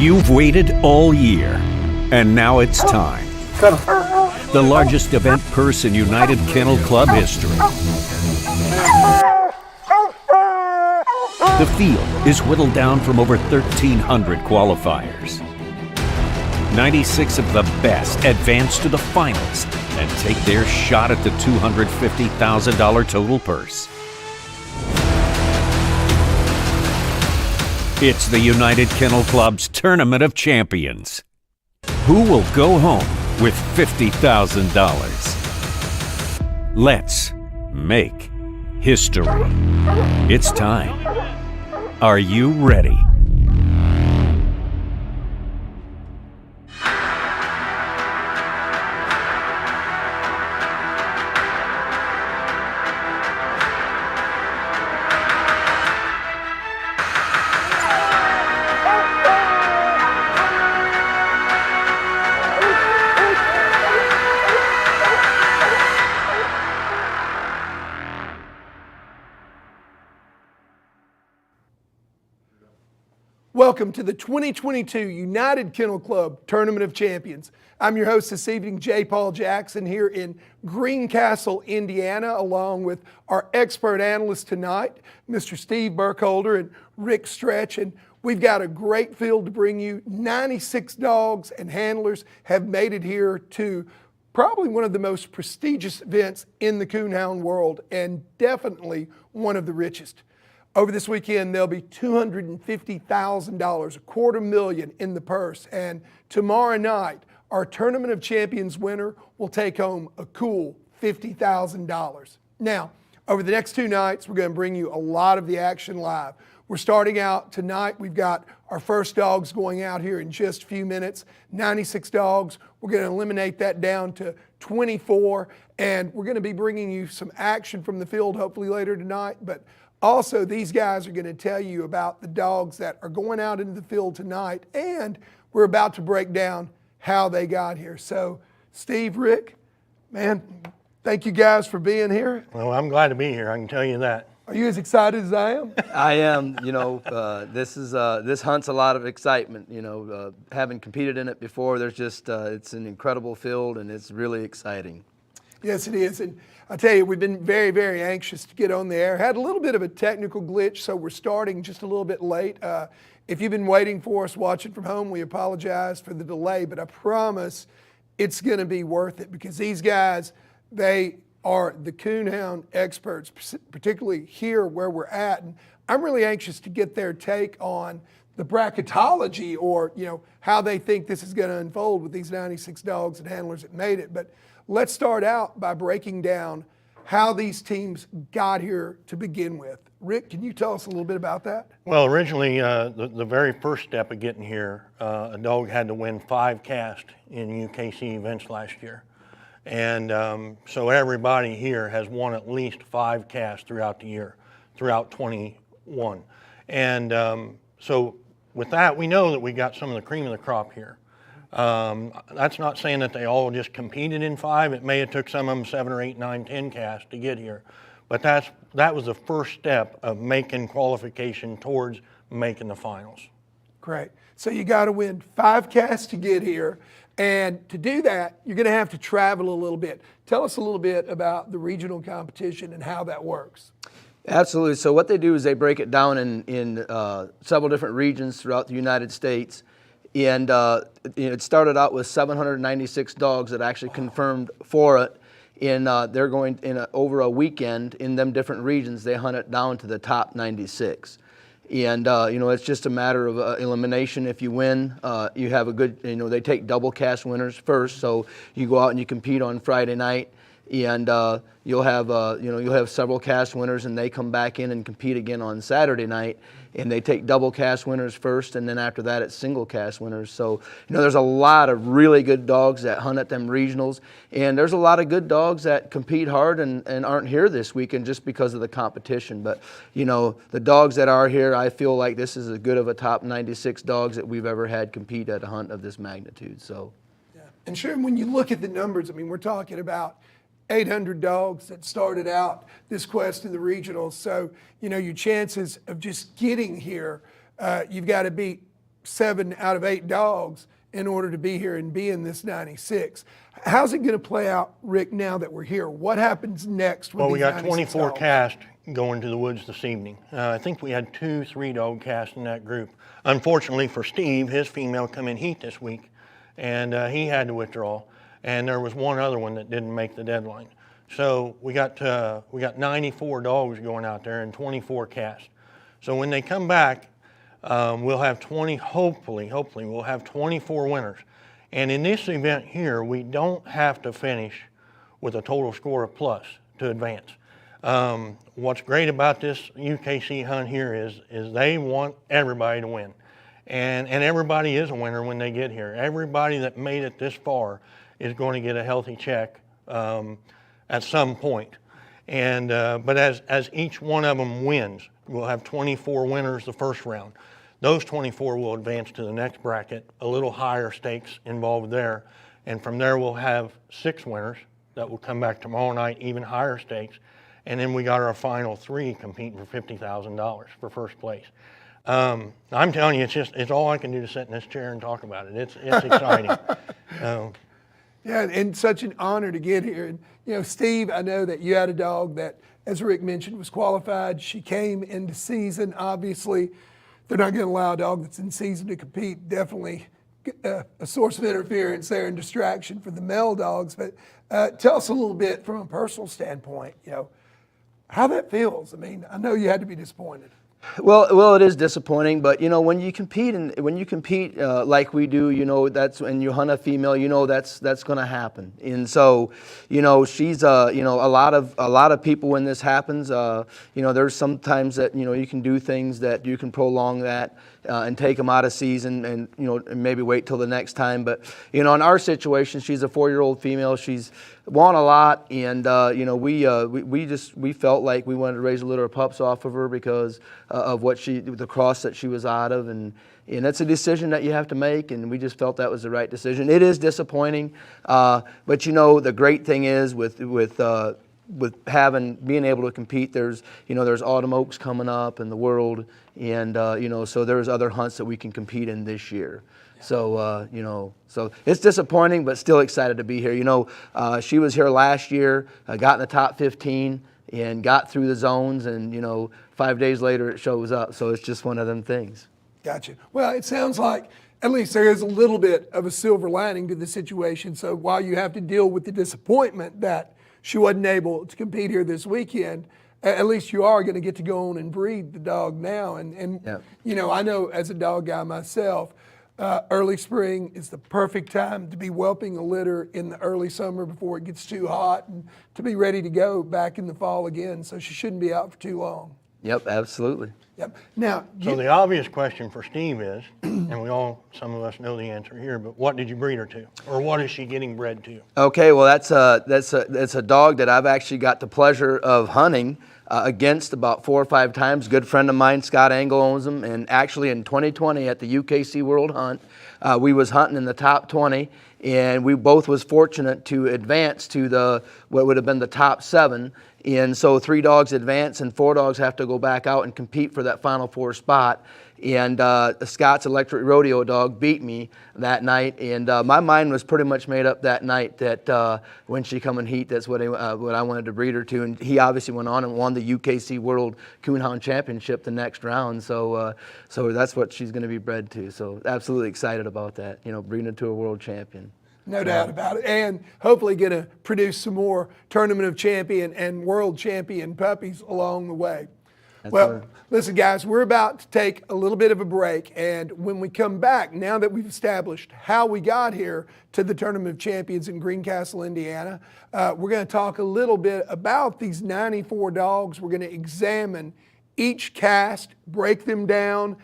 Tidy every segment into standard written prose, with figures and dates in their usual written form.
You've waited all year, and now it's time. The largest event purse in United Kennel Club history. The field is whittled down from over 1,300 qualifiers. 96 of the best advance to the finals and take their shot at the $250,000 total purse. It's the United Kennel Club's Tournament of Champions. Who will go home with $50,000? Let's make history. It's time. Are you ready? Welcome to the 2022 United Kennel Club Tournament of Champions. I'm your host this evening, J. Paul Jackson, here in Greencastle, Indiana, along with our expert analysts tonight, Mr. Steve Burkholder and Rick Stretch. And we've got a great field to bring you. 96 dogs and handlers have made it here to probably one of the most prestigious events in the coonhound world, and definitely one of the richest. Over this weekend, there'll be $250,000, $250,000 in the purse. And tomorrow night, our Tournament of Champions winner will take home a cool $50,000. Now, over the next two nights, we're going to bring you a lot of the action live. We're starting out tonight. We've got our first dogs going out here in just a few minutes. 96 dogs. We're going to eliminate that down to 24. And we're going to be bringing you some action from the field hopefully later tonight. But also, these guys are going to tell you about the dogs that are going out into the field tonight, and we're about to break down how they got here. So, Steve, Rick, man, thank you guys for being here. Well, I'm glad to be here, I can tell you that. Are you as excited as I am? I am. This hunt's a lot of excitement. Having competed in it before, there's just, it's an incredible field, and it's really exciting. Yes, it is. And I tell you, we've been very, very anxious to get on the air. Had a little bit of a technical glitch, so we're starting just a little bit late. If you've been waiting for us watching from home, we apologize for the delay, but I promise it's going to be worth it because these guys, they are the coonhound experts, particularly here where we're at. And I'm really anxious to get their take on the bracketology or, how they think this is going to unfold with these 96 dogs and handlers that made it. But let's start out by breaking down how these teams got here to begin with. Rick, can you tell us a little bit about that? Well, originally, the very first step of getting here, a dog had to win 5 casts in UKC events last year. And so everybody here has won at least 5 casts throughout the year, throughout 21. And so with that, we know that we got some of the cream of the crop here. That's not saying that they all just competed in 5. It may have took some of them 7 or 8, 9, 10 casts to get here. But that was the first step of making qualification towards making the finals. Great. So you got to win 5 casts to get here. And to do that, you're going to have to travel a little bit. Tell us a little bit about the regional competition and how that works. Absolutely. So what they do is they break it down in several different regions throughout the United States. And it started out with 796 dogs that actually confirmed for it. And they're going over a weekend in them different regions. They hunt it down to the top 96. And it's just a matter of elimination. If you win, you have a good. They take double cast winners first. So you go out and you compete on Friday night, and you'll have several cast winners, and they come back in and compete again on Saturday night. And they take double cast winners first, and then after that it's single cast winners. So, there's a lot of really good dogs that hunt at them regionals, and there's a lot of good dogs that compete hard and aren't here this weekend just because of the competition. But, the dogs that are here, I feel like this is as good of a top 96 dogs that we've ever had compete at a hunt of this magnitude. So, yeah. And sure, when you look at the numbers, we're talking about 800 dogs that started out this quest in the regionals. So, your chances of just getting here, you've got to beat 7 out of 8 dogs in order to be here and be in this 96. How's it going to play out, Rick, now that we're here? What happens next with Well, these we got 96 24 dogs? casts going to the woods this evening. I think we had 2 3-dog casts in that group. Unfortunately for Steve, his female come in heat this week, and he had to withdraw. And there was one other one that didn't make the deadline. So we got 94 dogs going out there and 24 casts. So when they come back, we'll have 20. Hopefully, we'll have 24 winners. And in this event here, we don't have to finish with a total score of plus to advance. What's great about this UKC hunt here is they want everybody to win. And everybody is a winner when they get here. Everybody that made it this far is going to get a healthy check at some point. And, but as each one of them wins, we'll have 24 winners the first round. Those 24 will advance to the next bracket, a little higher stakes involved there. And from there, we'll have 6 winners that will come back tomorrow night, even higher stakes. And then we got our final 3 competing for $50,000 for first place. I'm telling you, it's all I can do to sit in this chair and talk about it. It's exciting. Yeah, and such an honor to get here. And, you know, Steve, I know that you had a dog that, as Rick mentioned, was qualified. She came into season. Obviously, they're not going to allow a dog that's in season to compete. Definitely a source of interference there and distraction for the male dogs. But tell us a little bit from a personal standpoint, you know, how that feels. I mean, I know you had to be disappointed. Well, it is disappointing, but you know, when you compete like we do, you know, that's when you hunt a female, you know, that's going to happen. And so, you know, she's you know, a lot of people when this happens, you know, there's sometimes that, you know, you can do things that you can prolong that and take them out of season, and you know, and maybe wait till the next time. But you know, in our situation, she's a 4-year-old female. She's won a lot, and you know, we felt like we wanted to raise a litter of pups off of her because of the cross that she was out of, and that's a decision that you have to make, and we just felt that was the right decision. It is disappointing, but you know, the great thing is with being able to compete, there's Autumn Oaks coming up in the world, and you know, so there's other hunts that we can compete in this year. So you know, so it's disappointing, but still excited to be here. You know, she was here last year, got in the top 15, and got through the zones, and you know, 5 days later it shows up. So it's just one of them things. Gotcha. Well, it sounds like at least there is a little bit of a silver lining to the situation. So while you have to deal with the disappointment that she wasn't able to compete here this weekend, at least you are going to get to go on and breed the dog now. And Yep. You know, I know as a dog guy myself, early spring is the perfect time to be whelping a litter in the early summer before it gets too hot, and to be ready to go back in the fall again. So she shouldn't be out for too long. Yep, absolutely. Yep. Now, So the obvious question for Steve is, and some of us know the answer here, but what did you breed her to, or what is she getting bred to? Okay, well that's a dog that I've actually got the pleasure of hunting against about 4 or 5 times. Good friend of mine, Scott Angle, owns him, and actually in 2020 at the UKC World Hunt, we was hunting in the top 20, and we both was fortunate to advance to what would have been the top 7. And so 3 dogs advance and 4 dogs have to go back out and compete for that final 4 spot. And Scott's Electric Rodeo dog beat me that night, and my mind was pretty much made up that night that when she come in heat, that's what I wanted to breed her to. And he obviously went on and won the UKC World Coonhound Championship the next round. So so that's what she's going to be bred to. So absolutely excited about that. You know, breeding her to a world champion. no doubt about it. And hopefully going to produce some more Tournament of Champion and World Champion puppies along the way. Well, listen, guys, we're about to take a little bit of a break. And when we come back, now that we've established how we got here to the Tournament of Champions in Greencastle, Indiana, we're going to talk a little bit about these 94 dogs. We're going to examine each cast, break them down,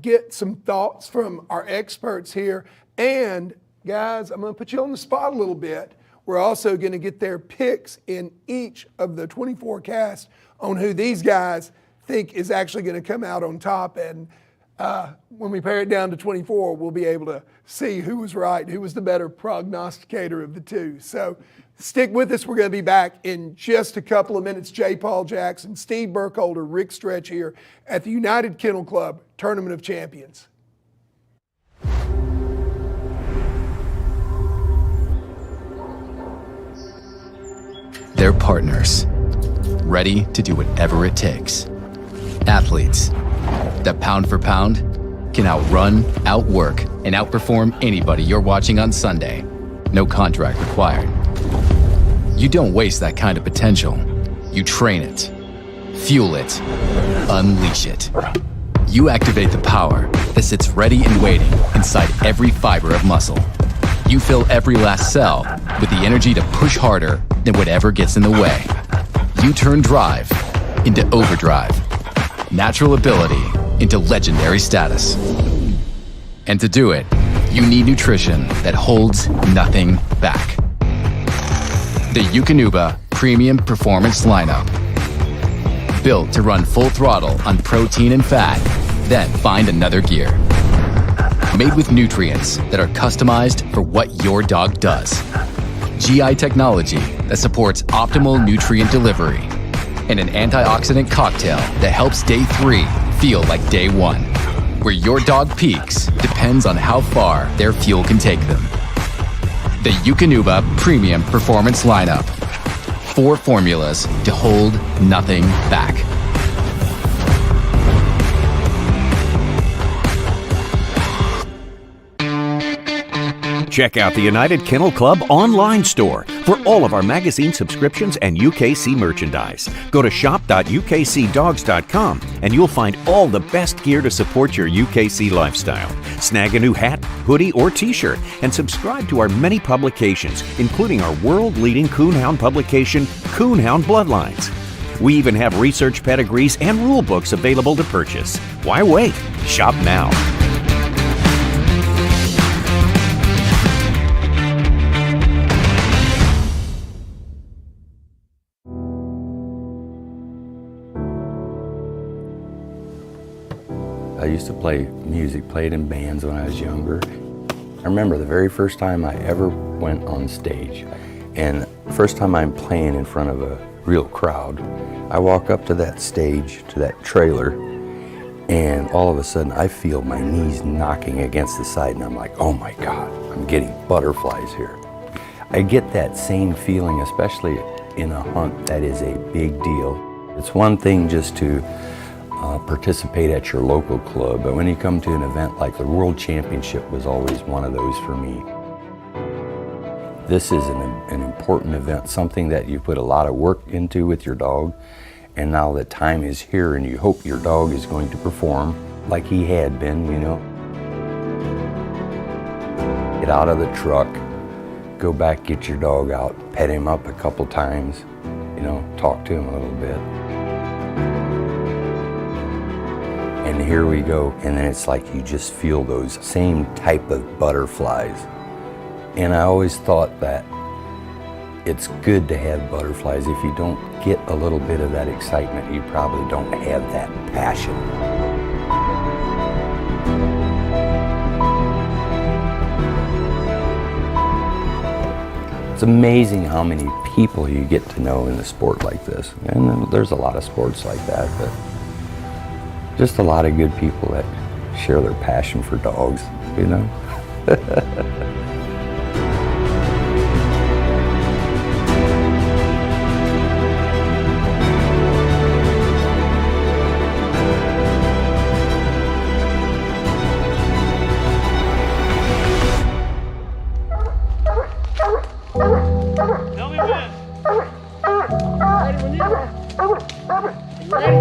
get some thoughts from our experts here. And, guys, I'm going to put you on the spot a little bit. We're also going to get their picks in each of the 24 casts on who these guys think is actually going to come out on top. And when we pare it down to 24, we'll be able to see who was right, who was the better prognosticator of the two. So stick with us. We're going to be back in just a couple of minutes. J. Paul Jackson, Steve Burkholder, Rick Stretch here at the United Kennel Club Tournament of Champions. they're partners, ready to do whatever it takes. Athletes that pound for pound can outrun, outwork, and outperform anybody you're watching on Sunday. No contract required. You don't waste that kind of potential. You train it, fuel it, unleash it. You activate the power that sits ready and waiting inside every fiber of muscle. You fill every last cell with the energy to push harder than whatever gets in the way. You turn drive into overdrive, natural ability into legendary status. And to do it, you need nutrition that holds nothing back. The Eukanuba Premium Performance Lineup. Built to run full throttle on protein and fat, then find another gear. Made with nutrients that are customized for what your dog does. GI technology that supports optimal nutrient delivery. And an antioxidant cocktail that helps day 3 feel like day 1. Where your dog peaks depends on how far their fuel can take them. The Eukanuba Premium Performance Lineup. 4 formulas to hold nothing back. Check out the United Kennel Club online store for all of our magazine subscriptions and UKC merchandise. Go to shop.ukcdogs.com and you'll find all the best gear to support your UKC lifestyle. Snag a new hat, hoodie, or t-shirt and subscribe to our many publications, including our world-leading Coonhound publication, Coonhound Bloodlines. We even have research pedigrees and rule books available to purchase. Why wait? Shop now. I used to play music, played in bands when I was younger. I remember the very first time I ever went on stage, and the first time I'm playing in front of a real crowd. I walk up to that stage, to that trailer, and all of a sudden I feel my knees knocking against the side, and I'm like, oh my God, I'm getting butterflies here. I get that same feeling, especially in a hunt that is a big deal. It's one thing just to participate at your local club, but when you come to an event like the World Championship was always one of those for me. This is an important event, something that you put a lot of work into with your dog, and now the time is here and you hope your dog is going to perform like he had been, you know. Get out of the truck, go back, get your dog out, pet him up a couple times, you know, talk to him a little bit. And here we go, and then it's like you just feel those same type of butterflies. And I always thought that it's good to have butterflies. If you don't get a little bit of that excitement, you probably don't have that passion. It's amazing how many people you get to know in a sport like this. And there's a lot of sports like that, but just a lot of good people that share their passion for dogs, you know? Tell me when. Ready when you are. You ready?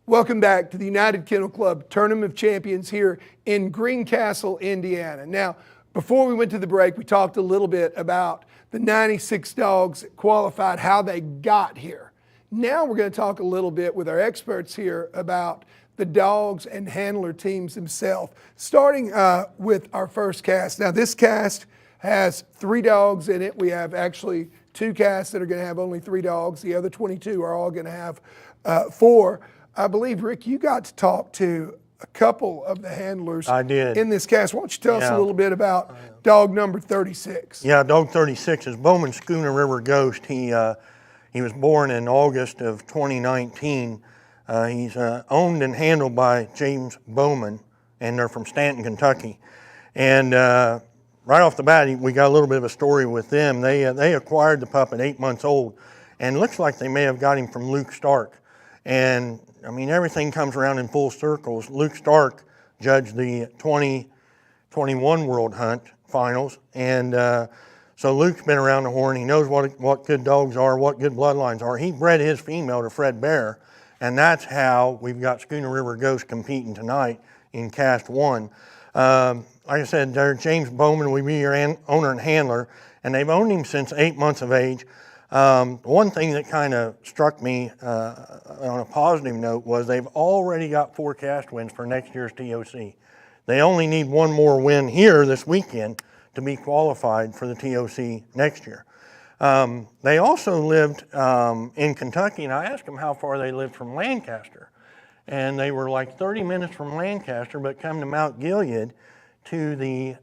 Welcome back to the United Kennel Club Tournament of Champions here in Greencastle, Indiana. Now, before we went to the break, we talked a little bit about the 96 dogs that qualified, how they got here. Now we're going to talk a little bit with our experts here about the dogs and handler teams themselves, starting with our first cast. Now, this cast has 3 dogs in it. We have actually 2 casts that are going to have only 3 dogs. The other 22 are all going to have 4. I believe, Rick, you got to talk to a couple of the handlers I did. in this cast. Why don't you tell us a little bit about dog number 36? Yeah, dog 36 is Bowman Schooner River Ghost. He was born in August of 2019. He's owned and handled by James Bowman, and they're from Stanton, Kentucky. And right off the bat, we got a little bit of a story with them. They acquired the pup at 8 months old, and it looks like they may have got him from Luke Stark. And I mean, everything comes around in full circles. Luke Stark judged the 2021 World Hunt Finals, and so Luke's been around the horn. He knows what good dogs are, what good bloodlines are. He bred his female to Fred Bear, and that's how we've got Schooner River Ghost competing tonight in Cast 1. Like I said, James Bowman will be your owner and handler, and they've owned him since 8 months of age. One thing that kind of struck me on a positive note was they've already got 4 cast wins for next year's TOC. They only need one more win here this weekend to be qualified for the TOC next year. They also lived in Kentucky, and I asked them how far they lived from Lancaster. And they were like 30 minutes from Lancaster, but come to Mount Gilead to the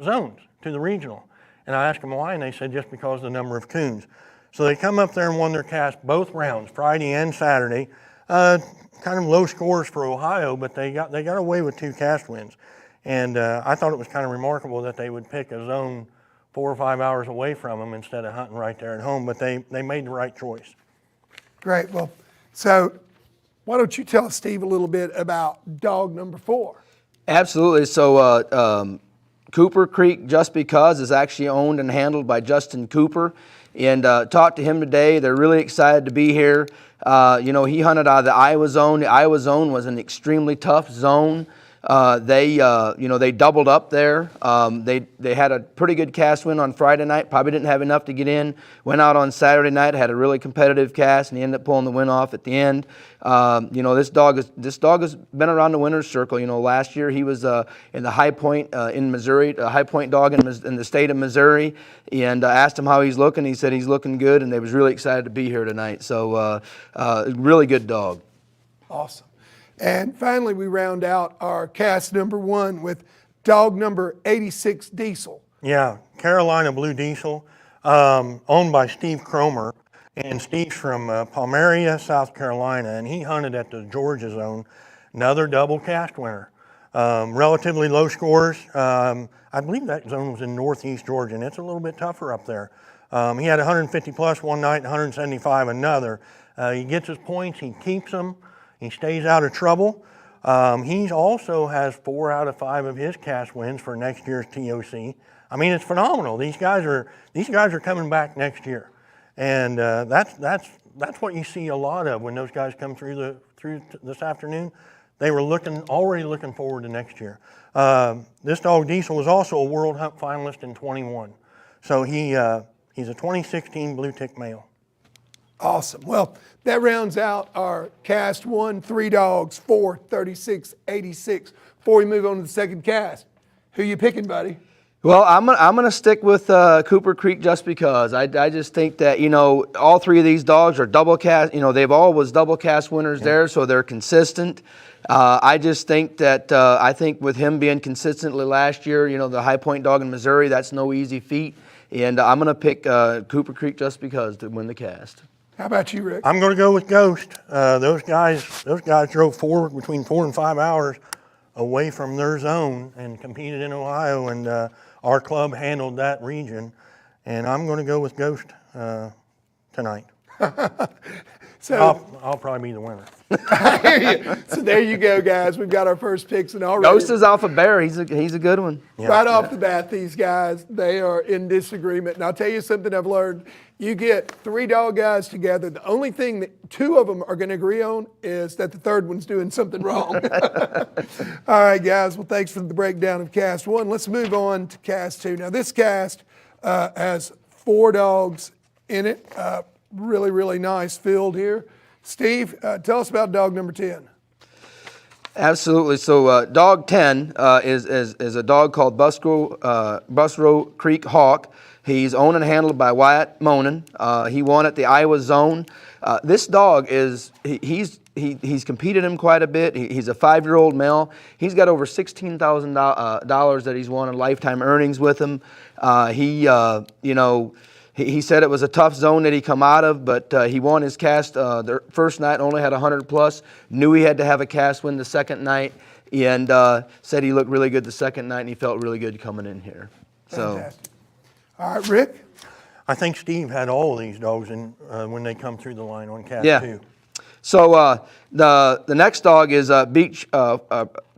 zones, to the regional. And I asked them why, and they said just because of the number of coons. So they come up there and won their cast both rounds, Friday and Saturday. Kind of low scores for Ohio, but they got away with 2 cast wins. And I thought it was kind of remarkable that they would pick a zone 4 or 5 hours away from them instead of hunting right there at home, but they made the right choice. Great. Well, so why don't you tell us, Steve, a little bit about dog number 4? Absolutely. So Cooper Creek Just Because is actually owned and handled by Justin Cooper. And talked to him today. They're really excited to be here. You know, he hunted out of the Iowa zone. The Iowa zone was an extremely tough zone. They doubled up there. They had a pretty good cast win on Friday night. Probably didn't have enough to get in. Went out on Saturday night, had a really competitive cast, and he ended up pulling the win off at the end. You know, this dog has been around the winner's circle. You know, last year he was in the High Point in Missouri, a High Point dog in the state of Missouri, and asked him how he's looking. He said he's looking good, and they was really excited to be here tonight. So, really good dog. Awesome. And finally, we round out our cast number 1 with dog number 86 Diesel. Yeah, Carolina Blue Diesel, owned by Steve Cromer. And Steve's from Palmyra, South Carolina, and he hunted at the Georgia zone, another double cast winner. Relatively low scores. I believe that zone was in northeast Georgia, and it's a little bit tougher up there. He had 150 plus one night, 175 another. He gets his points, he keeps them. He stays out of trouble. He also has 4 out of 5 of his cast wins for next year's TOC. I mean, it's phenomenal. These guys are coming back next year, and that's what you see a lot of when those guys come through this afternoon. They were already looking forward to next year. This dog Diesel was also a World Hunt finalist in 21, so he's a 2016 blue tick male. Awesome. Well, that rounds out our cast 1, 3 dogs, 4, 36, 86. Before we move on to the second cast, who you picking, buddy? Well, I'm gonna stick with Cooper Creek just because. I just think that, you know, all 3 of these dogs are double cast. You know, they've always double cast winners there, so they're consistent. I just think that I think with him being consistently last year, you know, the High Point dog in Missouri, that's no easy feat. And I'm gonna pick Cooper Creek just because to win the cast. How about you, Rick? I'm going to go with Ghost. Those guys drove between 4 and 5 hours away from their zone and competed in Ohio, and our club handled that region. And I'm going to go with Ghost tonight. So I'll probably be the winner. So there you go, guys. We've got our first picks, and already Ghost is off a bear. He's a good one. Yeah. right off the bat, these guys, they are in disagreement. And I'll tell you something I've learned. You get 3 dog guys together. The only thing that 2 of them are going to agree on is that the third one's doing something wrong. All right, guys. Well, thanks for the breakdown of cast 1. Let's move on to cast 2. Now, this cast has 4 dogs in it. Really, really nice field here. Steve, tell us about dog number 10. Absolutely. So dog 10 is a dog called Busrow Creek Hawk. He's owned and handled by Wyatt Monin. He won at the Iowa zone. This dog he's competed him quite a bit. He's a 5-year-old male. He's got over $16,000 that he's won in lifetime earnings with him. he said it was a tough zone that he come out of, but he won his cast the first night, only had 100 plus, knew he had to have a cast win the second night, and said he looked really good the second night, and he felt really good coming in here. Fantastic. All right, Rick? I think Steve had all of these dogs in, when they come through the line on cast Yeah. 2. So the next dog is Beach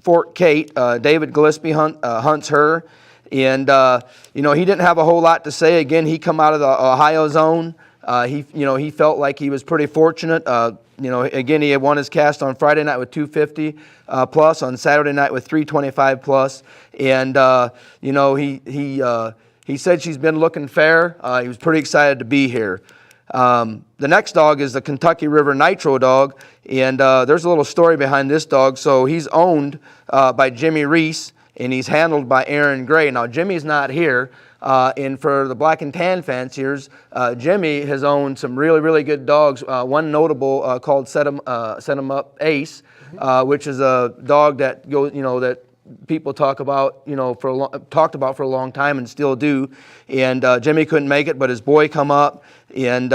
Fort Kate. David Gillespie hunts her, and you know, he didn't have a whole lot to say. Again, he come out of the Ohio zone. He felt like he was pretty fortunate. You know, again, he had won his cast on Friday night with 250 plus, on Saturday night with 325 plus, and you know, he said she's been looking fair. He was pretty excited to be here. The next dog is the Kentucky River Nitro dog, and there's a little story behind this dog. So he's owned by Jimmy Reese, and he's handled by Aaron Gray. Now, Jimmy's not here, and for the black and tan fanciers, Jimmy has owned some really, really good dogs. One notable called Set 'em Up Ace, which is a dog that goes, you know, that people talk about, you know, talked about for a long time and still do. And Jimmy couldn't make it, but his boy come up, and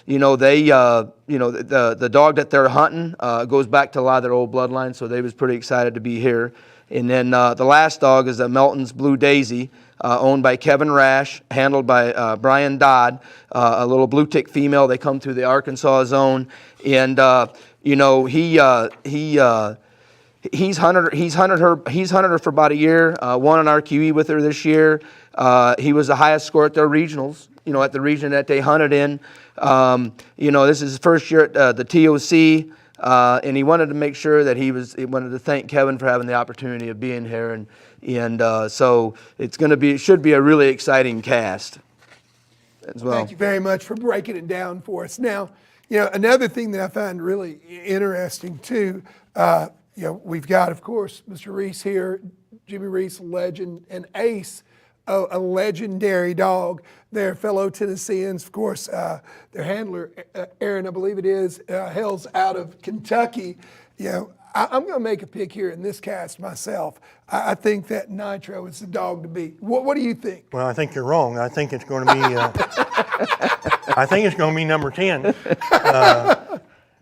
you know, they, you know, the dog that they're hunting goes back to a lot of their old bloodlines, so they was pretty excited to be here. And then the last dog is the Melton's Blue Daisy, owned by Kevin Rash, handled by Brian Dodd, a little blue tick female. They come through the Arkansas zone, and you know, He's hunted her for about a year. Won an RQE with her this year. He was the highest score at their regionals, you know, at the region that they hunted in. You know, this is his first year at the TOC, and he wanted to make sure that he wanted to thank Kevin for having the opportunity of being here, and so it should be a really exciting cast as well. Thank you very much for breaking it down for us. Now, you know, another thing that I find really interesting too. You know, we've got, of course, Mr. Reese here, Jimmy Reese, legend, and Ace, a legendary dog. Their fellow Tennesseans, of course, their handler, Aaron, I believe it is, hails out of Kentucky. You know, I'm going to make a pick here in this cast myself. I think that Nitro is the dog to beat. What do you think? Well, I think you're wrong. I think it's going to be, I think it's going to be number 10,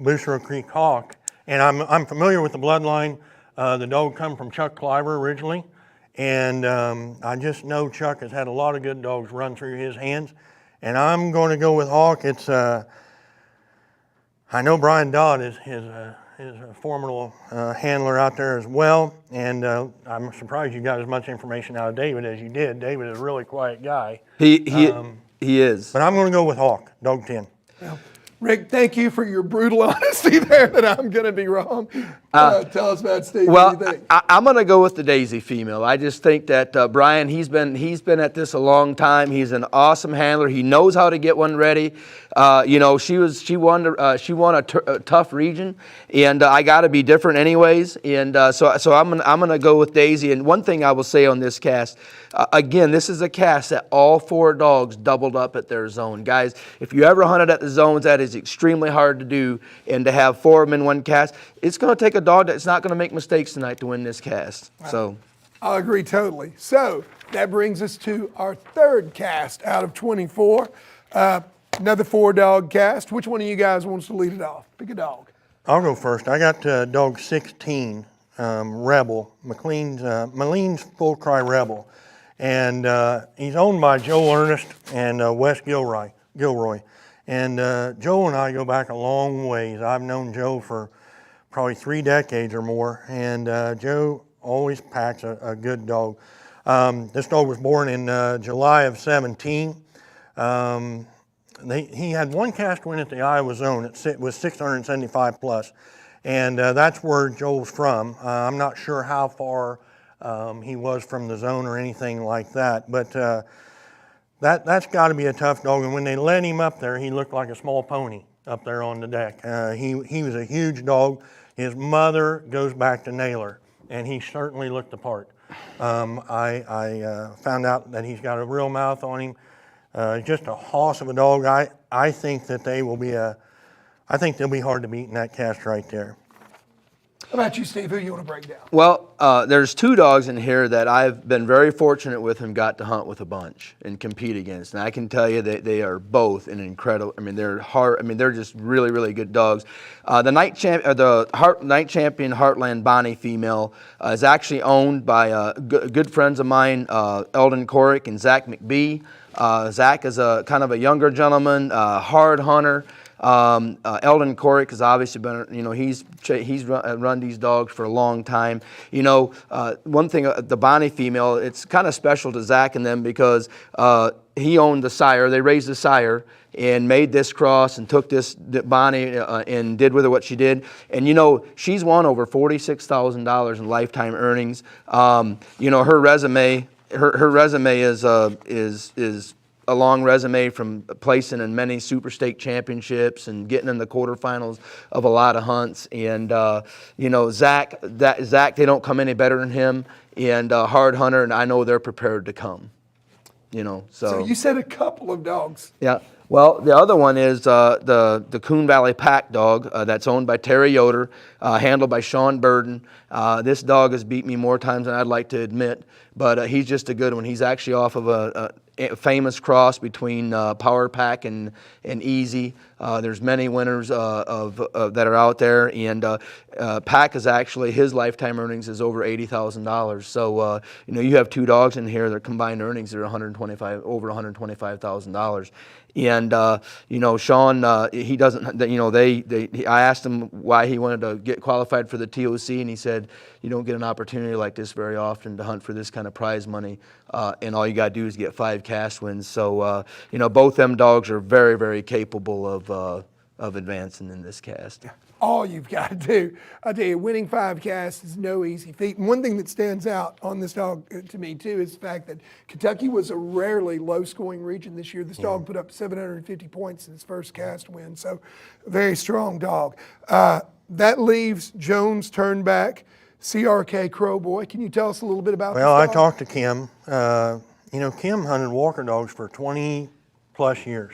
Booster Creek Hawk. And I'm familiar with the bloodline. The dog come from Chuck Cliver originally, and I just know Chuck has had a lot of good dogs run through his hands. And I'm going to go with Hawk. It's I know Brian Dodd is a formidable handler out there as well, and I'm surprised you got as much information out of David as you did. David is a really quiet guy. He is. But I'm going to go with Hawk, dog 10. Well, Rick, thank you for your brutal honesty there that I'm going to be wrong. Tell us about Steve. Well, what do you think? I'm going to go with the Daisy female. I just think that Brian, he's been at this a long time. He's an awesome handler. He knows how to get one ready. You know, she won a tough region, and I got to be different anyways. And so I'm going to go with Daisy. And one thing I will say on this cast, again, this is a cast that all 4 dogs doubled up at their zone. Guys, if you ever hunted at the zones, that is extremely hard to do, and to have 4 of them in one cast, it's going to take a dog that's not going to make mistakes tonight to win this cast. So I agree totally. So that brings us to our third cast out of 24. Another 4-dog cast. Which one of you guys wants to lead it off? Pick a dog. I'll go first. I got dog 16, Rebel, Maline's Full Cry Rebel. And he's owned by Joe Ernest and Wes Gilroy. And Joe and I go back a long ways. I've known Joe for probably 3 decades or more, and Joe always packs a good dog. This dog was born in July of 17. He had 1 cast win at the Iowa zone. It was 675 plus, and that's where Joel's from. I'm not sure how far he was from the zone or anything like that, but that's got to be a tough dog. And when they led him up there, he looked like a small pony up there on the deck. He was a huge dog. His mother goes back to Naylor, and he certainly looked the part. I found out that he's got a real mouth on him. Just a hoss of a dog. I think that they will be I think they'll be hard to beat in that cast right there. How about you, Steve? Who you want to break down? Well, there's two dogs in here that I've been very fortunate with and got to hunt with a bunch and compete against. And I can tell you that they are both an incredible, I mean, they're hard, I mean, they're just really, really good dogs. The night champion Heartland Bonnie female is actually owned by good friends of mine, Eldon Corrick and Zach McBee. Zach is a kind of a younger gentleman, hard hunter. Eldon Corrick has obviously been, you know, he's run these dogs for a long time. You know, one thing, the Bonnie female, it's kind of special to Zach and them because he owned the sire. They raised the sire and made this cross and took this Bonnie and did with her what she did. And, you know, she's won over $46,000 in lifetime earnings. You know, her resume, her resume is a long resume from placing in many super stake championships and getting in the quarterfinals of a lot of hunts. And, you know, Zach, they don't come any better than him, and hard hunter, and I know they're prepared to come, you know. So you said a couple of dogs. Yeah. Well, the other one is the Coon Valley Pack dog that's owned by Terry Yoder, handled by Sean Burden. This dog has beat me more times than I'd like to admit, but he's just a good one. He's actually off of a famous cross between Power Pack and Easy. There's many winners that are out there, and Pack is actually, his lifetime earnings is over $80,000. So you know, you have two dogs in here, their combined earnings are over $125,000. And you know, Sean, he doesn't, you know, I asked him why he wanted to get qualified for the TOC, and he said, you don't get an opportunity like this very often to hunt for this kind of prize money, and all you got to do is get 5 cast wins. So you know, both them dogs are very, very capable of advancing in this cast. All you've got to do, I tell you, winning 5 casts is no easy feat. And one thing that stands out on this dog to me too is the fact that Kentucky was a rarely low-scoring region this year. This dog put up 750 points in his first cast win, so a very strong dog. That leaves Jones Turnback, CRK Crowboy. Can you tell us a little bit about this dog? I talked to Kim. You know, Kim hunted Walker dogs for 20 plus years.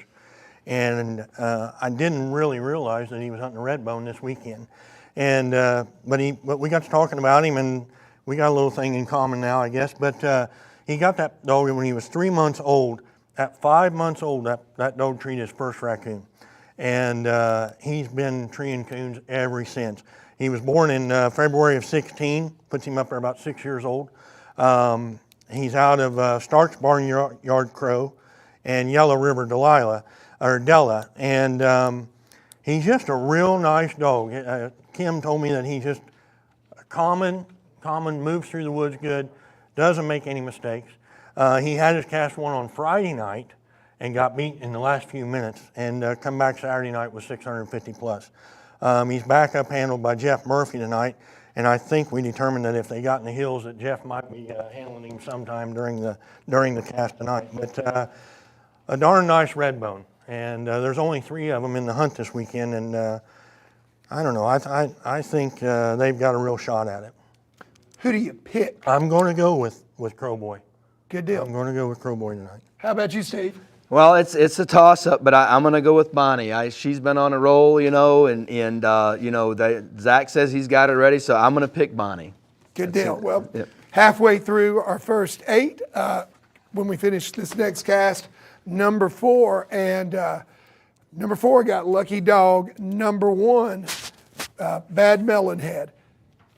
And I didn't really realize that he was hunting a red bone this weekend. And but we got to talking about him, and we got a little thing in common now, I guess. But he got that dog when he was 3 months old. At 5 months old, that dog treated his first raccoon, and he's been treeing coons ever since. He was born in February of '16. Puts him up there about 6 years old. He's out of Stark's Barnyard Crow and Yellow River Della, and he's just a real nice dog. Kim told me that he's just common, moves through the woods good, doesn't make any mistakes. He had his cast one on Friday night and got beat in the last few minutes, and come back Saturday night with 650 plus. He's backup handled by Jeff Murphy tonight, and I think we determined that if they got in the hills that Jeff might be handling him sometime during the cast tonight. But a darn nice red bone. And there's only 3 of them in the hunt this weekend, and I don't know. I think they've got a real shot at it. Who do you pick? I'm going to go with Crowboy. Good deal. I'm going to go with Crowboy tonight. How about you, Steve? Well, it's a toss-up, but I'm going to go with Bonnie. She's been on a roll, you know, and you know, Zach says he's got it ready, so I'm going to pick Bonnie. Good deal. Well, halfway through our first 8, when we finish this next cast, number 4, and number 4 got Lucky Dog. Number 1, Bad Melonhead.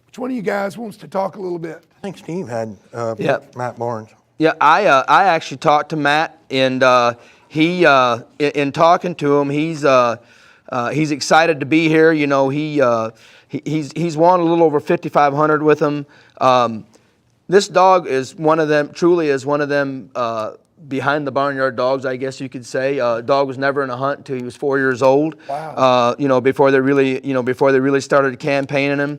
Which one of you guys wants to talk a little bit? I think Steve had Matt Barnes. Yeah, I actually talked to Matt, and he in talking to him, he's excited to be here. You know, he's won a little over 5,500 with him. This dog is one of them. Truly is one of them. Behind the barnyard dogs, I guess you could say. Dog was never in a hunt until he was 4 years old. Wow. You know, before they really started campaigning him.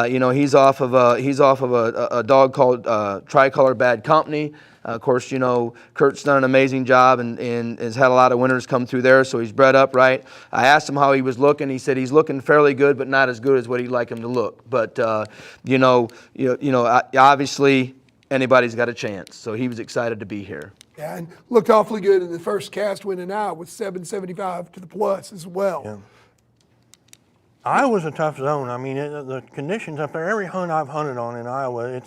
You know, he's off of a dog called Tricolor Bad Company. Of course, you know, Kurt's done an amazing job and has had a lot of winners come through there, so he's bred up right. I asked him how he was looking. He said he's looking fairly good, but not as good as what he'd like him to look. But you know, obviously anybody's got a chance. So he was excited to be here. Yeah, and looked awfully good in the first cast winning out with 775 to the plus as well. Yeah. Iowa's a tough zone. I mean, the conditions up there. Every hunt I've hunted on in Iowa,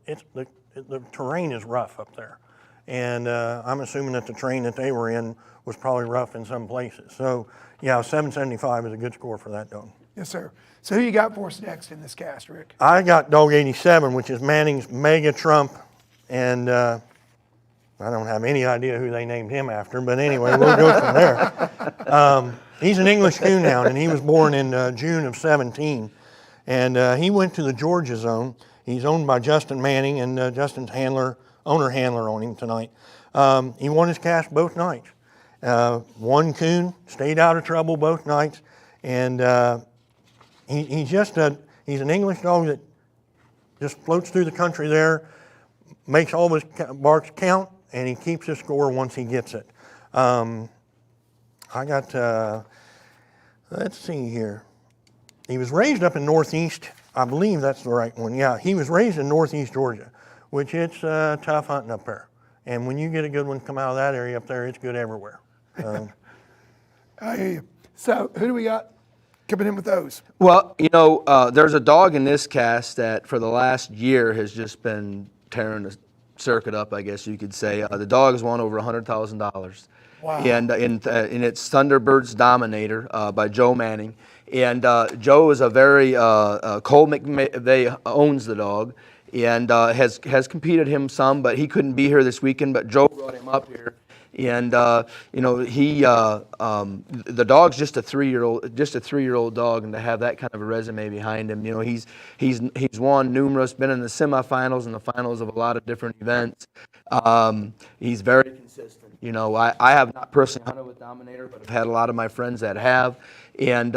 the terrain is rough up there, and I'm assuming that the terrain that they were in was probably rough in some places. So, yeah, 775 is a good score for that dog. Yes, sir. So who you got for us next in this cast, Rick? I got dog 87, which is Manning's Mega Trump, and I don't have any idea who they named him after, but anyway, we'll go from there. He's an English Coonhound, and he was born in June of 17, and he went to the Georgia zone. He's owned by Justin Manning, and Justin's owner-handler on him tonight. He won his cast both nights. Won coon, stayed out of trouble both nights, and he's an English dog that just floats through the country there, makes all his barks count, and he keeps his score once he gets it. I got, let's see here. He was raised up in Northeast, I believe that's the right one. Yeah, he was raised in Northeast Georgia, which it's tough hunting up there. And when you get a good one come out of that area up there, it's good everywhere. I hear you. So who do we got coming in with those? Well, you know, there's a dog in this cast that for the last year has just been tearing the circuit up, I guess you could say. The dog has won over $100,000. Wow. And it's Thunderbird's Dominator by Joe Manning. And Joe is a very, Cole McVeigh owns the dog and has competed him some, but he couldn't be here this weekend, but Joe brought him up here. And you know, the dog's just a three-year-old dog, and to have that kind of a resume behind him, you know, he's won numerous, been in the semifinals and the finals of a lot of different events. He's very consistent. You know, I have not personally hunted with Dominator, but I've had a lot of my friends that have, and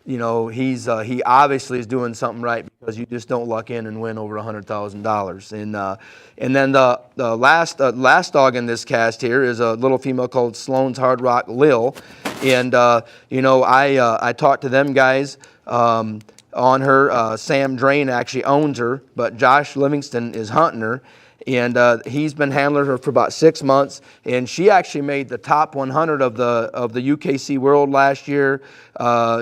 you know, he obviously is doing something right, because you just don't luck in and win over $100,000. And then the last dog in this cast here is a little female called Sloan's Hard Rock Lil, and you know, I talked to them guys on her. Sam Drain actually owns her, but Josh Livingston is hunting her. And he's been handling her for about 6 months, and she actually made the top 100 of the UKC World last year.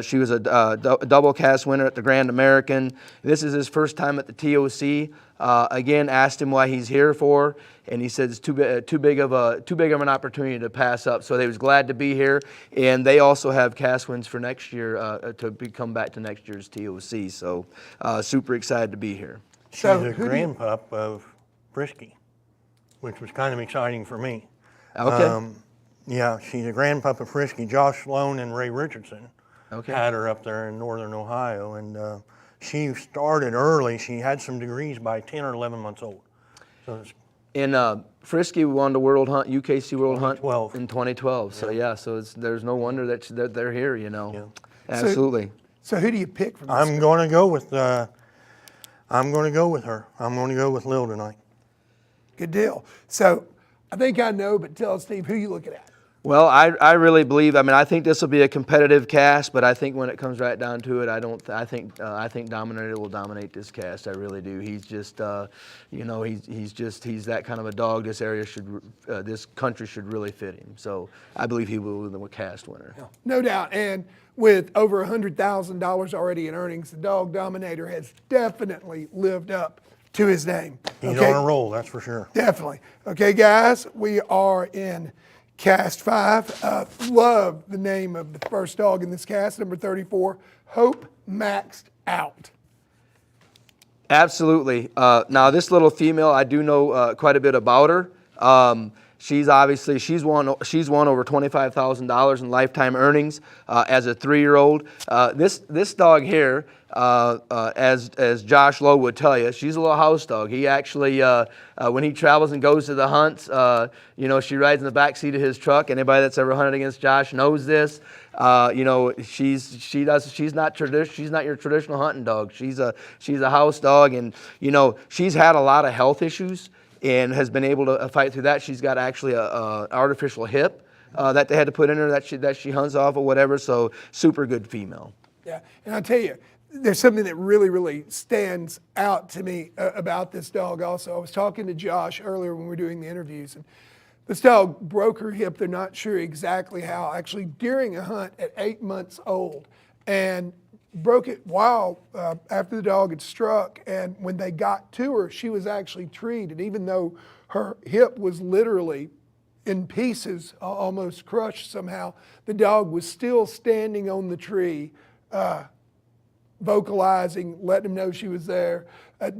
She was a double cast winner at the Grand American. This is his first time at the TOC. Again, asked him why he's here for, and he said it's too big of an opportunity to pass up. So they was glad to be here, and they also have cast wins for next year to come back to next year's TOC. So super excited to be here. She's a grandpup of Frisky, which was kind of exciting for me. Okay. Yeah, she's a grandpup of Frisky. Josh Sloan and Ray Richardson had her up there in northern Ohio, and she started early. She had some degrees by 10 or 11 months old. So in Frisky won the World Hunt, UKC World Hunt in 2012. Yeah. So yeah, so there's no wonder that they're here. You know, yeah. Absolutely. So who do you pick from this? I'm going to go with her. I'm going to go with Lil tonight. Good deal. So I think I know, but tell us, Steve, who you looking at? Well, I really believe. I mean, I think this will be a competitive cast, but I think when it comes right down to it, I think Dominator will dominate this cast. I really do. He's just, you know, he's that kind of a dog. This area this country should really fit him. So I believe he will be the cast winner. No doubt. And with over $100,000 already in earnings, the dog Dominator has definitely lived up to his name. He's on a roll, that's for sure. Definitely. Okay, guys, we are in cast 5. Love the name of the first dog in this cast, number 34, Hope Maxed Out. Absolutely. Now, this little female, I do know quite a bit about her. She's won over $25,000 in lifetime earnings as a 3-year-old. This dog here, as Josh Lowe would tell you, she's a little house dog. He actually, when he travels and goes to the hunts, you know, she rides in the back seat of his truck. Anybody that's ever hunted against Josh knows this. You know, she's not your traditional hunting dog. She's a house dog, and you know, she's had a lot of health issues and has been able to fight through that. She's got actually a artificial hip that they had to put in her that she hunts off or whatever. So super good female. Yeah, and I'll tell you, there's something that really, really stands out to me about this dog also. I was talking to Josh earlier when we were doing the interviews, and this dog broke her hip. They're not sure exactly how. Actually, during a hunt at 8 months old, and broke it while after the dog had struck. And when they got to her, she was actually treed. And even though her hip was literally in pieces, almost crushed somehow, the dog was still standing on the tree, vocalizing, letting them know she was there,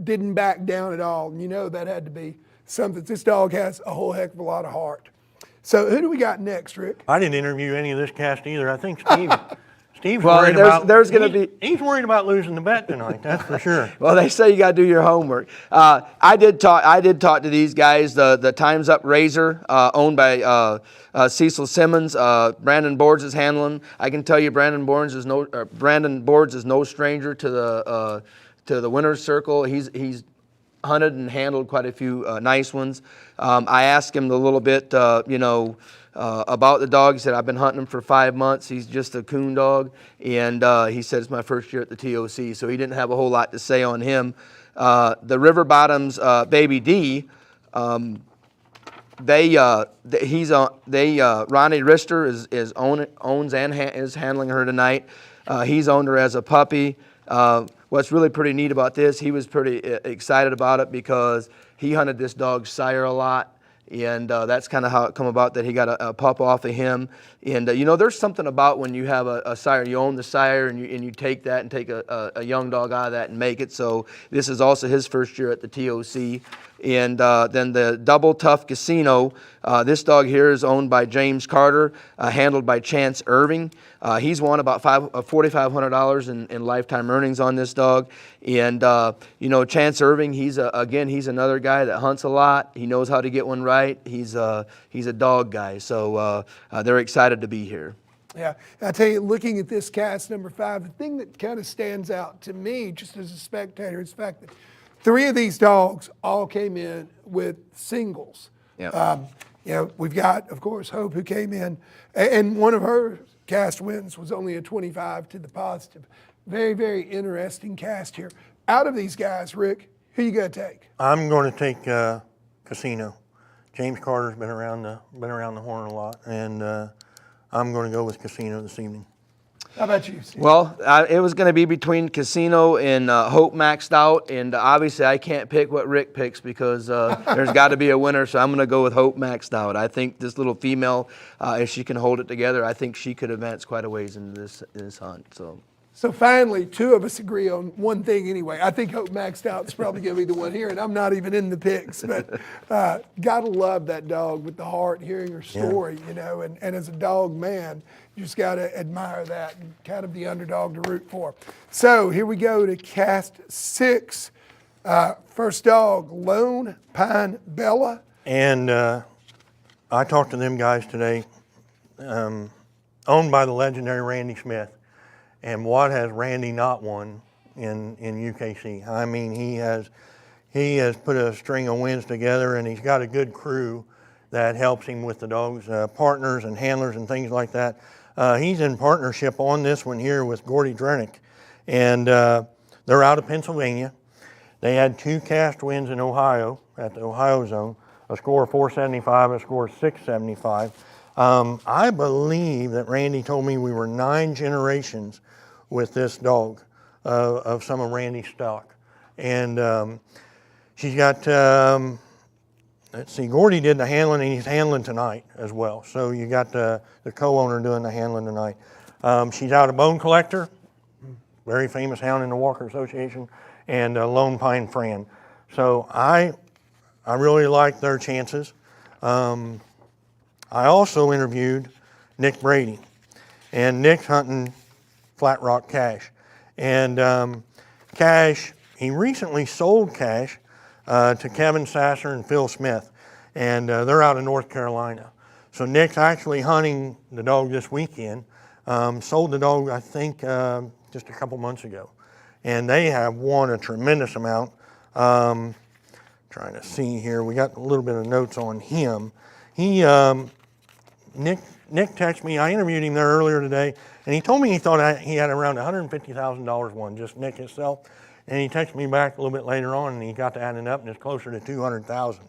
didn't back down at all. And you know that had to be something. This dog has a whole heck of a lot of heart. So who do we got next, Rick? I didn't interview any of this cast either. I think Steve's Well, worried he's worried about losing the bet tonight, that's for sure. Well, they say you got to do your homework. I did talk to these guys. The Time's Up Razor, owned by Cecil Simmons. Brandon Boards is handling. I can tell you, Brandon Boards is no stranger to the winner's circle. He's hunted and handled quite a few nice ones. I asked him a little bit, about the dog. He said, I've been hunting him for 5 months. He's just a coon dog. And he said, it's my first year at the TOC. So he didn't have a whole lot to say on him. The River Bottoms Baby D, Ronnie Rister owns and is handling her tonight. He's owned her as a puppy. What's really pretty neat about this, he was pretty excited about it because he hunted this dog's sire a lot. And that's kind of how it come about that he got a pup off of him. And there's something about when you have a sire, you own the sire, and you take that and take a young dog out of that and make it. So this is also his first year at the TOC. And then the Double Tough Casino. This dog here is owned by James Carter, handled by Chance Irving. He's won about $4,500 in lifetime earnings on this dog. And Chance Irving, he's another guy that hunts a lot. He knows how to get one right. He's a dog guy. So they're excited to be here. Yeah, I tell you, looking at this cast number 5, the thing that kind of stands out to me, just as a spectator, is the fact that 3 of these dogs all came in with singles. Yeah. We've got, of course, Hope, who came in, and one of her cast wins was only a 25 to the positive. Very, very interesting cast here. Out of these guys, Rick, who you going to take? I'm going to take Casino. James Carter's been around the horn a lot, and I'm going to go with Casino this evening. How about you, Steve? Well, it was going to be between Casino and Hope Maxed Out, and obviously I can't pick what Rick picks because there's got to be a winner, so I'm going to go with Hope Maxed Out. I think this little female, if she can hold it together, I think she could advance quite a ways in this hunt. So finally, 2 of us agree on one thing anyway. I think Hope Maxed Out is probably going to be the one here, and I'm not even in the picks. But gotta love that dog with the heart, hearing her story, and as a dog man, you just gotta admire that and kind of the underdog to root for. So here we go to cast 6. First dog, Lone Pine Bella. And I talked to them guys today, owned by the legendary Randy Smith. And what has Randy not won in UKC? I mean, he has put a string of wins together, and he's got a good crew that helps him with the dogs, partners and handlers and things like that. He's in partnership on this one here with Gordy Drenick, and they're out of Pennsylvania. They had 2 cast wins in Ohio at the Ohio zone, a score of 475, a score of 675. I believe that Randy told me we were 9 generations with this dog of some of Randy's stock. And she's got, let's see, Gordy did the handling, and he's handling tonight as well. So you got the co-owner doing the handling tonight. She's out of Bone Collector, very famous hound in the Walker Association, and Lone Pine Fran. So I really like their chances. I also interviewed Nick Brady, and Nick's hunting Flat Rock Cash. And Cash, he recently sold Cash to Kevin Sasser and Phil Smith, and they're out of North Carolina. So Nick's actually hunting the dog this weekend. Sold the dog, I think, just a couple months ago. And they have won a tremendous amount. Trying to see here, we got a little bit of notes on him. He, Nick texted me, I interviewed him there earlier today, and he told me he thought he had around $150,000 won, just Nick himself. And he texted me back a little bit later on, and he got to adding up, and it's closer to 200,000.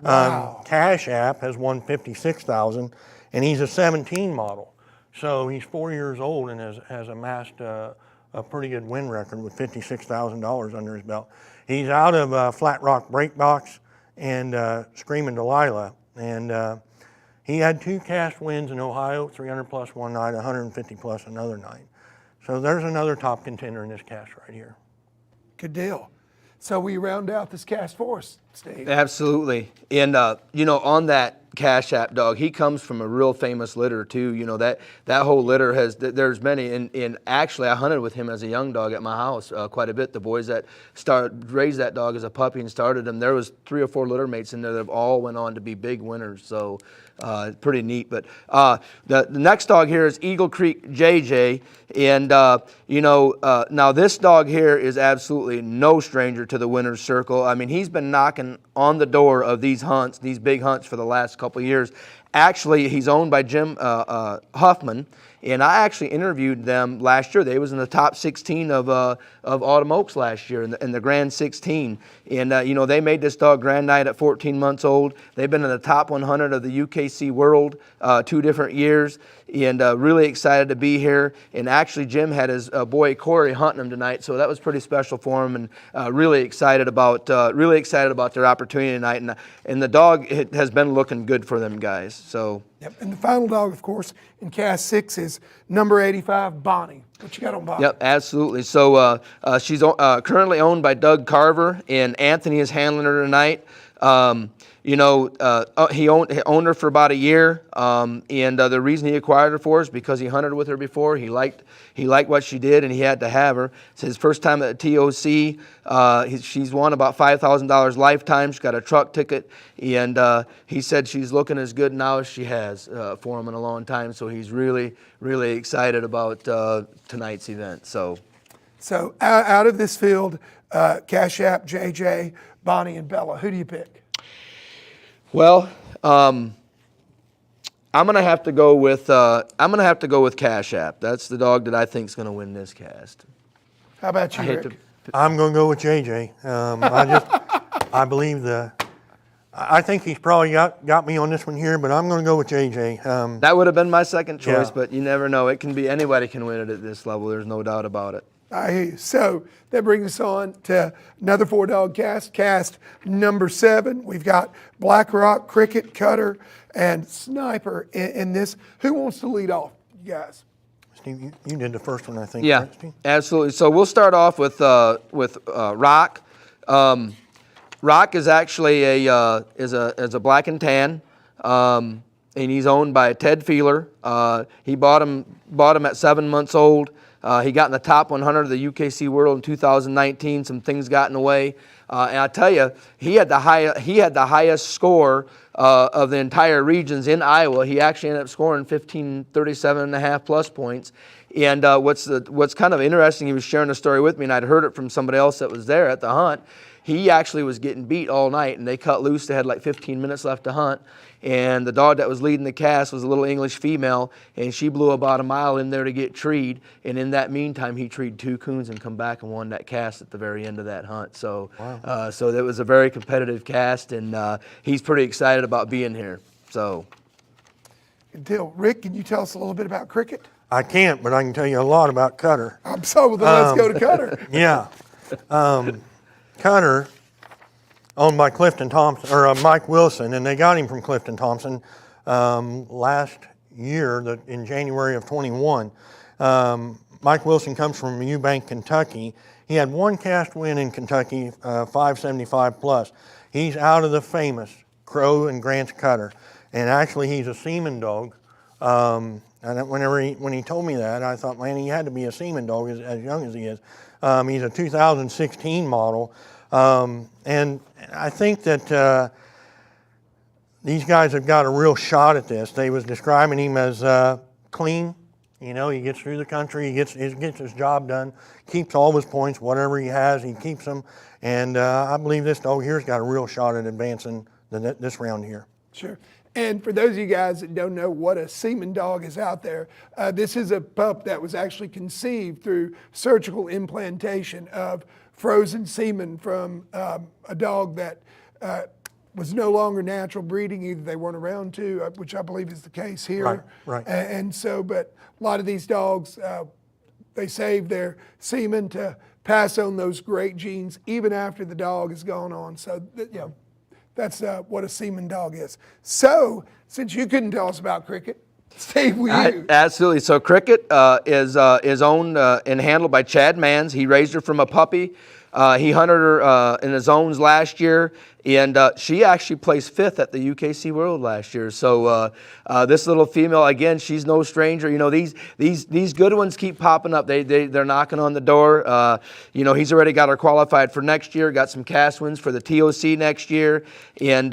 Wow. Cash App has won 56,000, and he's a 17 model. So he's 4 years old and has amassed a pretty good win record with $56,000 under his belt. He's out of Flat Rock Break Box and Screaming Delilah. And he had 2 cast wins in Ohio, 300 plus one night, 150 plus another night. So there's another top contender in this cast right here. Good deal. So we round out this cast for us, Steve. Absolutely. And, you know, on that Cash App dog, he comes from a real famous litter too. You know, that whole litter has, there's many, and actually I hunted with him as a young dog at my house quite a bit. The boys that raised that dog as a puppy and started him, there was 3 or 4 litter mates in there that all went on to be big winners. So pretty neat. But the next dog here is Eagle Creek JJ. And, you know, now this dog here is absolutely no stranger to the winner's circle. I mean, he's been knocking on the door of these hunts, these big hunts, for the last couple of years. Actually, he's owned by Jim Huffman, and I actually interviewed them last year. They was in the top 16 of Autumn Oaks last year in the Grand 16. And, you know, they made this dog Grand Night at 14 months old. They've been in the top 100 of the UKC World 2 different years, and really excited to be here. And actually, Jim had his boy Corey hunting him tonight, so that was pretty special for him, and really excited about their opportunity tonight. And the dog has been looking good for them guys. So. Yep. And the final dog, of course, in cast 6 is number 85, Bonnie. What you got on Bonnie? Yep, absolutely. So she's currently owned by Doug Carver, and Anthony is handling her tonight. You know, he owned her for about a year, and the reason he acquired her for is because he hunted with her before. He liked what she did, and he had to have her. It's his first time at the TOC. She's won about $5,000 lifetime. She's got a truck ticket, and he said she's looking as good now as she has for him in a long time. So he's really, really excited about tonight's event. So out of this field, Cash App, JJ, Bonnie, and Bella, who do you pick? Well, I'm gonna have to go with Cash App. That's the dog that I think is gonna win this cast. How about you, Rick? I'm going to go with JJ. I believe I think he's probably got me on this one here, but I'm going to go with JJ. That would have been my second choice, Yeah. but you never know. It can be anybody can win it at this level. There's no doubt about it. I hear you. So that brings us on to another 4-dog cast number 7. We've got Black Rock, Cricket, Cutter, and Sniper in this. Who wants to lead off, you guys? Steve, you did the first one, I think. Yeah, right, Steve? absolutely. So we'll start off with Rock. Rock is actually is a black and tan, and he's owned by Ted Feeler. He bought him at 7 months old. He got in the top 100 of the UKC World in 2019. Some things got in the way, and I tell you, he had the highest score of the entire regions in Iowa. He actually ended up scoring 1537.5 plus points. And what's kind of interesting, he was sharing a story with me, and I'd heard it from somebody else that was there at the hunt. He actually was getting beat all night, and they cut loose. They had like 15 minutes left to hunt. And the dog that was leading the cast was a little English female, and she blew about a mile in there to get treed. And in that meantime, he treed 2 coons and come back and won that cast at the very end of that hunt. So, wow. So it was a very competitive cast, and he's pretty excited about being here. So, Good deal. Rick, can you tell us a little bit about Cricket? I can't, but I can tell you a lot about Cutter. I'm so then let's go to Cutter. Yeah. Cutter, owned by Clifton Thompson, or Mike Wilson, and they got him from Clifton Thompson last year, in January of 21. Mike Wilson comes from Eubank, Kentucky. He had 1 cast win in Kentucky, 575 plus. He's out of the famous Crow and Grant's Cutter, and actually he's a Semen Dog. And when he told me that, I thought, man, he had to be a Semen Dog as young as he is. He's a 2016 model. And I think that these guys have got a real shot at this. They was describing him as clean. You know, he gets through the country, he gets his job done, keeps all his points, whatever he has, he keeps them. And I believe this dog here's got a real shot at advancing this round here. Sure. And for those of you guys that don't know what a Semen Dog is out there, this is a pup that was actually conceived through surgical implantation of frozen semen from a dog that was no longer natural breeding. Either they weren't around to, which I believe is the case here. Right, right. And so, but a lot of these dogs, they save their semen to pass on those great genes even after the dog is gone on. So, that's what a semen dog is. So, since you couldn't tell us about Cricket, Steve, will you? Absolutely. So Cricket is owned and handled by Chad Mans. He raised her from a puppy. He hunted her in the zones last year, and she actually placed 5th at the UKC World last year. So this little female, again, she's no stranger. You know, these good ones keep popping up. They're knocking on the door. You know, he's already got her qualified for next year. Got some cast wins for the TOC next year, and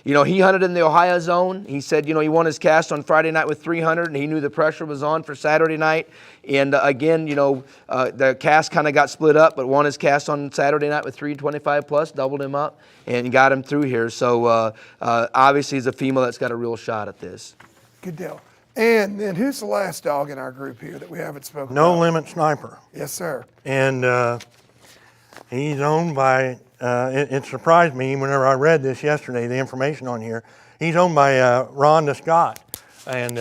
you know, he hunted in the Ohio zone. He said, you know, he won his cast on Friday night with 300, and he knew the pressure was on for Saturday night. And again, you know, the cast kind of got split up, but won his cast on Saturday night with 325 plus, doubled him up, and got him through here. So obviously he's a female that's got a real shot at this. Good deal. And then who's the last dog in our group here that we haven't spoken No about? Limit Sniper. Yes, sir. And he's owned by, it surprised me whenever I read this yesterday, the information on here. He's owned by Rhonda Scott, and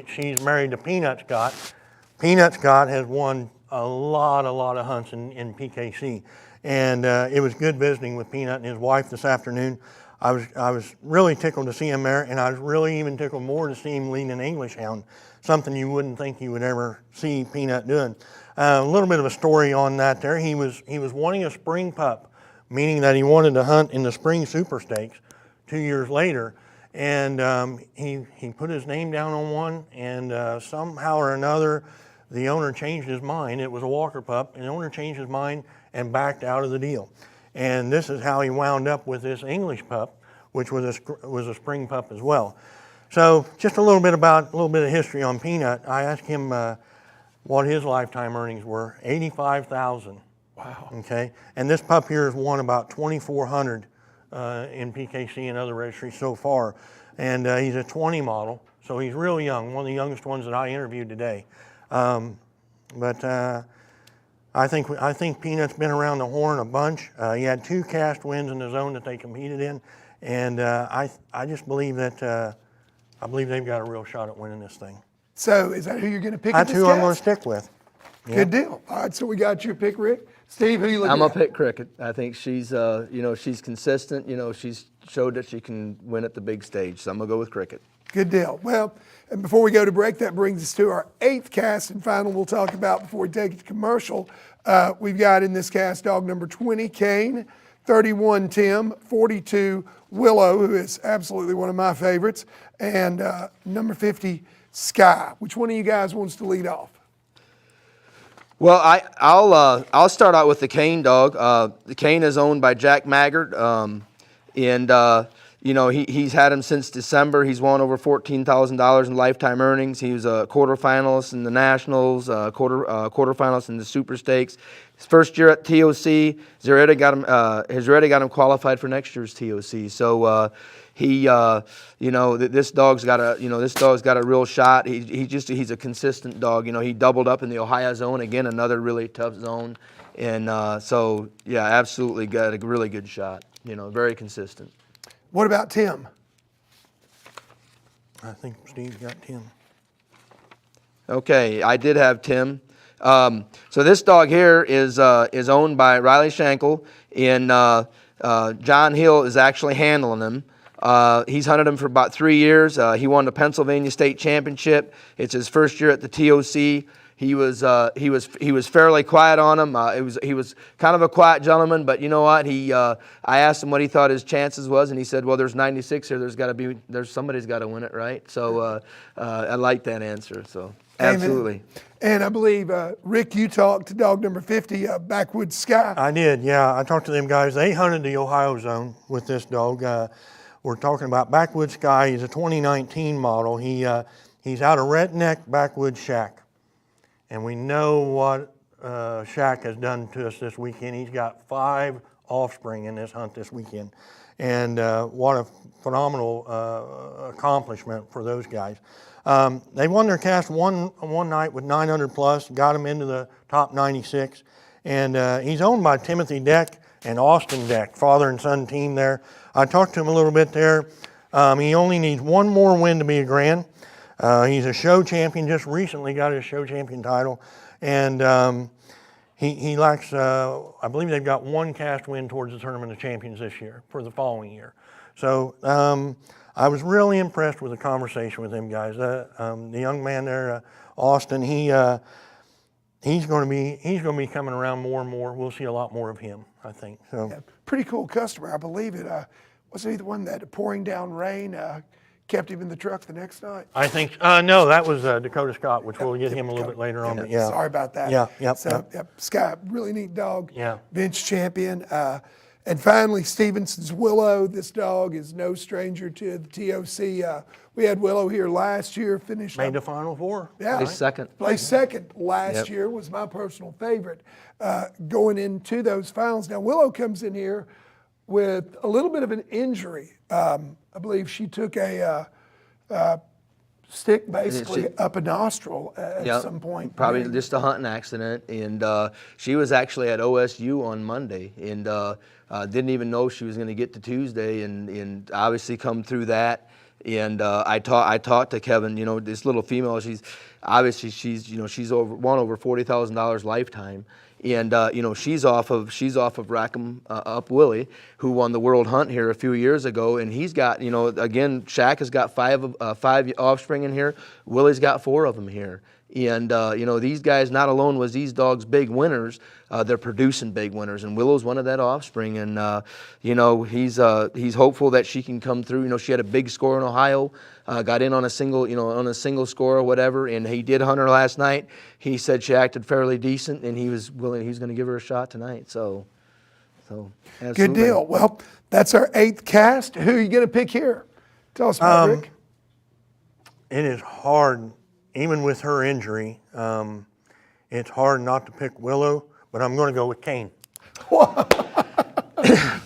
she's married to Peanut Scott. Peanut Scott has won a lot of hunts in PKC, and it was good visiting with Peanut and his wife this afternoon. I was really tickled to see him there, and I was really even tickled more to see him leading an English hound, something you wouldn't think you would ever see Peanut doing. A little bit of a story on that there. He was wanting a spring pup, meaning that he wanted to hunt in the spring super stakes 2 years later, and he put his name down on one, and somehow or another, the owner changed his mind. It was a walker pup, and the owner changed his mind and backed out of the deal. And this is how he wound up with this English pup, which was a spring pup as well. So just a little bit of history on Peanut. I asked him what his lifetime earnings were. $85,000. Wow. Okay, and this pup here has won about 2,400 in PKC and other registries so far, and he's a 20 model, so he's real young. One of the youngest ones that I interviewed today. But I think Peanut's been around the horn a bunch. He had 2 cast wins in the zone that they competed in, and I just believe that I believe they've got a real shot at winning this thing. So is that who you're going to pick? That's who I'm going to stick with. Good deal. All right, so we got your pick, Rick. Steve, who you looking I'm at? gonna pick Cricket. I think she's, you know, she's consistent. You know, she's showed that she can win at the big stage. So I'm gonna go with Cricket. Good deal. Well, and before we go to break, that brings us to our 8th cast and final we'll talk about before we take it to commercial. We've got in this cast dog number 20, Kane, 31, Tim, 42, Willow, who is absolutely one of my favorites, and number 50, Sky. Which one of you guys wants to lead off? Well, I'll start out with the Kane dog. The Kane is owned by Jack Maggart, and you know, he's had him since December. He's won over $14,000 in lifetime earnings. He was a quarterfinalist in the Nationals, quarterfinalist in the Super Stakes. His first year at TOC, has already got him qualified for next year's TOC. So he, you know, this dog's got a real shot. He's a consistent dog. You know, he doubled up in the Ohio zone again, another really tough zone, and so yeah, absolutely got a really good shot. You know, very consistent. What about Tim? I think Steve's got Tim. Okay, I did have Tim. So this dog here is owned by Riley Schenkel, and John Hill is actually handling him. He's hunted him for about 3 years. He won the Pennsylvania State Championship. It's his first year at the TOC. He was fairly quiet on him. He was kind of a quiet gentleman, but you know what? I asked him what he thought his chances was, and he said, "Well, there's 96 here. There's somebody's got to win it, right?" So I like that answer. So absolutely. Amen. And I believe Rick, you talked to dog number 50, Backwoods Sky. I did, yeah. I talked to them guys. They hunted the Ohio zone with this dog. We're talking about Backwoods Sky. He's a 2019 model. He's out of Redneck Backwoods Shack. And we know what Shack has done to us this weekend. He's got 5 offspring in this hunt this weekend. And what a phenomenal accomplishment for those guys. They won their cast one night with 900 plus, got him into the top 96. And he's owned by Timothy Deck and Austin Deck, father and son team there. I talked to him a little bit there. He only needs one more win to be a grand. He's a show champion, just recently got his show champion title. And he lacks, I believe they've got one cast win towards the Tournament of Champions this year for the following year. So I was really impressed with the conversation with them guys. The young man there, Austin, he's going to be coming around more and more. We'll see a lot more of him, I think. So Yeah, pretty cool customer, I believe it. Was he the one that pouring down rain kept him in the truck the next night? I think, no, that was Dakota Scott, which we'll get him a little bit later on. But yeah. Sorry about that. Yeah, yep, So, yep. yep, Scott, really neat dog. Yeah. Bench champion. And finally, Stevenson's Willow. This dog is no stranger to the TOC. We had Willow here last year, finished Made the up, Final Four. yeah, Placed second. Placed second last Yep. year, was my personal favorite going into those finals. Now, Willow comes in here with a little bit of an injury. I believe she took a stick basically up a nostril at Yep. some point. Probably just a hunting accident, and she was actually at OSU on Monday, and didn't even know she was going to get to Tuesday, and obviously come through that. And I talked to Kevin. You know, this little female. She's won over $40,000 lifetime. And you know, she's off of Rackham up Willie, who won the World Hunt here a few years ago, and he's got, you know, again, Shaq has got five offspring in here. Willie's got 4 of them here. And you know, these guys, not alone was these dogs big winners, they're producing big winners, and Willow's one of that offspring. And you know, he's hopeful that she can come through. You know, she had a big score in Ohio, got in on a single score or whatever, and he did hunt her last night. He said she acted fairly decent, and he's going to give her a shot tonight. So absolutely. Good deal. Well, that's our 8th cast. Who are you going to pick here? Tell us about Rick. It is hard, even with her injury, it's hard not to pick Willow, but I'm going to go with Kane.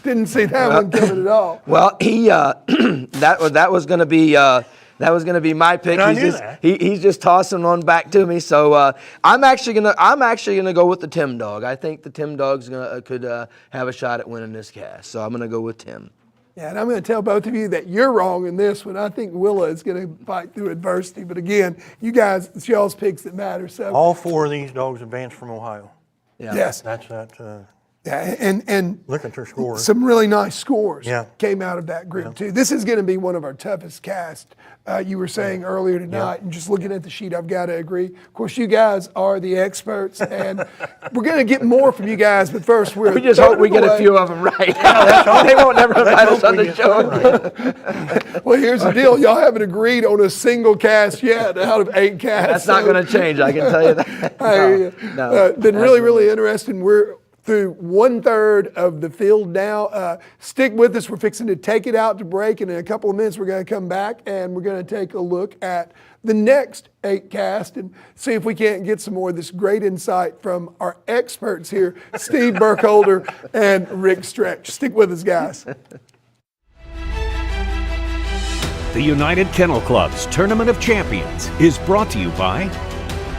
Didn't see that one coming at all. Well, he that was going to be my pick. And I knew that. He's just tossing one back to me. So I'm actually gonna go with the Tim Dog. I think the Tim Dog's could have a shot at winning this cast. So I'm gonna go with Tim. Yeah, and I'm going to tell both of you that you're wrong in this one. I think Willow is going to fight through adversity. But again, you guys, it's y'all's picks that matter. So All 4 of these dogs advanced from Ohio. Yeah. yes, That's that. yeah, and Look at their scores. some really nice scores Yeah. came out of that group too. This is going to be one of our toughest casts. You were saying earlier tonight, and just looking at the sheet, I've got to agree. Of course, you guys are the experts, and we're going to get more from you guys. But first, We just hope we get a few of them right. They won't never invite us on the show. Right. Well, here's the deal: y'all haven't agreed on a single cast yet out of 8 casts. That's not going to change. I can tell you that. No, Been really interesting. We're through 1/3 of the field now. Stick with us. We're fixing to take it out to break, and in a couple of minutes we're going to come back and we're going to take a look at the next 8 cast and see if we can't get some more of this great insight from our experts here, Steve Burkholder and Rick Stretch. Stick with us, guys. The United Kennel Club's Tournament of Champions is brought to you by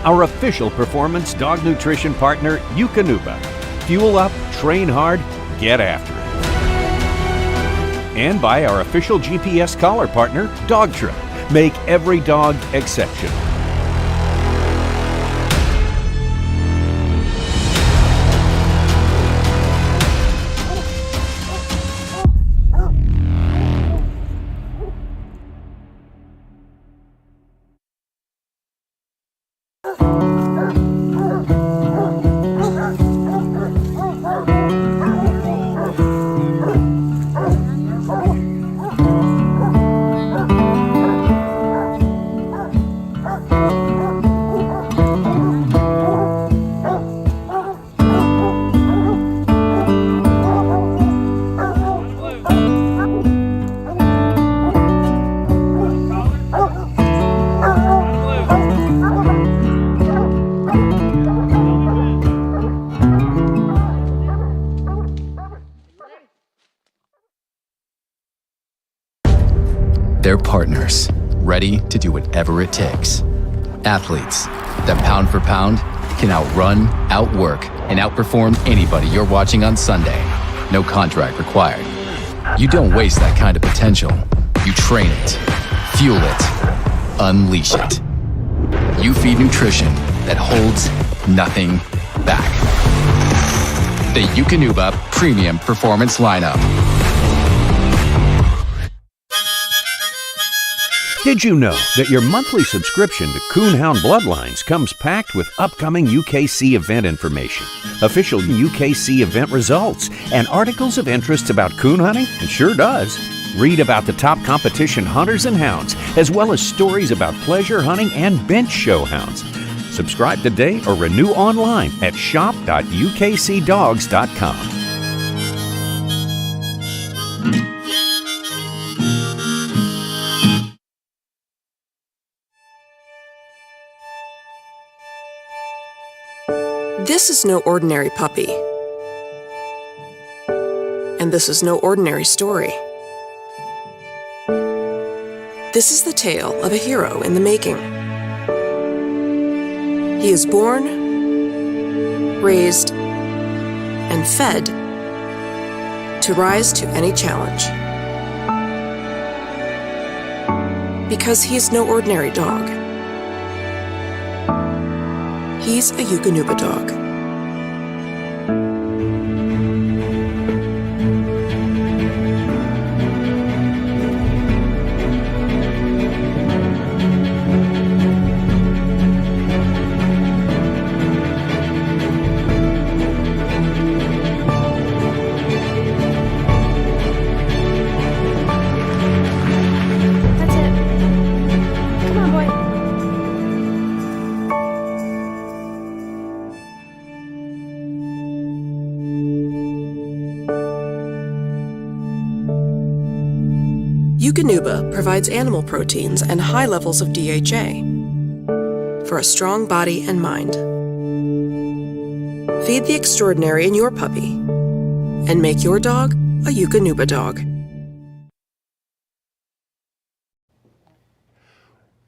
our official performance dog nutrition partner, Eukanuba. Fuel up, train hard, get after it. And by our official GPS collar partner, Dog Trip. Make every dog exceptional. They're partners, ready to do whatever it takes. Athletes that pound for pound can outrun, outwork, and outperform anybody you're watching on Sunday. no contract required. You don't waste that kind of potential. You train it, fuel it, unleash it. You feed nutrition that holds nothing back. The Eukanuba Premium Performance Lineup. Did you know that your monthly subscription to Coonhound Bloodlines comes packed with upcoming UKC event information, official UKC event results, and articles of interest about coon hunting? It sure does. Read about the top competition hunters and hounds, as well as stories about pleasure hunting and bench show hounds. Subscribe today or renew online at shop.ukcdogs.com. This is no ordinary puppy. And this is no ordinary story. This is the tale of a hero in the making. He is born, raised, and fed to rise to any challenge. Because he is no ordinary dog. He's a Eukanuba dog. That's it. Come on, boy. Eukanuba provides animal proteins and high levels of DHA for a strong body and mind. Feed the extraordinary in your puppy and make your dog a Eukanuba dog.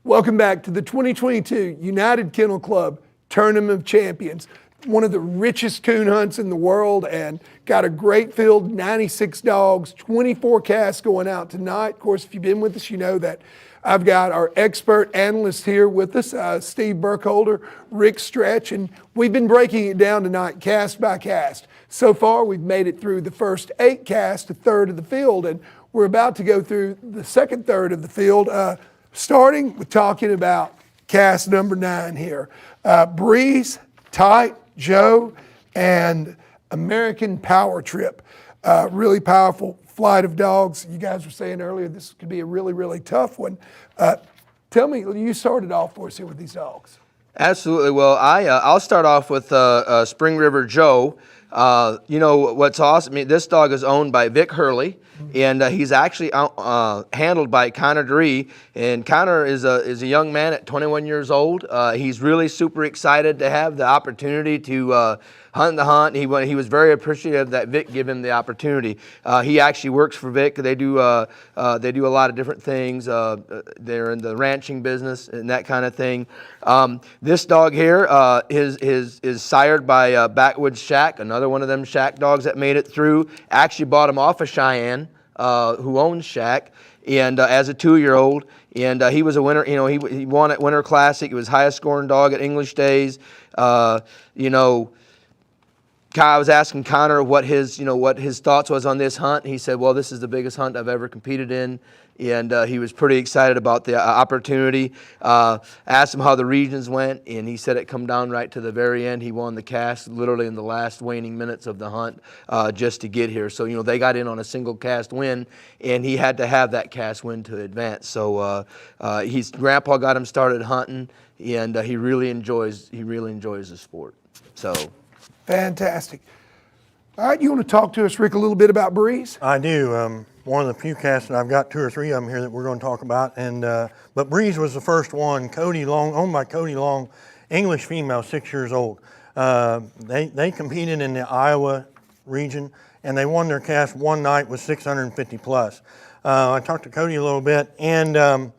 Welcome back to the 2022 United Kennel Club Tournament of Champions. One of the richest coon hunts in the world, and got a great field, 96 dogs, 24 casts going out tonight. Of course, if you've been with us, you know that I've got our expert analyst here with us, Steve Burkholder, Rick Stretch, and we've been breaking it down tonight cast by cast. So far, we've made it through the first 8 casts, a third of the field, and we're about to go through the second third of the field, starting with talking about cast number 9 here. Breeze, Tight, Joe, and American Power Trip. Really powerful flight of dogs. You guys were saying earlier this could be a really, really tough one. Tell me, you started off for us here with these dogs. Absolutely. Well, I'll start off with Spring River Joe. You know what's awesome? I mean, this dog is owned by Vic Hurley, and he's actually handled by Connor Dree. And Connor is a young man at 21 years old. He's really super excited to have the opportunity to hunt the hunt. He was very appreciative that Vic gave him the opportunity. He actually works for Vic. They do a lot of different things. They're in the ranching business and that kind of thing. This dog here is sired by Backwoods Shack, another one of them Shack dogs that made it through. Actually bought him off of Cheyenne, who owns Shack, and as a 2-year-old. And he was a winner. You know, he won at Winter Classic. He was highest scoring dog at English Days. You know, I was asking Connor what his thoughts was on this hunt. He said, well, this is the biggest hunt I've ever competed in. And he was pretty excited about the opportunity. Asked him how the regions went, and he said it come down right to the very end. He won the cast literally in the last waning minutes of the hunt just to get here. So, you know, they got in on a single cast win, and he had to have that cast win to advance. So Grandpa got him started hunting, and he really enjoys the sport. So. Fantastic. All right, you want to talk to us, Rick, a little bit about Breeze? I do. One of the few casts, and I've got 2 or 3 of them here that we're going to talk about. And but Breeze was the first one. Cody Long, owned by Cody Long, English female, 6 years old. They competed in the Iowa region, and they won their cast one night with 650 plus. I talked to Cody a little bit, and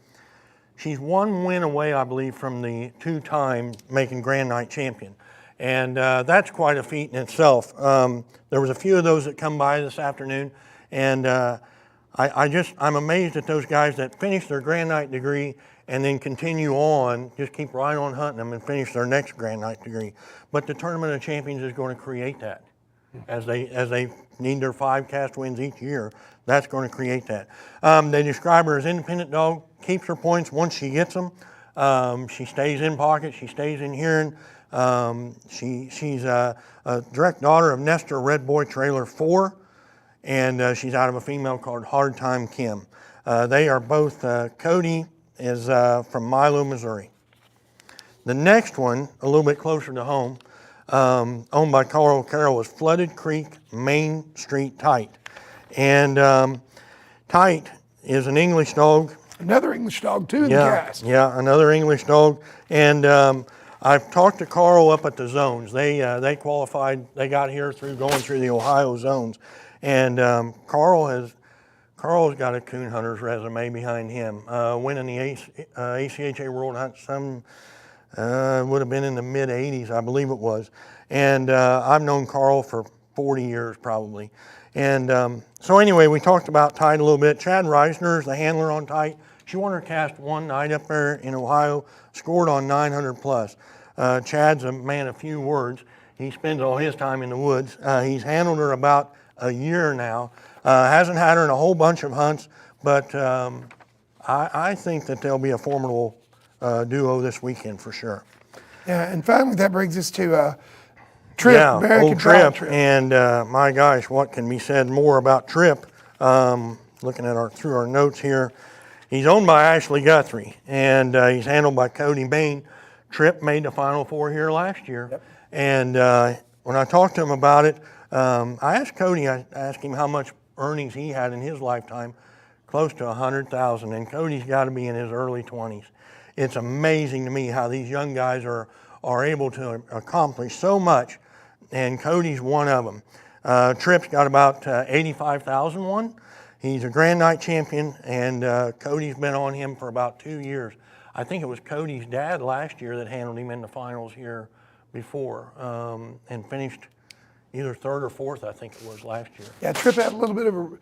she's one win away, I believe, from the 2-time Macon Grand Night champion. And that's quite a feat in itself. There was a few of those that come by this afternoon, and I'm amazed at those guys that finish their Grand Night degree and then continue on, just keep right on hunting them and finish their next Grand Night degree. But the Tournament of Champions is going to create that. As they need their 5 cast wins each year, that's going to create that. They describe her as independent dog, keeps her points once she gets them. She stays in pocket, she stays in hearing. She's a direct daughter of Nestor Red Boy Trailer 4, and she's out of a female called Hard Time Kim. They are both, Cody is from Milo, Missouri. The next one, a little bit closer to home, owned by Carl Carroll, is Flooded Creek Main Street Tight. And Tight is an English dog. Another English dog too in the cast. Yeah, another English dog. And I've talked to Carl up at the zones. They qualified, they got here going through the Ohio zones. And Carl's got a coon hunter's resume behind him. Winning the ACHA World Hunt would have been in the mid 80s, I believe it was. And I've known Carl for 40 years probably. And so anyway, we talked about Tight a little bit. Chad Reisner is the handler on Tight. She won her cast one night up there in Ohio, scored on 900 plus. Chad's a man of few words. He spends all his time in the woods. He's handled her about a year now. Hasn't had her in a whole bunch of hunts, but I think that they'll be a formidable duo this weekend for sure. Yeah, and finally that brings us to Trip, yeah, American old Trial Trip. And my gosh, what can be said more about Trip? Looking at through our notes here, he's owned by Ashley Guthrie, and he's handled by Cody Bain. Trip made the Final Four here last year. Yep. And when I talked to him about it, I asked Cody, I asked him how much earnings he had in his lifetime, close to 100,000, and Cody's got to be in his early 20s. It's amazing to me how these young guys are able to accomplish so much, and Cody's one of them. Trip's got about 85,000 won. He's a Grand Night champion, and Cody's been on him for about 2 years. I think it was Cody's dad last year that handled him in the finals here before, and finished either 3rd or 4th, I think it was last year. Yeah, Trip had a little bit of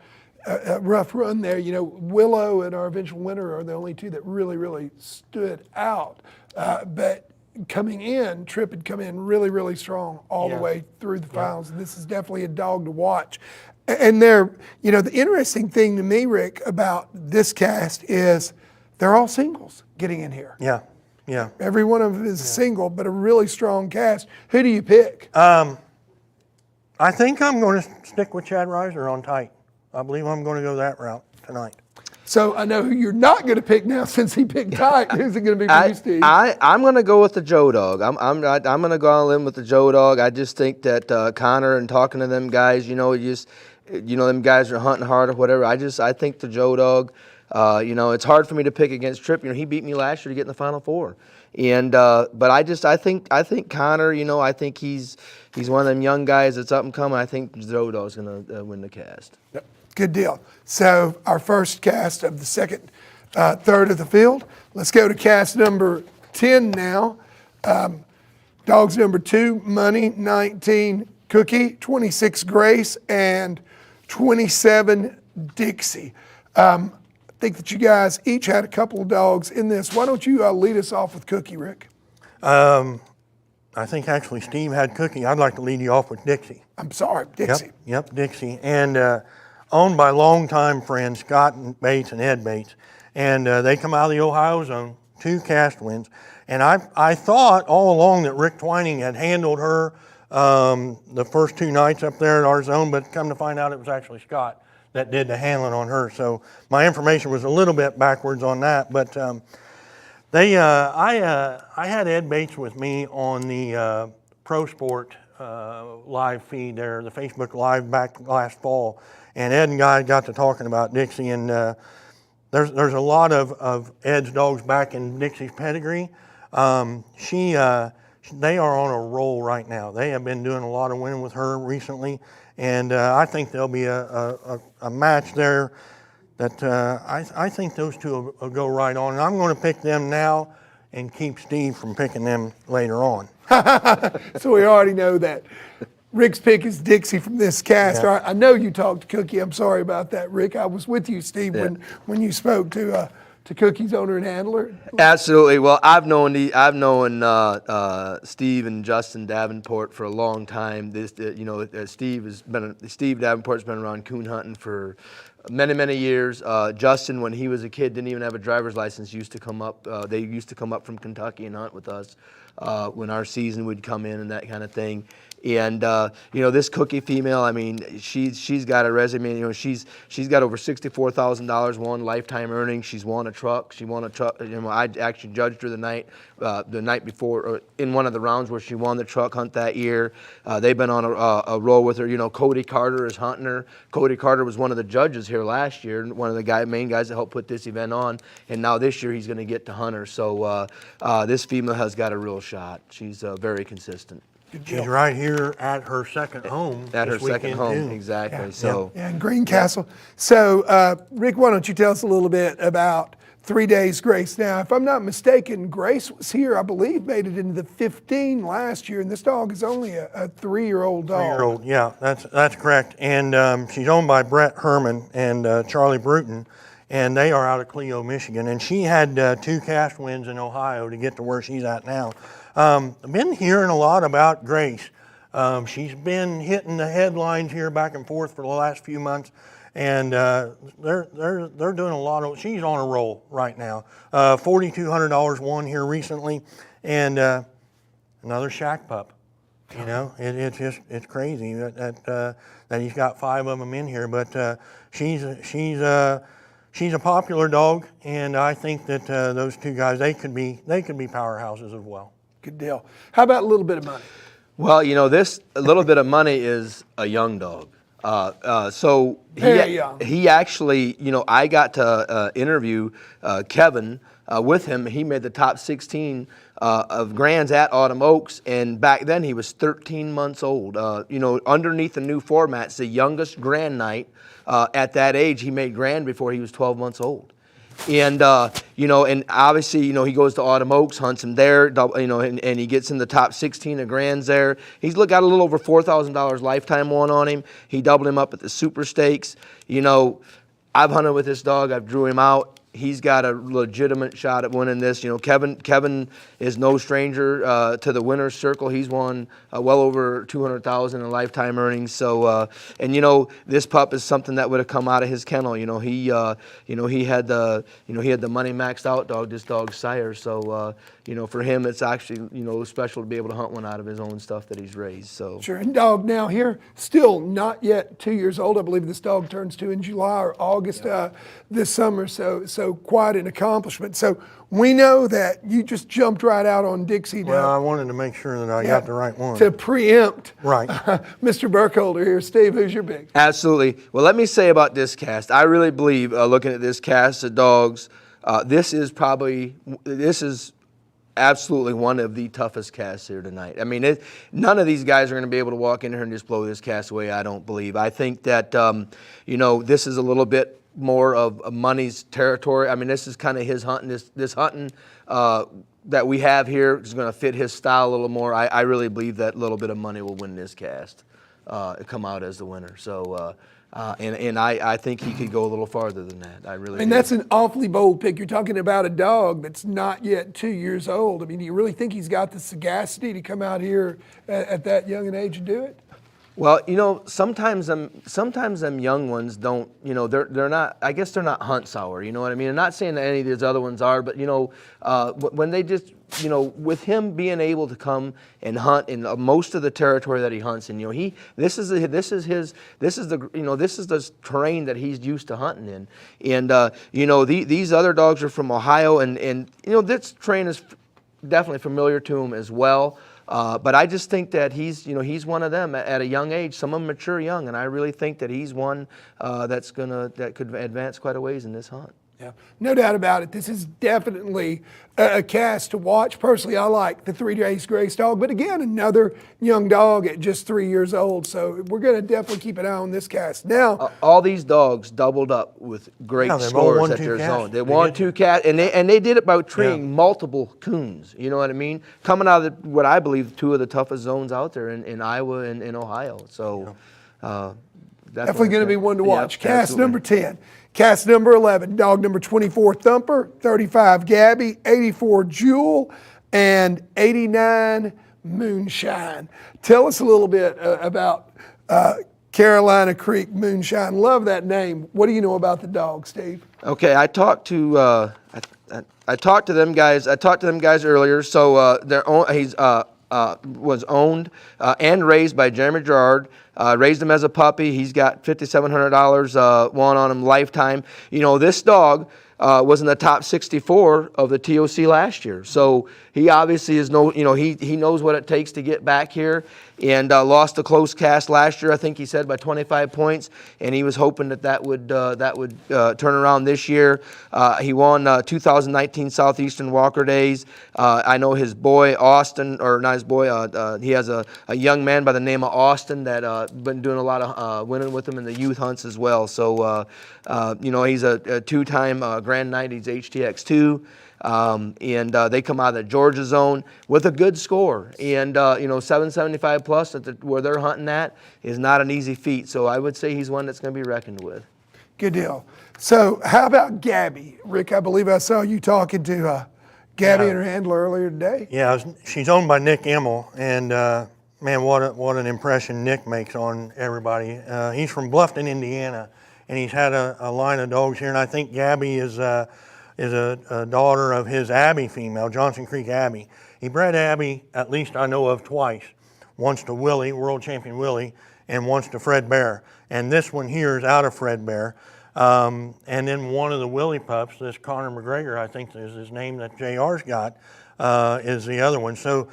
a rough run there. You know, Willow and our eventual winner are the only two that really, really stood out. But coming in, Trip had come in really, really strong all the way through the finals. And this is definitely a dog to watch. And the interesting thing to me, Rick, about this cast is they're all singles getting in here. Yeah, yeah. Every one of them is a single, but a really strong cast. Who do you pick? I think I'm going to stick with Chad Reisner on Tight. I believe I'm going to go that route tonight. So I know who you're not going to pick now since he picked Tight. Who's it going to be for you, Steve? I'm going to go with the Joe Dog. I'm going to go all in with the Joe Dog. I just think that Connor and talking to them guys, them guys are hunting hard or whatever. I think the Joe Dog. It's hard for me to pick against Tripp. He beat me last year to get in the Final Four. And but I think Connor. I think he's one of them young guys that's up and coming. I think Joe Dog's going to win the cast. Yep. Good deal. So our first cast of the second third of the field. Let's go to cast number 10 now. Dogs number 2, Money, 19, Cookie, 26, Grace, and 27, Dixie. I think that you guys each had a couple of dogs in this. Why don't you lead us off with Cookie, Rick? I think actually Steve had Cookie. I'd like to lead you off with Dixie. I'm sorry, Dixie. Yep, Dixie. And owned by longtime friends Scott Bates and Ed Bates. And they come out of the Ohio zone, 2 cast wins. And I thought all along that Rick Twining had handled her the first 2 nights up there at our zone, but come to find out it was actually Scott that did the handling on her. So my information was a little bit backwards on that. But I had Ed Bates with me on the Pro Sport live feed there, the Facebook Live back last fall. And Ed and Guy got to talking about Dixie, and there's a lot of Ed's dogs back in Dixie's pedigree. They are on a roll right now. They have been doing a lot of winning with her recently, and I think there'll be a match there that I think those two will go right on. And I'm going to pick them now and keep Steve from picking them later on. So we already know that. Rick's pick is Dixie from this cast. Yeah. I know you talked to Cookie. I'm sorry about that, Rick. I was with you, Steve, when you spoke to Cookie's owner and handler. Absolutely. Well, I've known Steve and Justin Davenport for a long time. Steve Davenport's been around coon hunting for many years. Justin, when he was a kid, didn't even have a driver's license. Used to come up. They used to come up from Kentucky and hunt with us when our season would come in and that kind of thing. And this Cookie female, I mean, she's got a resume. She's got over $64,000 won lifetime earnings. She's won a truck. She won a truck. I actually judged her the night before in one of the rounds where she won the truck hunt that year. They've been on a roll with her. Cody Carter is hunting her. Cody Carter was one of the judges here last year, one of the main guys that helped put this event on. And now this year he's going to get to hunt her. So this female has got a real shot. She's very consistent. She's right here at her second home. At her second home, too. exactly. Yeah. So Yeah, in Greencastle. So, Rick, why don't you tell us a little bit about 3 Days Grace? Now, if I'm not mistaken, Grace was here, I believe, made it into the 15 last year, and this dog is only a 3-year-old dog. 3-year-old, yeah, that's correct. And she's owned by Brett Herman and Charlie Bruton, and they are out of Clio, Michigan. And she had 2 cast wins in Ohio to get to where she's at now. I've been hearing a lot about Grace. She's been hitting the headlines here back and forth for the last few months, and they're doing a lot of. She's on a roll right now. $4,200 won here recently, and another shack pup. It's crazy that he's got 5 of them in here, but she's a popular dog, and I think that those 2 guys they could be powerhouses as well. Good deal. How about a little bit of money? well, this a little bit of money is a young dog. So Very young. He actually, I got to interview Kevin with him. He made the top 16 of grands at Autumn Oaks, and back then he was 13 months old. Underneath the new formats, the youngest grand night at that age, he made grand before he was 12 months old. And and obviously, he goes to Autumn Oaks, hunts him there, and he gets in the top 16 of grands there. He's got a little over $4,000 lifetime won on him. He doubled him up at the Super Stakes. I've hunted with this dog. I've drew him out. He's got a legitimate shot at winning this. Kevin is no stranger to the winner's circle. He's won well over $200,000 in lifetime earnings. So, this pup is something that would have come out of his kennel. He had the money maxed out dog, this dog's sire. So, for him, it's actually special to be able to hunt one out of his own stuff that he's raised. So Sure. And dog now here, still not yet 2 years old. I believe this dog turns 2 in July or August this summer. So quite an accomplishment. So we know that you just jumped right out on Dixie. Well, I wanted to make sure that I got the right one. To preempt Right. Mr. Burkholder here. Steve, who's your pick? absolutely. Well, let me say about this cast, I really believe, looking at this cast of dogs, this is absolutely one of the toughest casts here tonight. I mean, none of these guys are going to be able to walk in here and just blow this cast away, I don't believe. I think that, this is a little bit more of money's territory. I mean, this is kind of his hunting. This hunting that we have here is going to fit his style a little more. I really believe that little bit of money will win this cast, come out as the winner. So, and I think he could go a little farther than that. I really And do. that's an awfully bold pick. You're talking about a dog that's not yet 2 years old. I mean, do you really think he's got the sagacity to come out here at that young an age and do it? Well, sometimes them young ones don't, they're not, I guess they're not hunt sour, you know what I mean? I'm not saying that any of these other ones are, but when they just, with him being able to come and hunt in most of the territory that he hunts in, this is the terrain that he's used to hunting in. And these other dogs are from Ohio, and this terrain is definitely familiar to him as well. But I just think that he's one of them at a young age. Some of them mature young, and I really think that he's one that could advance quite a ways in this hunt. Yeah, no doubt about it. This is definitely a cast to watch. Personally, I like the 3-Days Grace dog, but again, another young dog at just 3 years old. So we're going to definitely keep an eye on this cast. Now, all these dogs doubled up with great Yeah, they've all scores won at 2 their casts. zone. They won 2 casts, and they did it by training multiple coons. You know what I mean? Coming out of what I believe 2 of the toughest zones out there in Iowa and in Ohio. So definitely going to be one to watch. Yeah, Cast absolutely. number 10. Cast number 11, dog number 24, Thumper, 35, Gabby, 84, Jewel, and 89, Moonshine. Tell us a little bit about Carolina Creek Moonshine. Love that name. What do you know about the dog, Steve? Okay, I talked to I talked to them guys. I talked to them guys earlier. So he's was owned and raised by Jeremy Gerard. Raised him as a puppy. He's got $5,700 won on him lifetime. You know, this dog was in the top 64 of the TOC last year. So he obviously is he knows what it takes to get back here, and lost a close cast last year. I think he said by 25 points, and he was hoping that would turn around this year. He won 2019 Southeastern Walker Days. I know his boy Austin, or not his boy. He has a young man by the name of Austin that been doing a lot of winning with him in the youth hunts as well. So he's a 2-time Grand 90s HTX2. And they come out of the Georgia zone with a good score, and 775 plus where they're hunting at is not an easy feat. So I would say he's one that's going to be reckoned with. Good deal. So how about Gabby? Rick, I believe I saw you talking to Gabby and her handler earlier today. Yeah, she's owned by Nick Emmel, and man, what an impression Nick makes on everybody. He's from Bluffton, Indiana, and he's had a line of dogs here, and I think Gabby is a daughter of his Abby female, Johnson Creek Abby. He bred Abby, at least I know of, twice. Once to Willie, world champion Willie, and once to Fred Bear. And this one here is out of Fred Bear. And then one of the Willie pups, this Connor McGregor, I think is his name that JR's got, is the other one. So,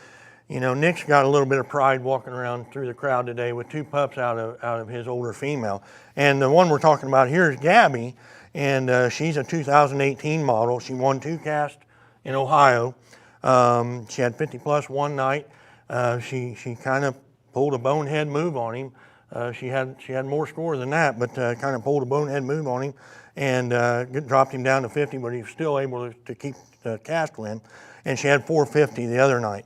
Nick's got a little bit of pride walking around through the crowd today with 2 pups out of his older female. And the one we're talking about here is Gabby. And she's a 2018 model. She won 2 casts in Ohio. She had 50 plus one night. She kind of pulled a bonehead move on him. She had more score than that, but kind of pulled a bonehead move on him and dropped him down to 50, but he was still able to keep the cast win. And she had 450 the other night.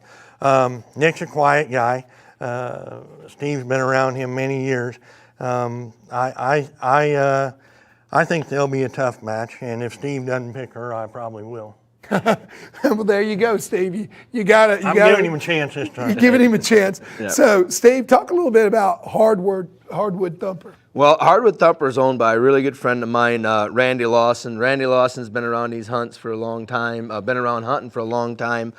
Nick's a quiet guy. Steve's been around him many years. I think they'll be a tough match, and if Steve doesn't pick her, I probably will. Well, there you go, Steve. You got it. I'm giving him a chance this time. You're giving him a chance. Yeah. So, Steve, talk a little bit about Hardwood Thumper. Well, Hardwood Thumper is owned by a really good friend of mine, Randy Lawson. Randy Lawson's been around these hunts for a long time, been around hunting for a long time.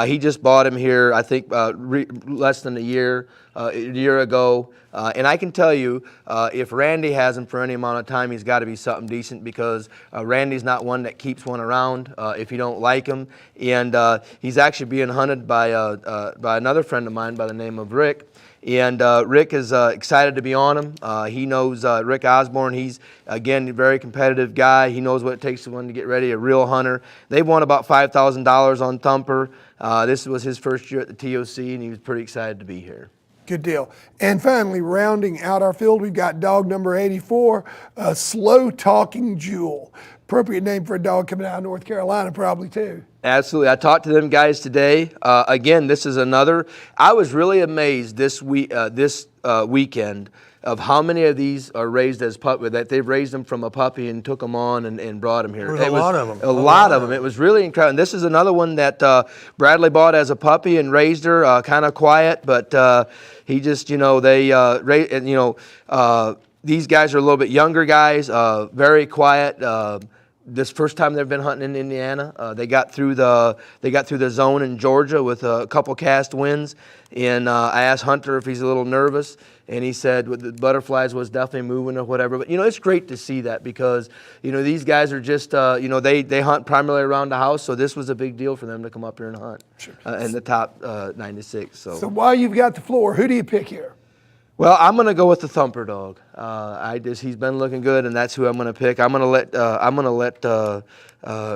He just bought him here, I think, less than a year ago. And I can tell you, if Randy has him for any amount of time, he's got to be something decent, because Randy's not one that keeps one around if you don't like him. And he's actually being hunted by another friend of mine by the name of Rick. And Rick is excited to be on him. He knows Rick Osborne. He's, again, a very competitive guy. He knows what it takes to get ready, a real hunter. They've won about $5,000 on Thumper. This was his first year at the TOC, and he was pretty excited to be here. Good deal. And finally, rounding out our field, we've got dog number 84, a Slow Talking Jewel. Appropriate name for a dog coming out of North Carolina, probably, too. Absolutely. I talked to them guys today. Again, this is another. I was really amazed this weekend of how many of these are raised as puppy, that they've raised them from a puppy and took them on and brought them here. There was a lot of them. A lot of them. It was really incredible. And this is another one that Bradley bought as a puppy and raised her, kind of quiet, but he just, these guys are a little bit younger guys, very quiet. This first time they've been hunting in Indiana, they got through the zone in Georgia with a couple cast wins, and I asked Hunter if he's a little nervous, and he said the butterflies was definitely moving or whatever. But it's great to see that, because these guys are just they hunt primarily around the house, so this was a big deal for them to come up here and hunt in the top 96. So while you've got the floor, who do you pick here? Well, I'm gonna go with the Thumper dog. He's been looking good, and that's who I'm gonna pick. I'm gonna let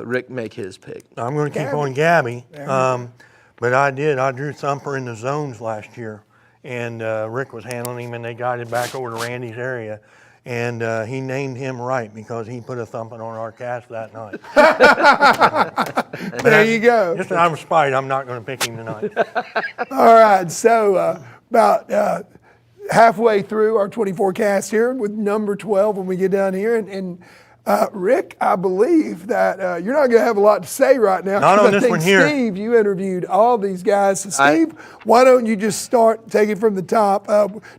Rick make his pick. I'm going to keep on Gabby, but I drew Thumper in the zones last year, and Rick was handling him, and they guided back over to Randy's area, and he named him right because he put a thumping on our cast that night. There you go. Just out of spite, I'm not going to pick him tonight. All right, so about halfway through our 24 cast here with number 12 when we get down here. And Rick, I believe that you're not going to have a lot to say right now. Not on I this think one here. Steve, you interviewed all these guys. So Steve, why don't you just start taking from the top?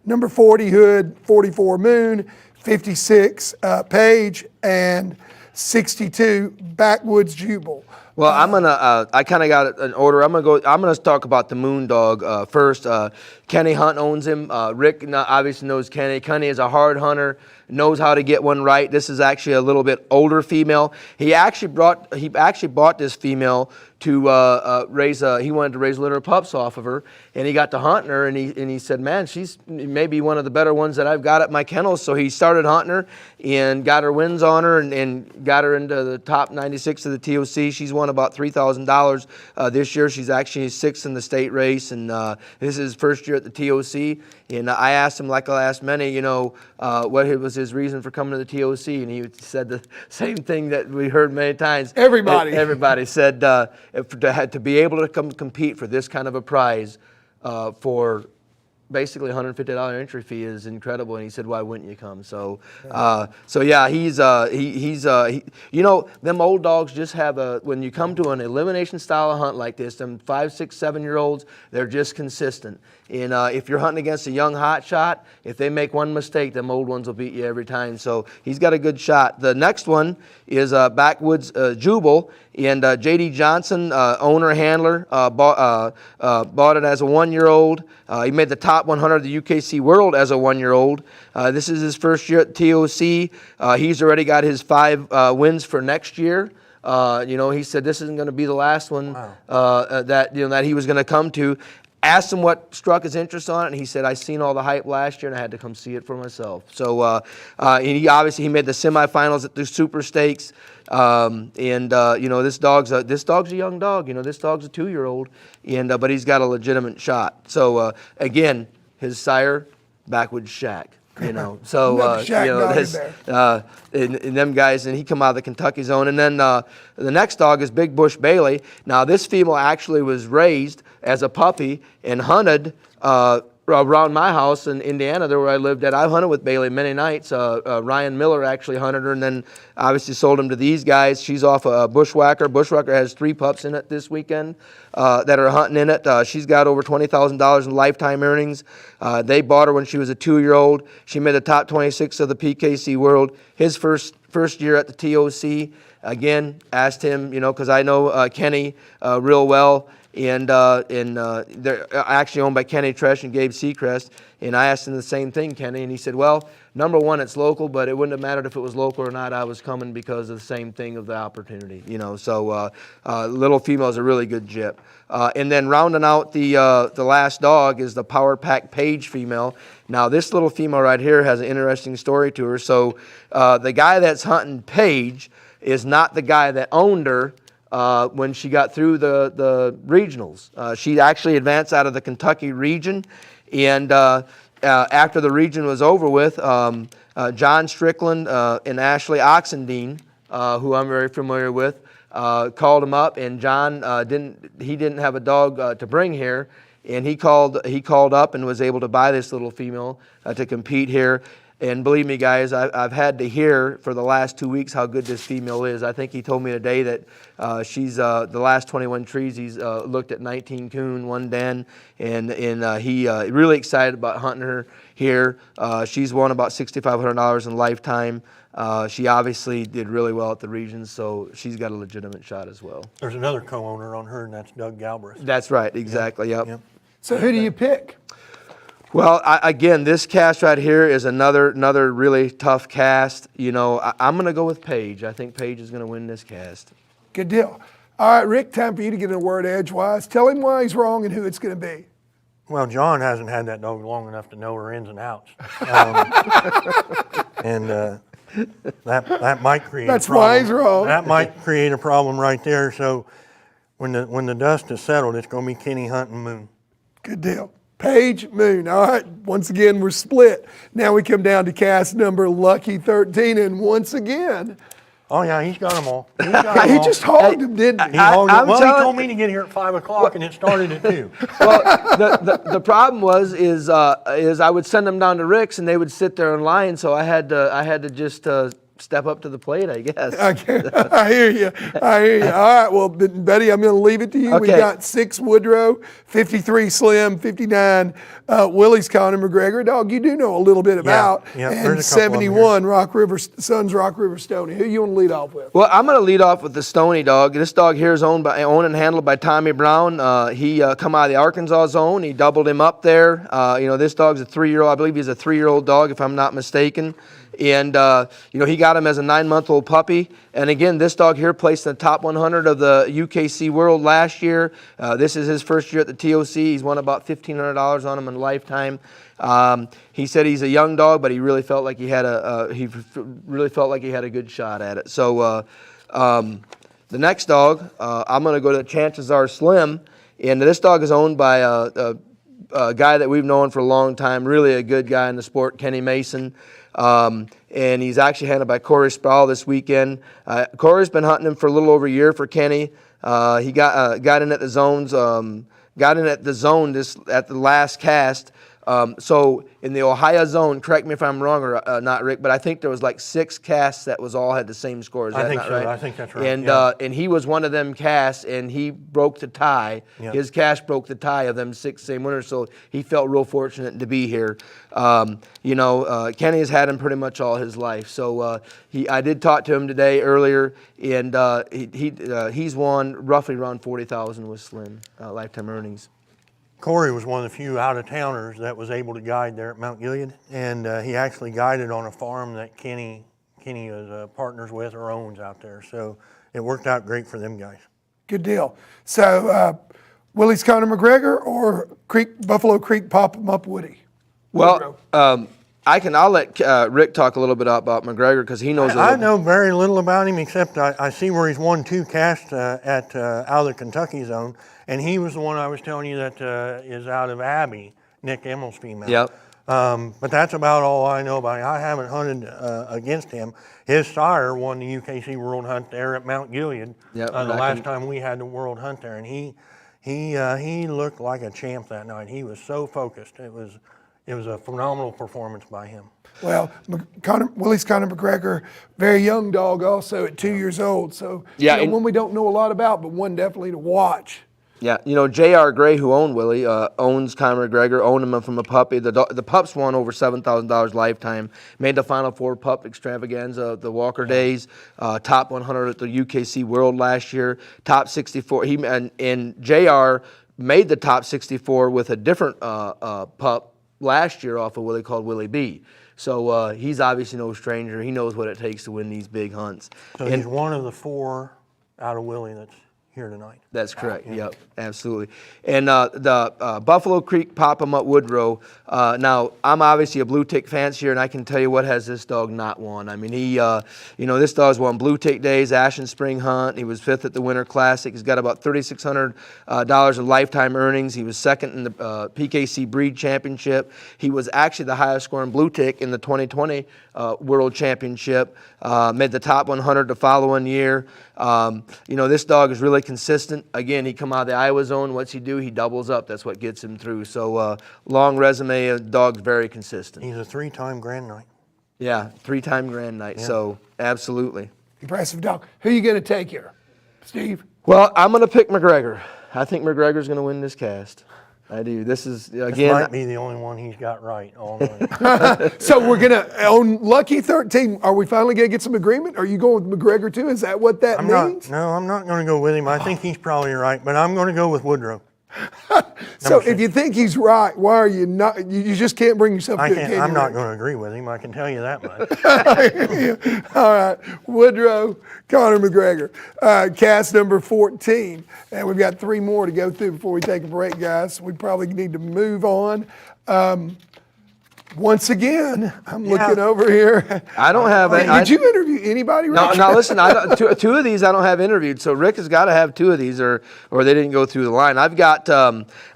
Number 40, Hood, 44, Moon, 56, Page, and 62, Backwoods Jubal. Well, I'm gonna. I kind of got an order. I'm gonna talk about the Moon Dog first. Kenny Hunt owns him. Rick obviously knows Kenny. Kenny is a hard hunter, knows how to get one right. This is actually a little bit older female. He actually bought this female to raise. He wanted to raise a litter of pups off of her, and he got to hunting her, and he said, man, she's maybe one of the better ones that I've got at my kennels. So he started hunting her and got her wins on her, and got her into the top 96 of the TOC. She's won about $3,000 this year. She's actually 6th in the state race, and this is his first year at the TOC. And I asked him, like I asked many, what was his reason for coming to the TOC, and he said the same thing that we heard many times. Everybody said to be able to come compete for this kind of a prize for basically $150 entry fee is incredible, and he said, why wouldn't you come? So yeah, he's them old dogs just have when you come to an elimination style of hunt like this, them 5, 6, 7-year-olds, they're just consistent. And if you're hunting against a young hot shot, if they make one mistake, them old ones will beat you every time. So he's got a good shot. The next one is Backwoods Jubal, and J.D. Johnson, owner, handler, bought it as a 1-year-old. He made the top 100 of the UKC World as a 1-year-old. This is his first year at TOC. He's already got his 5 wins for next year. He said this isn't going to be the last one that he was going to come to. Asked him what struck his interest on it, and he said, I seen all the hype last year, and I had to come see it for myself. So he made the semifinals at the Super Stakes. This dog's a young dog. This dog's a 2-year-old, but he's got a legitimate shot. So again, his sire, Backwoods Shack. And them guys, and he come out of the Kentucky zone. And then the next dog is Big Bush Bailey. Now this female actually was raised as a puppy and hunted around my house in Indiana, there where I lived at. I've hunted with Bailey many nights. Ryan Miller actually hunted her, and then obviously sold him to these guys. She's off a Bushwhacker. Bushwhacker has 3 pups in it this weekend that are hunting in it. She's got over $20,000 in lifetime earnings. They bought her when she was a 2-year-old. She made the top 26 of the PKC World. His first year at the TOC. Again, asked him, because I know Kenny real well. And they're actually owned by Kenny Tresh and Gabe Seacrest. And I asked him the same thing, Kenny, and he said, well, number one, it's local, but it wouldn't have mattered if it was local or not. I was coming because of the same thing of the opportunity, So Little Female's a really good jip. And then rounding out the last dog is the Power Pack Page female. Now, this little female right here has an interesting story to her. So the guy that's hunting Page is not the guy that owned her when she got through the regionals. She actually advanced out of the Kentucky region, and after the region was over with, John Strickland and Ashley Oxendine, who I'm very familiar with, called him up, and John didn't have a dog to bring here, and he called up and was able to buy this little female to compete here. And believe me, guys, I've had to hear for the last 2 weeks how good this female is. I think he told me today that she's the last 21 trees he's looked at 19 coon, 1 den, and he really excited about hunting her here. She's won about $6,500 in lifetime. She obviously did really well at the regions, so she's got a legitimate shot as well. There's another co-owner on her, and that's Doug Galbraith. That's right, exactly, yep. So who do you pick? Well, again, this cast right here is another really tough cast. I'm going to go with Paige. I think Paige is going to win this cast. Good deal. All right, Rick, time for you to get in a word edgewise. Tell him why he's wrong and who it's going to be. Well, John hasn't had that dog long enough to know her ins and outs. And that might create That's a problem. why he's wrong. That might create a problem right there. So when the dust is settled, it's going to be Kenny, Hunt, and Moon. Good deal. Paige, Moon. All right. Once again, we're split. Now we come down to cast number Lucky 13, and once again. Oh yeah, he's got them all. He's got 'em He all. just hogged him, didn't he? He hogged 'em. I'm Well, he telling- told me to get here at 5 o'clock, and it started at 2. Well, the problem is I would send them down to Rick's and they would sit there in line, so I had to just step up to the plate, I guess. I hear you. I hear you. All right. Well, Betty, I'm going to leave it to you. We Okay. got 6 Woodrow, 53 Slim, 59 Willie's Conor McGregor. Dog, you do know a little bit about. yeah, And there's a couple of 'em 71 Rock River Sons Rock River Stoney. Who you want to lead off with? Well, I'm going to lead off with the Stoney dog. This dog here is owned and handled by Tommy Brown. He come out of the Arkansas zone. He doubled him up there. This dog's a 3-year-old. I believe he's a 3-year-old dog, if I'm not mistaken. And, he got him as a 9-month-old puppy. And again, this dog here placed in the top 100 of the UKC World last year. This is his first year at the TOC. He's won about $1,500 on him in a lifetime. He said he's a young dog, but he really felt like he had a good shot at it. So the next dog, I'm going to go to Chances Are Slim. And this dog is owned by a guy that we've known for a long time, really a good guy in the sport, Kenny Mason. And he's actually handled by Corey Sproul this weekend. Corey's been hunting him for a little over a year for Kenny. He got in at the zones, at the last cast. So in the Ohio zone, correct me if I'm wrong or not, Rick, but I think there was like 6 casts that all had the same score. Is that not right? I think that's right. And yeah. and he was one of them casts, and he broke the tie. Yeah. His cast broke the tie of them 6 same winners, so he felt real fortunate to be here. Kenny has had him pretty much all his life. So I did talk to him today earlier, and he's won roughly around $40,000 with Slim lifetime earnings. Corey was one of the few out-of-towners that was able to guide there at Mount Gilead, and he actually guided on a farm that Kenny was partners with or owns out there. So it worked out great for them guys. Good deal. So, Willie's Conor McGregor or Buffalo Creek Pop 'em Up Woody? Well, I'll let Rick talk a little bit about McGregor because he knows. I know very little about him except I see where he's won 2 casts out of the Kentucky zone, and he was the one I was telling you that is out of Abbey, Nick Emmel's female. Yep. But that's about all I know about him. I haven't hunted against him. His sire won the UKC World Hunt there at Mount Gilead Yep, the last time we had the World Hunt there, and he looked like a champ that night. He was so focused. It was a phenomenal performance by him. Well, Willie's Conor McGregor, very young dog also at 2 years old. So, Yeah, one we don't know a lot about, but one definitely to watch. Yeah, J.R. Gray, who owned Willie, owns Conor McGregor, owned him from a puppy. The pups won over $7,000 lifetime, made the Final Four pup extravaganza, the Walker Days, top 100 at the UKC World last year, top 64. And J.R. made the top 64 with a different pup last year off of Willie called Willie B. So he's obviously no stranger. He knows what it takes to win these big hunts. So he's one of the 4 out of Willie that's here tonight. That's correct. Yep, absolutely. And the Buffalo Creek Pop 'em Up Woodrow. Now, I'm obviously a blue tick fancier, and I can tell you what has this dog not won. I mean, this dog's won blue tick days, Ash and Spring Hunt. He was 5th at the Winter Classic. He's got about $3,600 of lifetime earnings. He was 2nd in the PKC Breed Championship. He was actually the highest scoring blue tick in the 2020 World Championship. Made the top 100 the following year. This dog is really consistent. Again, he come out of the Iowa zone. What's he do? He doubles up. That's what gets him through. So long resume. Dog's very consistent. He's a 3-time Grand Knight. Yeah, 3-time Grand Knight. Yeah. So absolutely. Impressive dog. Who are you going to take here, Steve? Well, I'm going to pick McGregor. I think McGregor's going to win this cast. I do. This might be the only one he's got right all night. So we're going to, on Lucky 13, are we finally going to get some agreement? Are you going with McGregor too? Is that what that means? I'm not going to go with him. I think he's probably right, but I'm going to go with Woodrow. So if you think he's right, why are you not? You just can't bring yourself to it, can you, I'm not Rick? going to agree with him. I can tell you that much. All right, Woodrow, Conor McGregor, cast number 14. And we've got 3 more to go through before we take a break, guys. We probably need to move on. Once again, I'm looking over here. I don't have any. Did you interview anybody, Rick? No, listen, two of these I don't have interviewed, so Rick has got to have 2 of these or they didn't go through the line. I've got,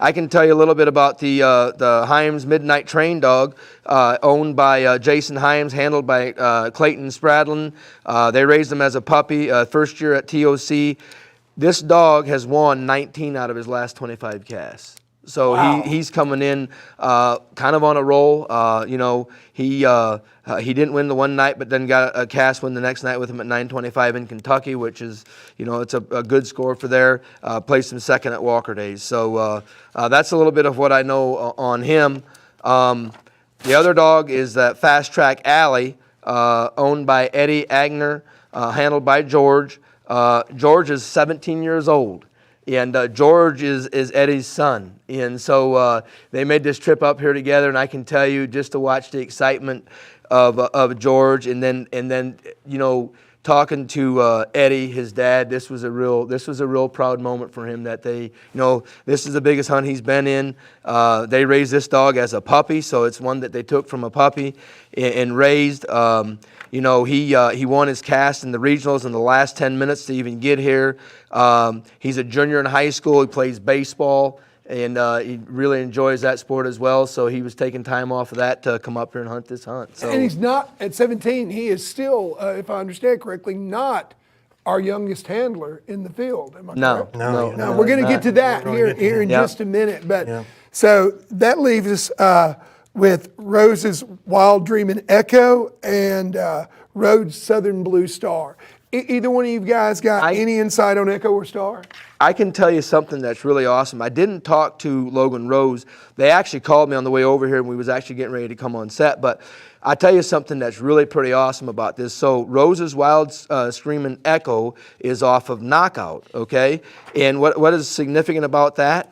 I can tell you a little bit about the Himes Midnight Train Dog, owned by Jason Himes, handled by Clayton Spradlin. They raised him as a puppy, first year at TOC. This dog has won 19 out of his last 25 casts. So wow. he's coming in kind of on a roll. He didn't win the one night, but then got a cast win the next night with him at 925 in Kentucky, which is, it's a good score for there. Placed him second at Walker Days. So that's a little bit of what I know on him. The other dog is that Fast Track Alley, owned by Eddie Agner, handled by George. George is 17 years old. And George is Eddie's son. And so they made this trip up here together, and I can tell you, just to watch the excitement of George, and then talking to Eddie, his dad, this was a real proud moment for him that they, this is the biggest hunt he's been in. They raised this dog as a puppy, so it's one that they took from a puppy and raised. He won his cast in the regionals in the last 10 minutes to even get here. He's a junior in high school. He plays baseball, and he really enjoys that sport as well. So he was taking time off of that to come up here and hunt this hunt. So. And he's not, at 17, he is still, if I understand correctly, not our youngest handler in the field. Am I correct? No. We're going to get to that here in just a minute. But so that leaves us with Rose's Wild Dreamin' Echo and Rhodes Southern Blue Star. Either one of you guys got any insight on Echo or Star? I can tell you something that's really awesome. I didn't talk to Logan Rose. They actually called me on the way over here, and we was actually getting ready to come on set. But I'll tell you something that's really pretty awesome about this. So Rose's Wild Screamin' Echo is off of Knockout, okay? And what is significant about that?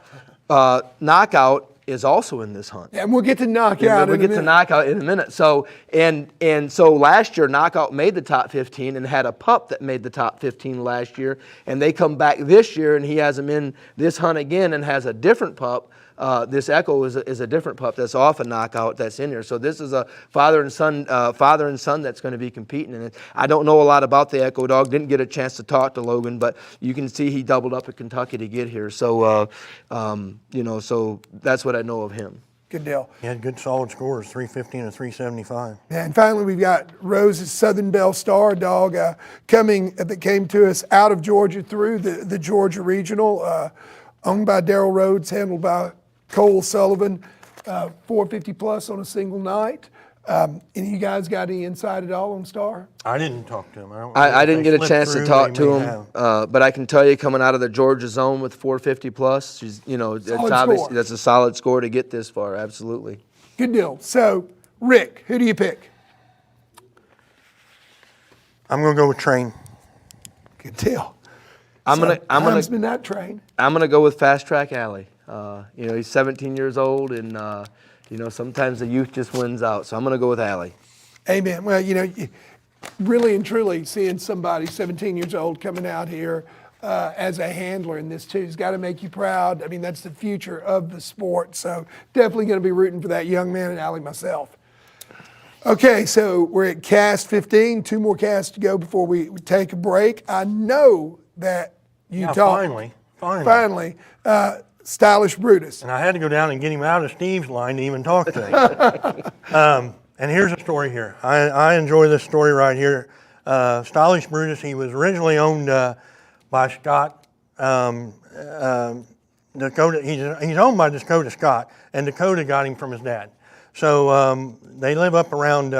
Knockout is also in this hunt. And we'll get to Knockout We'll get to Knockout in a minute. So so last year, Knockout made the top 15 and had a pup that made the top 15 last year. And they come back this year, and he has him in this hunt again and has a different pup. This Echo is a different pup that's off a Knockout that's in here. So this is a father and son that's going to be competing in it. I don't know a lot about the Echo dog. Didn't get a chance to talk to Logan, but you can see he doubled up at Kentucky to get here. So so that's what I know of him. Good deal. He had good solid scores, 350 and a 375. And finally, we've got Rose's Southern Belle Star dog that came to us out of Georgia through the Georgia Regional, owned by Darrell Rhodes, handled by Cole Sullivan, 450 plus on a single night. Any of you guys got any insight at all on Star? I didn't talk to him. I didn't get a chance to talk to him, but I can tell you, coming out of the Georgia zone with 450 plus, that's a solid score to get this far. Absolutely. Good deal. So, Rick, who do you pick? I'm going to go with Train. Good deal. I'm gonna been that Train. I'm gonna go with Fast Track Alley. He's 17 years old, and sometimes the youth just wins out. So I'm gonna go with Alley. Amen. Well, really and truly seeing somebody 17 years old coming out here as a handler in this too has got to make you proud. I mean, that's the future of the sport. So definitely going to be rooting for that young man and Alley myself. Okay, so we're at cast 15. 2 more casts to go before we take a break. I know that you talked. Finally. Stylish Brutus. And I had to go down and get him out of Steve's line to even talk to him. And here's a story here. I enjoy this story right here. Stylish Brutus, he was originally owned by Scott Dakota. He's owned by Dakota Scott, and Dakota got him from his dad. So they live up around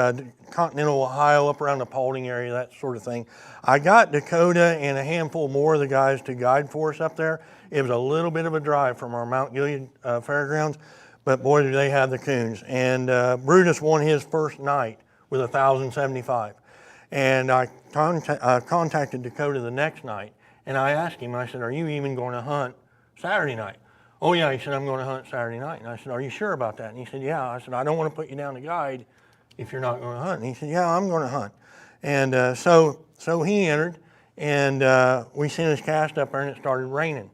continental Ohio, up around the Paulding area, that sort of thing. I got Dakota and a handful more of the guys to guide for us up there. It was a little bit of a drive from our Mount Gilead fairgrounds, but boy, do they have the coons. And Brutus won his first night with 1,075. And I contacted Dakota the next night, and I asked him, I said, are you even going to hunt Saturday night? oh yeah, he said, I'm going to hunt Saturday night. And I said, are you sure about that? And he said, yeah. I said, I don't want to put you down to guide if you're not going to hunt. And he said, yeah, I'm going to hunt. And so he entered, and we sent his cast up there, and it started raining.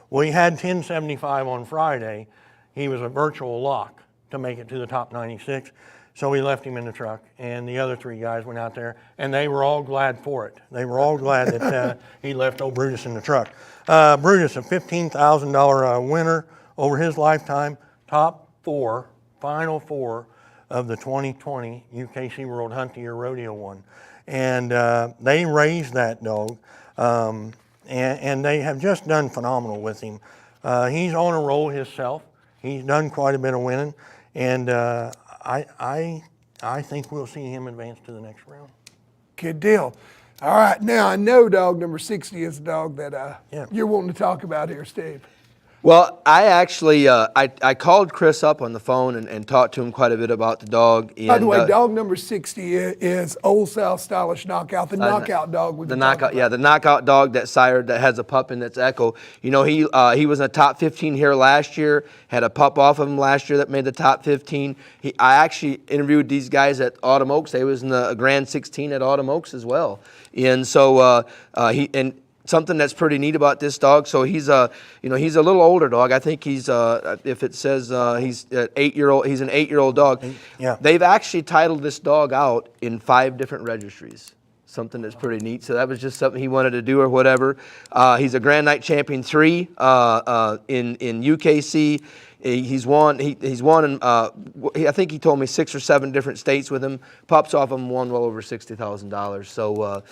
Well, he had 1075 on Friday. He was a virtual lock to make it to the top 96. So we left him in the truck, and the other 3 guys went out there, and they were all glad for it. They were all glad that he left old Brutus in the truck. Brutus, a $15,000 winner over his lifetime, top 4, final 4 of the 2020 UKC World Hunt the Year Rodeo one. And they raised that dog, and they have just done phenomenal with him. He's on a roll himself. He's done quite a bit of winning, and I think we'll see him advance to the next round. Good deal. All right, now I know dog number 60 is a dog that you're wanting to talk about here, Steve. Well, I actually, I called Chris up on the phone and talked to him quite a bit about the dog. And, by the way, dog number 60 is Old South Stylish Knockout, the knockout dog. The knockout dog that sired, that has a pup in that's Echo. You know, he was in the top 15 here last year, had a pup off of him last year that made the top 15. I actually interviewed these guys at Autumn Oaks. They was in the Grand 16 at Autumn Oaks as well. And so something that's pretty neat about this dog. So he's he's a little older dog. I think he's if it says he's an 8-year-old, he's an 8-year-old dog. Yeah. They've actually titled this dog out in 5 different registries. Something that's pretty neat. So that was just something he wanted to do or whatever. He's a Grand Night Champion 3 in UKC. He's won. He's won in. I think he told me 6 or 7 different states with him. Pups off him won well over $60,000. So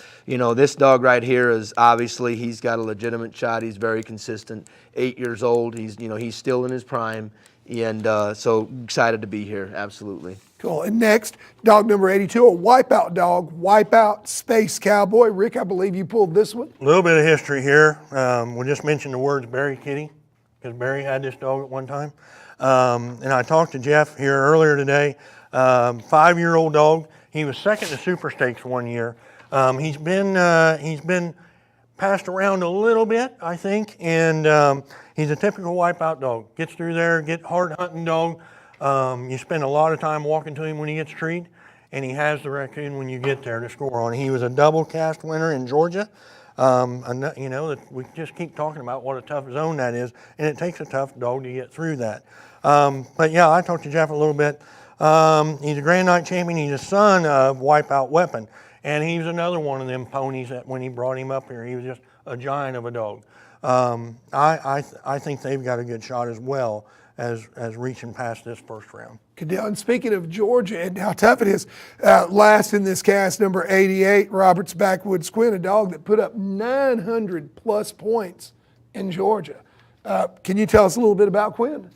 this dog right here is obviously he's got a legitimate shot. He's very consistent. 8 years old. He's still in his prime, and so excited to be here. Absolutely. Cool. And next, dog number 82, a wipeout dog, Wipeout Space Cowboy. Rick, I believe you pulled this one. A little bit of history here. We'll just mention the words Barry Kitty, because Barry had this dog at one time. And I talked to Jeff here earlier today. 5-year-old dog. He was second to Super Stakes one year. He's been passed around a little bit, I think, and he's a typical wipeout dog. Gets through there, hard hunting dog. You spend a lot of time walking to him when he gets treed, and he has the raccoon when you get there to score on. He was a double cast winner in Georgia. We just keep talking about what a tough zone that is, and it takes a tough dog to get through that. But yeah, I talked to Jeff a little bit. He's a Grand Night Champion. He's a son of Wipeout Weapon, and he's another one of them ponies that when he brought him up here, he was just a giant of a dog. I think they've got a good shot as well as reaching past this first round. Good deal. And speaking of Georgia and how tough it is, last in this cast, number 88, Roberts Backwoods Quinn, a dog that put up 900 plus points in Georgia. Can you tell us a little bit about Quinn?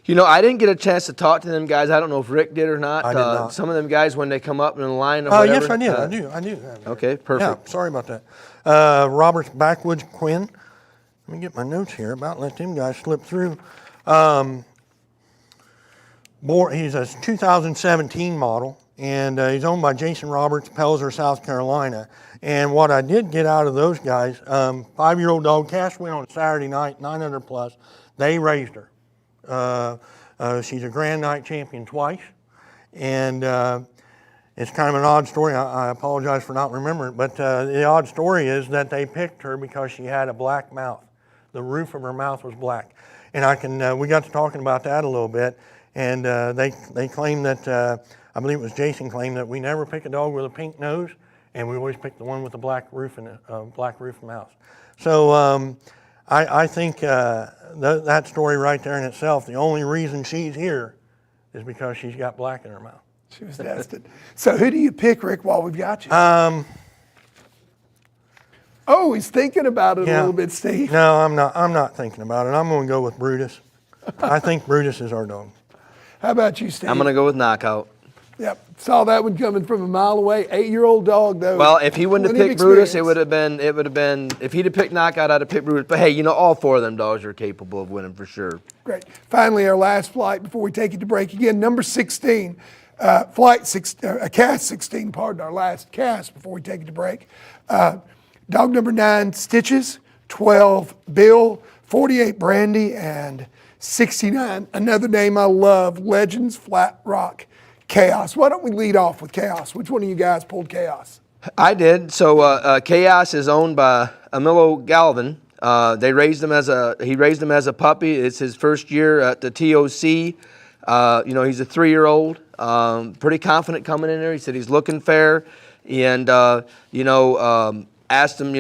I didn't get a chance to talk to them guys. I don't know if Rick did or not. I did not. Some of them guys, when they come up in the line or whatever. Yes, I did. I do. Okay, perfect. Yeah, sorry about that. Roberts Backwoods Quinn. Let me get my notes here about let them guys slip through. He's a 2017 model, and he's owned by Jason Roberts, Pelzer, South Carolina. And what I did get out of those guys, 5-year-old dog, cast win on Saturday night, 900 plus. They raised her. She's a Grand Night Champion twice, and it's kind of an odd story. I apologize for not remembering it, but the odd story is that they picked her because she had a black mouth. The roof of her mouth was black. And we got to talking about that a little bit, and they claimed that, I believe it was Jason claimed that we never pick a dog with a pink nose, and we always pick the one with a black roof and black roof mouth. So I think that story right there in itself, the only reason she's here is because she's got black in her mouth. She was destined. So who do you pick, Rick, while we've got you? Oh, he's thinking about it a little bit, Steve. No, I'm not thinking about it. I'm going to go with Brutus. I think Brutus is our dog. How about you, Steve? I'm going to go with Knockout. Yep, saw that one coming from a mile away. 8-year-old dog, though. Well, if he wouldn't have picked Brutus, it would have been. If he'd have picked Knockout, I'd have picked Brutus. But hey, all 4 of them dogs are capable of winning for sure. Great. Finally, our last flight before we take it to break again. Number 16, cast 16. Pardon, our last cast before we take it to break. Dog number 9, Stitches. 12, Bill. 48 Brandy, and 69, another name I love, Legends Flat Rock Chaos. Why don't we lead off with Chaos? Which one of you guys pulled Chaos? I did. So Chaos is owned by Emilio Galvin. He raised him as a puppy. It's his first year at the TOC. He's a 3-year-old. Pretty confident coming in there. He said he's looking fair, and asked him,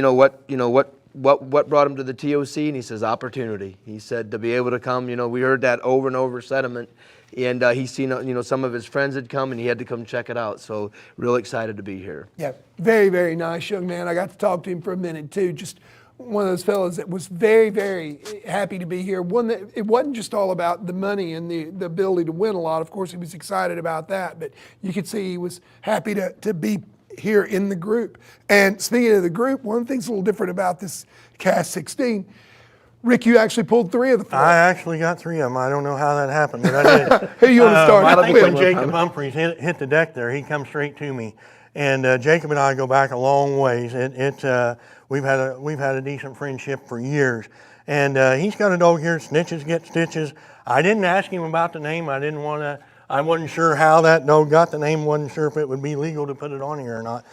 what brought him to the TOC, and he says opportunity. He said to be able to come. We heard that over and over sentiment, and he's seen some of his friends had come, and he had to come check it out. So real excited to be here. Yeah, very, very nice young man. I got to talk to him for a minute too. Just one of those fellas that was very, very happy to be here. One that it wasn't just all about the money and the ability to win a lot. Of course, he was excited about that, but you could see he was happy to be here in the group. And speaking of the group, one of the things a little different about this Cast 16, Rick, you actually pulled 3 of the 4. I actually got 3 of them. I don't know how that happened, but I did. Who you want to start I think when with? Jacob Humphreys hit the deck there, he come straight to me. And Jacob and I go back a long ways. We've had a decent friendship for years. And he's got a dog here, Snitches Get Stitches. I didn't ask him about the name. I wasn't sure how that dog got the name. Wasn't sure if it would be legal to put it on here or not.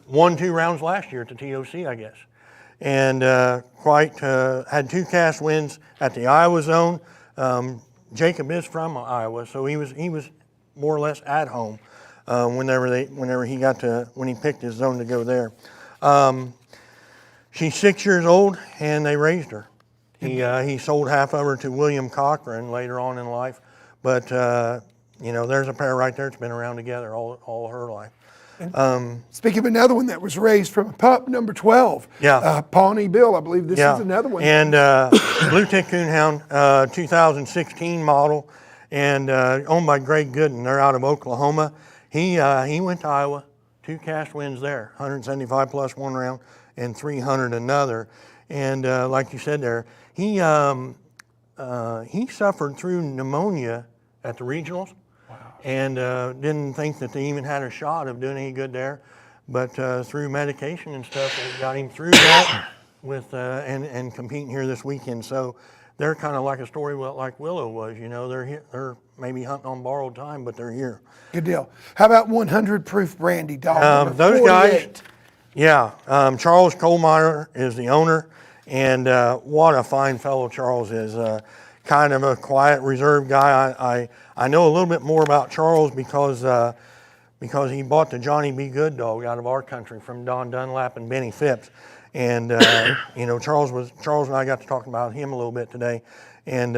Won 2 rounds last year at the TOC, I guess. And had 2 cast wins at the Iowa zone. Jacob is from Iowa, so he was more or less at home whenever he picked his zone to go there. She's 6 years old, and they raised her. He sold half of her to William Cochran later on in life, but there's a pair right there that's been around together all her life. Speaking of another one that was raised from a pup, number 12. Yeah. Pawnee Bill, I believe this is another one. And Blueton Coonhound, 2016 model, and owned by Greg Gooden. They're out of Oklahoma. He went to Iowa, 2 cast wins there, 175 plus 1 round and 300 another. And like you said there, he suffered through pneumonia at the regionals. And didn't think that they even had a shot of doing any good there, but through medication and stuff, they got him through that with and competing here this weekend. So they're kind of like a story like Willow was. They're maybe hunting on borrowed time, but they're here. Good deal. How about 100 proof Brandy dog? Those guys, yeah. Charles Kohlmeyer is the owner, and what a fine fellow Charles is. Kind of a quiet, reserved guy. I know a little bit more about Charles because he bought the Johnny B. Good dog out of our country from Don Dunlap and Benny Phipps, and Charles and I got to talk about him a little bit today, and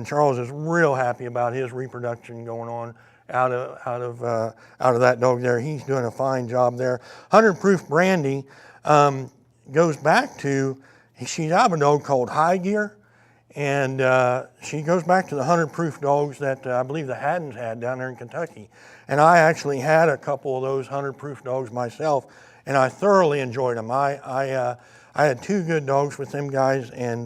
Charles is real happy about his reproduction going on out of that dog there. He's doing a fine job there. 100 proof Brandy goes back to, she's out of a dog called High Gear. And she goes back to the 100 proof dogs that I believe the Haddons had down there in Kentucky. And I actually had a couple of those 100 proof dogs myself, and I thoroughly enjoyed them. I had 2 good dogs with them guys, and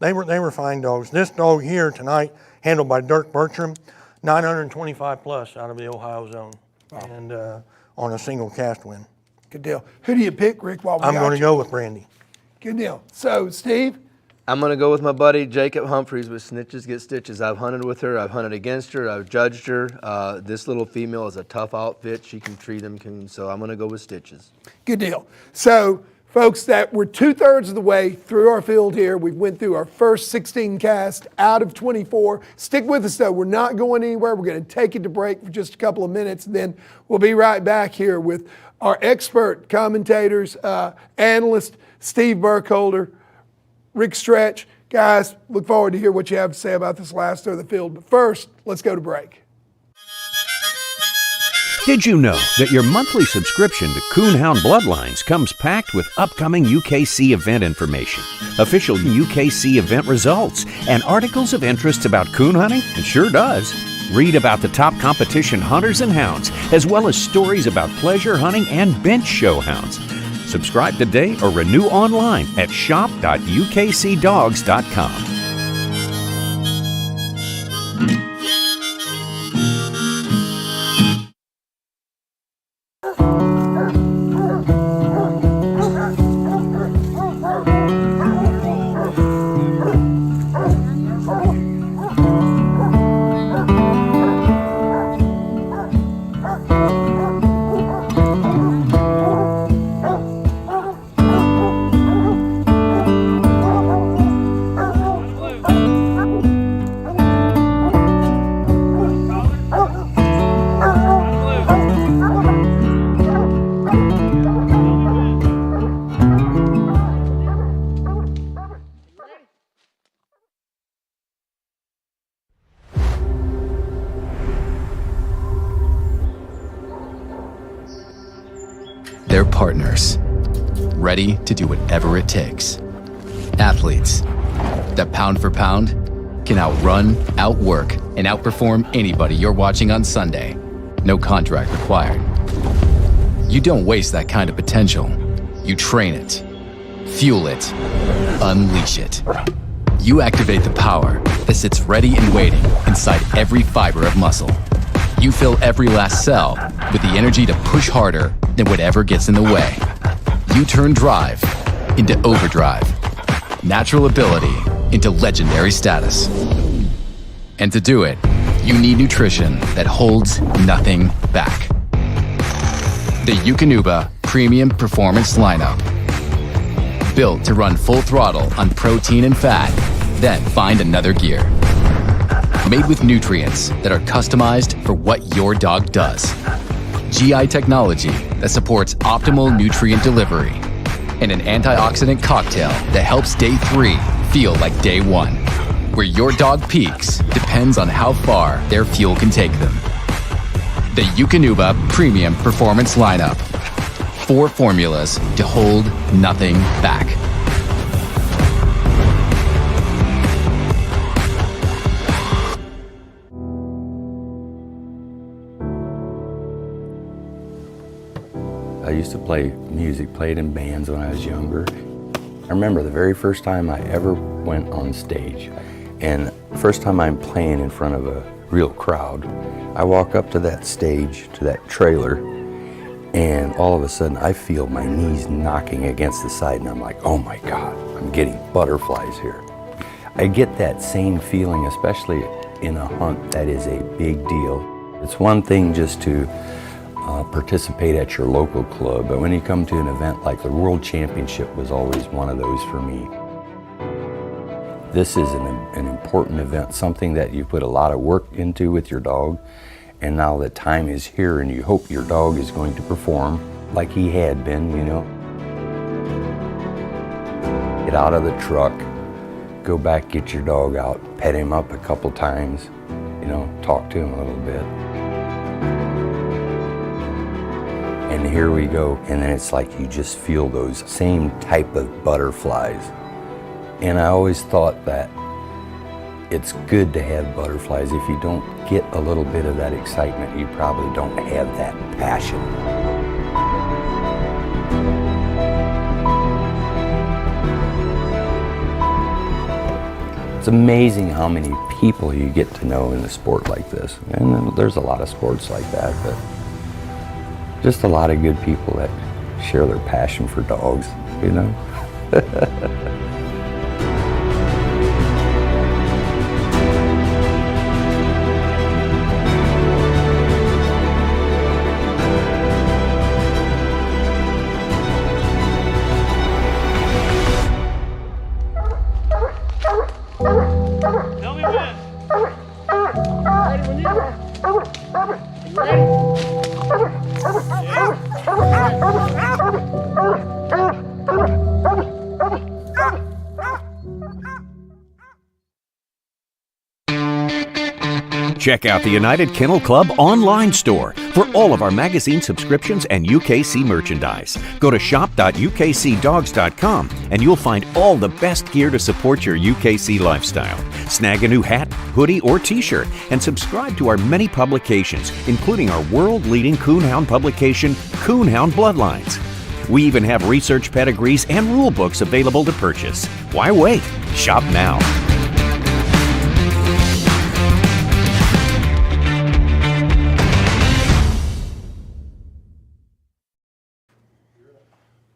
they were fine dogs. This dog here tonight, handled by Dirk Bertram, 925 plus out of the Ohio zone, and on a single cast win. Good deal. Who do you pick, Rick? I'm going to go with Brandy. Good deal. So, Steve? I'm going to go with my buddy Jacob Humphreys with Snitches Get Stitches. I've hunted with her. I've hunted against her. I've judged her. This little female is a tough outfit. She can treat them coons, so I'm going to go with Stitches. Good deal. So, folks, that we're 2/3 of the way through our field here. We went through our first 16 cast out of 24. Stick with us, though. We're not going anywhere. We're going to take it to break for just a couple of minutes, and then we'll be right back here with our expert commentators, analyst Steve Burkholder, Rick Stretch. Guys, look forward to hear what you have to say about this last third of the field. But first, let's go to break. Did you know that your monthly subscription to Coonhound Bloodlines comes packed with upcoming UKC event information, official UKC event results, and articles of interest about coon hunting? It sure does. Read about the top competition hunters and hounds, as well as stories about pleasure hunting and bench show hounds. Subscribe today or renew online at shop.ukcdogs.com. their partners, ready to do whatever it takes. Athletes that pound for pound can outrun, outwork, and outperform anybody you're watching on Sunday. No contract required. You don't waste that kind of potential. You train it, fuel it, unleash it. You activate the power that sits ready and waiting inside every fiber of muscle. You fill every last cell with the energy to push harder than whatever gets in the way. You turn drive into overdrive, natural ability into legendary status. And to do it, you need nutrition that holds nothing back. The Eukanuba Premium Performance Lineup. Built to run full throttle on protein and fat, then find another gear. Made with nutrients that are customized for what your dog does. GI technology that supports optimal nutrient delivery. And an antioxidant cocktail that helps day 3 feel like day 1. Where your dog peaks depends on how far their fuel can take them. The Eukanuba Premium Performance Lineup. 4 formulas to hold nothing back. I used to play music, played in bands when I was younger. I remember the very first time I ever went on stage, and the first time I'm playing in front of a real crowd. I walk up to that stage, to that trailer, and all of a sudden I feel my knees knocking against the side, and I'm like, oh my God, I'm getting butterflies here. I get that same feeling, especially in a hunt that is a big deal. It's one thing just to participate at your local club, but when you come to an event like the World Championship was always one of those for me. This is an important event, something that you put a lot of work into with your dog, and now the time is here and you hope your dog is going to perform like he had been, you know. Get out of the truck, go back, get your dog out, pet him up a couple times, you know, talk to him a little bit. And here we go, and then it's like you just feel those same type of butterflies. And I always thought that it's good to have butterflies. If you don't get a little bit of that excitement, you probably don't have that passion. It's amazing how many people you get to know in a sport like this. And there's a lot of sports like that, but just a lot of good people that share their passion for dogs, you know? Tell me when. Ready when you are. You ready? Check out the United Kennel Club online store for all of our magazine subscriptions and UKC merchandise. Go to shop.ukcdogs.com and you'll find all the best gear to support your UKC lifestyle. Snag a new hat, hoodie, or t-shirt and subscribe to our many publications, including our world-leading Coonhound publication, Coonhound Bloodlines. We even have research pedigrees and rule books available to purchase. Why wait? Shop now.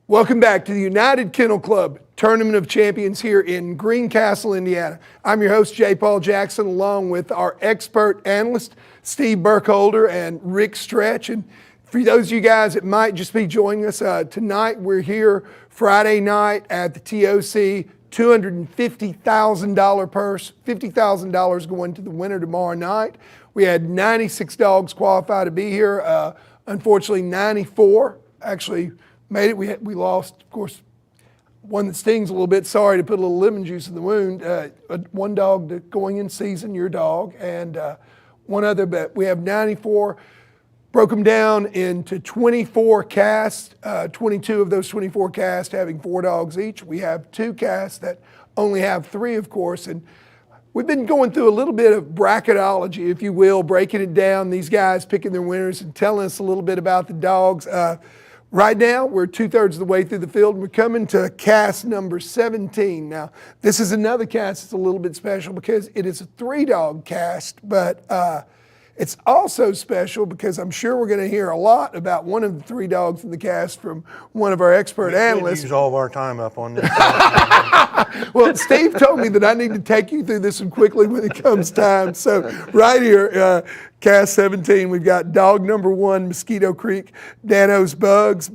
Welcome back to the United Kennel Club Tournament of Champions here in Greencastle, Indiana. I'm your host, J. Paul Jackson, along with our expert analyst, Steve Burkholder and Rick Stretch. And for those of you guys that might just be joining us tonight, we're here Friday night at the TOC, $250,000 purse, $50,000 going to the winner tomorrow night. We had 96 dogs qualify to be here. Unfortunately, 94 actually made it. We lost, of course, one that stings a little bit. Sorry to put a little lemon juice in the wound. One dog going in season, your dog, and one other, but we have 94. broke them down into 24 casts, 22 of those 24 casts having 4 dogs each. We have 2 casts that only have 3, of course, and we've been going through a little bit of bracketology, if you will, breaking it down, these guys picking their winners and telling us a little bit about the dogs. Right now, we're 2/3 of the way through the field, and we're coming to cast number 17. Now, this is another cast that's a little bit special because it is a 3-dog cast, but it's also special because I'm sure we're going to hear a lot about one of the 3 dogs in the cast from one of our expert analysts. Use all of our time up on this. Well, Steve told me that I need to take you through this one quickly when it comes time. So right here, cast 17, we've got dog number 1, Mosquito Creek, Dano's Bugs.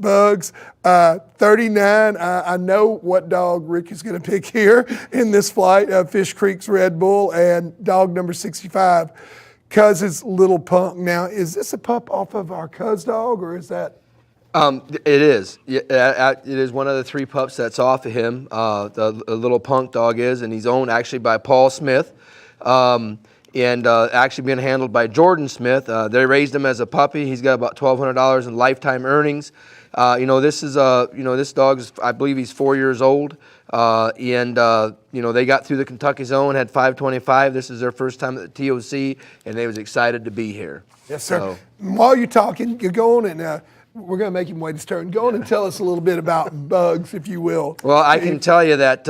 39, I know what dog Rick is going to pick here in this flight, Fish Creek's Red Bull, and dog number 65, Cuz's Little Punk. Now, is this a pup off of our Cuz dog, or is that? It is. It is one of the 3 pups that's off of him. The Little Punk dog is, and he's owned actually by Paul Smith, and actually being handled by Jordan Smith. They raised him as a puppy. He's got about $1,200 in lifetime earnings. This is this dog is, I believe he's 4 years old, and they got through the Kentucky zone, had 525. This is their first time at the TOC, and they was excited to be here. Yes, sir. While you're talking, you go on and we're going to make him wait his turn. Go on and tell us a little bit about Bugs, if you will. Well, I can tell you that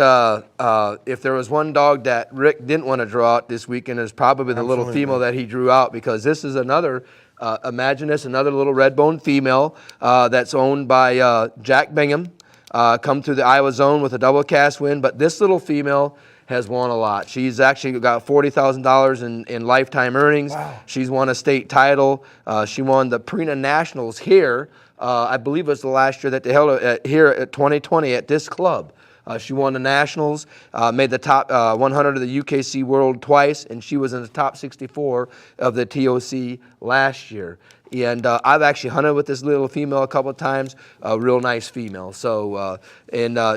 if there was one dog that Rick didn't want to draw out this weekend, it's probably the little female that he drew out, because this is another, imagine this, another little red-boned female that's owned by Jack Bingham, come through the Iowa zone with a double cast win, but this little female has won a lot. She's actually got $40,000 in lifetime earnings. Wow. She's won a state title. She won the Prina Nationals here. I believe it was the last year that they held it here at 2020 at this club. She won the Nationals, made the top 100 of the UKC World twice, and she was in the top 64 of the TOC last year. And I've actually hunted with this little female a couple of times, a real nice female. So,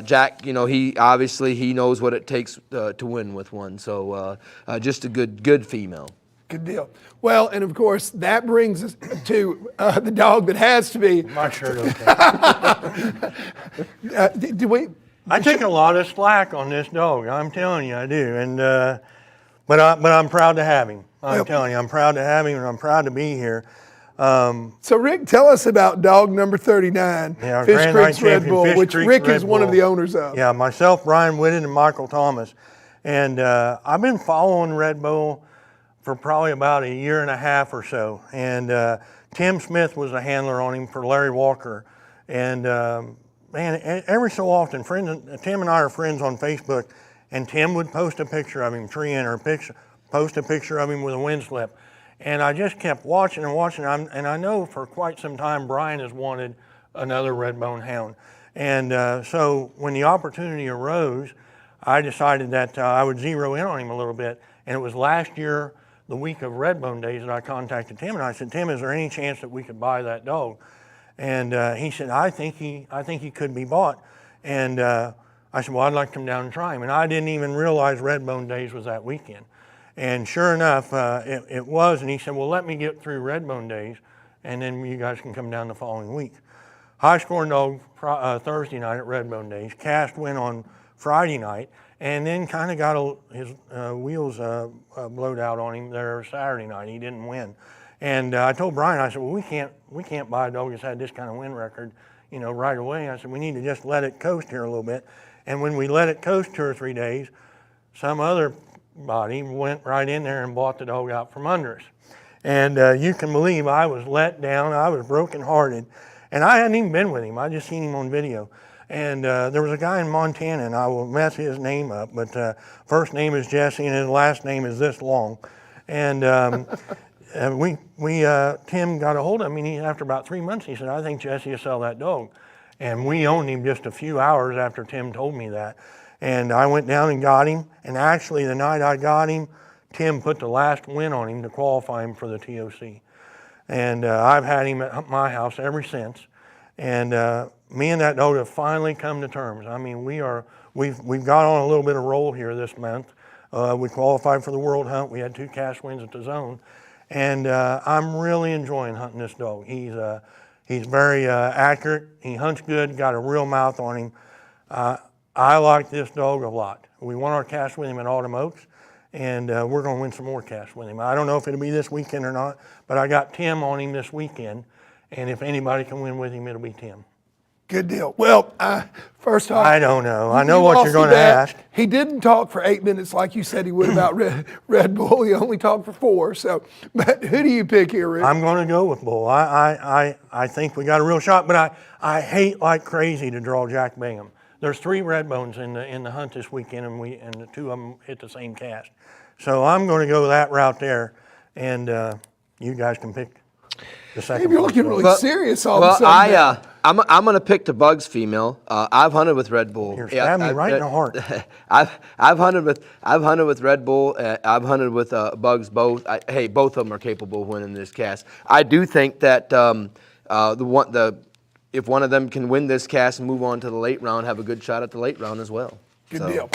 Jack, he obviously knows what it takes to win with one. So, just a good female. Good deal. Well, and of course, that brings us to the dog that has to be. My shirt okay. I take a lot of slack on this dog. I'm telling you, I do. And but I'm proud to have him. I'm telling you, I'm proud to have him, and I'm proud to be here. So Rick, tell us about dog number 39, yeah, Fish Creek's Red Bull, which Rick is one of the owners of. Yeah, myself, Brian Whitted, and Michael Thomas. And I've been following Red Bull for probably about 1.5 years or so. And Tim Smith was a handler on him for Larry Walker. And man, every so often, Tim and I are friends on Facebook, and Tim would post a picture of him treeing, or post a picture of him with a wind slip. And I just kept watching and watching, and I know for quite some time Brian has wanted another red-bone hound. And so when the opportunity arose, I decided that I would zero in on him a little bit. And it was last year, the week of Redbone Days, that I contacted Tim, and I said, Tim, is there any chance that we could buy that dog? And he said, I think he could be bought. And I said, well, I'd like to come down and try him. And I didn't even realize Redbone Days was that weekend. And sure enough, it was, and he said, well, let me get through Redbone Days, and then you guys can come down the following week. High scoring dog Thursday night at Redbone Days, cast win on Friday night, and then kind of got his wheels blowed out on him there Saturday night. He didn't win. And I told Brian, I said, well, we can't buy a dog that's had this kind of win record, right away. I said, we need to just let it coast here a little bit. And when we let it coast 2 or 3 days, some other body went right in there and bought the dog out from under us. And you can believe I was let down. I was brokenhearted. And I hadn't even been with him. I just seen him on video. And there was a guy in Montana, and I will mess his name up, but first name is Jesse, and his last name is this long. And Tim got a hold of him, and after about 3 months, he said, I think Jesse will sell that dog. And we owned him just a few hours after Tim told me that. And I went down and got him, and actually the night I got him, Tim put the last win on him to qualify him for the TOC. And I've had him at my house ever since. And me and that dog have finally come to terms. I mean, we've got on a little bit of roll here this month. We qualified for the World Hunt. We had 2 cast wins at the zone. And I'm really enjoying hunting this dog. He's very accurate. He hunts good, got a real mouth on him. I like this dog a lot. We won our cast with him at Autumn Oaks, and we're going to win some more casts with him. I don't know if it'll be this weekend or not, but I got Tim on him this weekend, and if anybody can win with him, it'll be Tim. Good deal. Well, first off, I don't know. I know what you're going to ask. He didn't talk for 8 minutes like you said he would about Red Bull. He only talked for 4. So, but who do you pick here, Rick? I'm going to go with Bull. I think we got a real shot, but I hate like crazy to draw Jack Bingham. There's 3 red bones in the hunt this weekend, and the 2 of them hit the same cast. So I'm going to go that route there, and you guys can pick the second. Maybe you're looking really serious all of a sudden. I'm going to pick the Bugs female. I've hunted with Red Bull. You're stabbing me right in the heart. I've hunted with Red Bull. I've hunted with Bugs both. Hey, both of them are capable of winning this cast. I do think that if one of them can win this cast and move on to the late round, have a good shot at the late round as well. Good deal.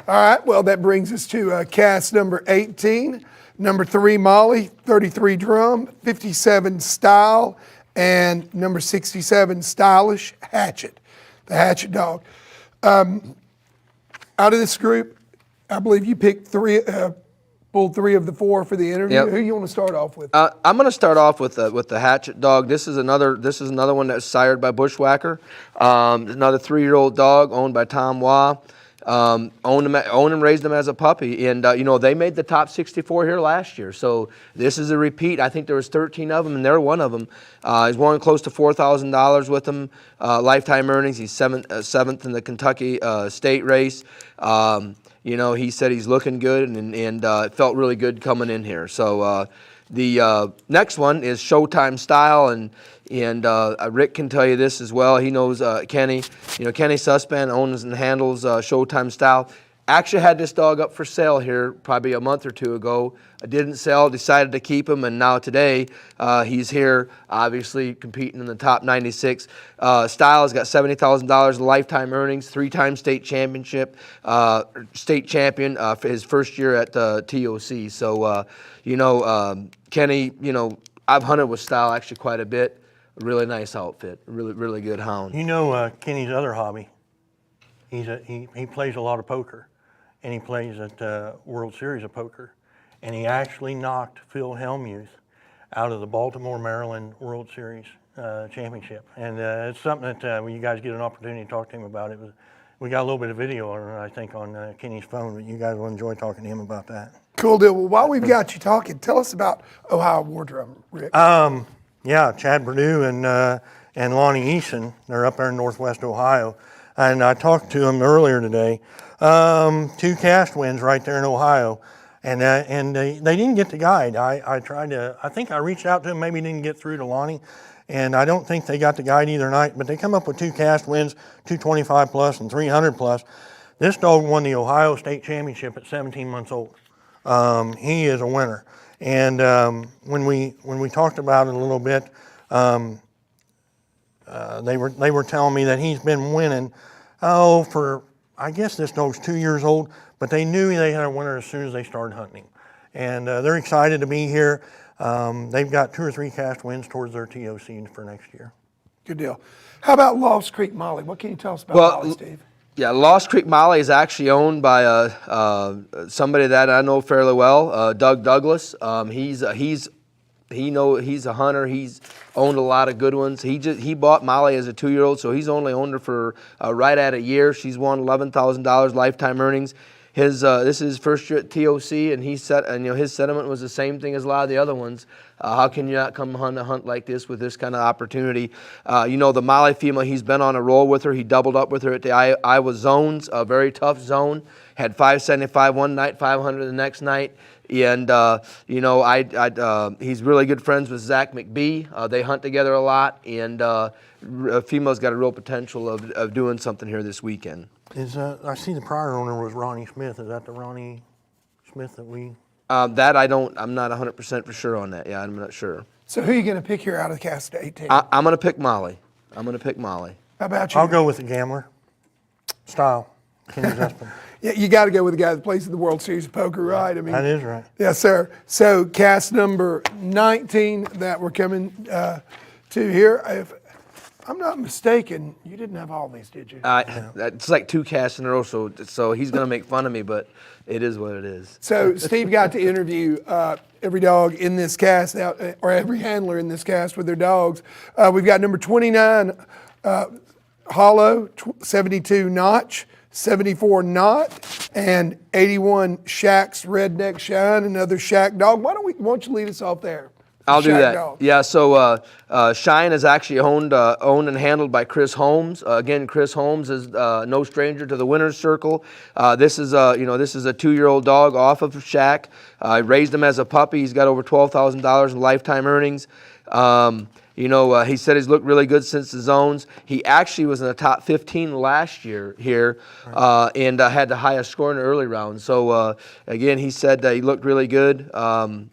All right. Well, that brings us to cast number 18. Number 3, Molly, 33 drum, 57 style, and number 67, stylish, Hatchet, the Hatchet dog. Out of this group, I believe you picked pulled 3 of the 4 for the interview. Yep. Who you want to start off with? I'm going to start off with the Hatchet dog. This is another one that's sired by Bushwhacker. Another 3-year-old dog owned by Tom Waugh. Owned and raised him as a puppy, and they made the top 64 here last year. So this is a repeat. I think there was 13 of them, and they're one of them. He's won close to $4,000 with them, lifetime earnings. He's seventh in the Kentucky state race. He said he's looking good, and it felt really good coming in here. So the next one is Showtime Style, and Rick can tell you this as well. He knows Kenny. Kenny Sussman owns and handles Showtime Style. Actually had this dog up for sale here probably a month or 2 ago. I didn't sell, decided to keep him, and now today he's here, obviously competing in the top 96. Style's got $70,000 lifetime earnings, 3-time state champion for his first year at TOC. So, Kenny, I've hunted with Style actually quite a bit. A really nice outfit, really, really good hound. Kenny's other hobby, he plays a lot of poker, and he plays at the World Series of Poker, and he actually knocked Phil Hellmuth out of the Baltimore, Maryland World Series Championship. And it's something that when you guys get an opportunity to talk to him about it, we got a little bit of video on it, I think, on Kenny's phone, but you guys will enjoy talking to him about that. Cool deal. Well, while we've got you talking, tell us about Ohio Wardrum, Rick. Yeah, Chad Perdue and Lonnie Eason, they're up there in Northwest Ohio. And I talked to them earlier today. 2 cast wins right there in Ohio. And they didn't get the guide. I think I reached out to them, maybe didn't get through to Lonnie. And I don't think they got the guide either night, but they come up with 2 cast wins, 225 plus and 300 plus. This dog won the Ohio State Championship at 17 months old. He is a winner. And when we talked about it a little bit, they were telling me that he's been winning. I guess this dog's 2 years old, but they knew they had a winner as soon as they started hunting him. And they're excited to be here. They've got 2 or 3 cast wins towards their TOC for next year. Good deal. How about Lost Creek Molly? What can you tell us about Molly, Steve? Yeah, Lost Creek Molly is actually owned by somebody that I know fairly well, Doug Douglas. He's a hunter. He's owned a lot of good ones. He bought Molly as a 2-year-old, so he's only owned her for right at a year. She's won $11,000 lifetime earnings. This is his first year at TOC, and his sentiment was the same thing as a lot of the other ones. How can you not come hunt a hunt like this with this kind of opportunity? The Molly female, he's been on a roll with her. He doubled up with her at the Iowa zones, a very tough zone. Had 575 one night, 500 the next night. And, he's really good friends with Zach McBee. They hunt together a lot, and female's got a real potential of doing something here this weekend. I see the prior owner was Ronnie Smith. Is that the Ronnie Smith that we? I'm not 100% for sure on that. Yeah, I'm not sure. So who are you going to pick here out of the cast of 18? I'm going to pick Molly. How about you? I'll go with the Gambler. Style. Kenny Zussman. Yeah, you got to go with the guy that plays in the World Series of Poker, right? I mean, That is right. Yes, sir. So cast number 19 that we're coming to here. If I'm not mistaken, you didn't have all these, did you? It's like 2 casts in a row, so he's going to make fun of me, but it is what it is. So Steve got to interview every dog in this cast, or every handler in this cast with their dogs. We've got number 29, Hollow, 72 Notch, 74 Knot, and 81 Shack's Redneck Shine, another Shack dog. Why don't you lead us off there? I'll do Shack that. dog. Yeah, so Shine is actually owned and handled by Chris Holmes. Again, Chris Holmes is no stranger to the winner's circle. This is a 2-year-old dog off of Shack. I raised him as a puppy. He's got over $12,000 in lifetime earnings. He said he's looked really good since the zones. He actually was in the top 15 last year here, and had the highest score in the early round. So again, he said that he looked really good.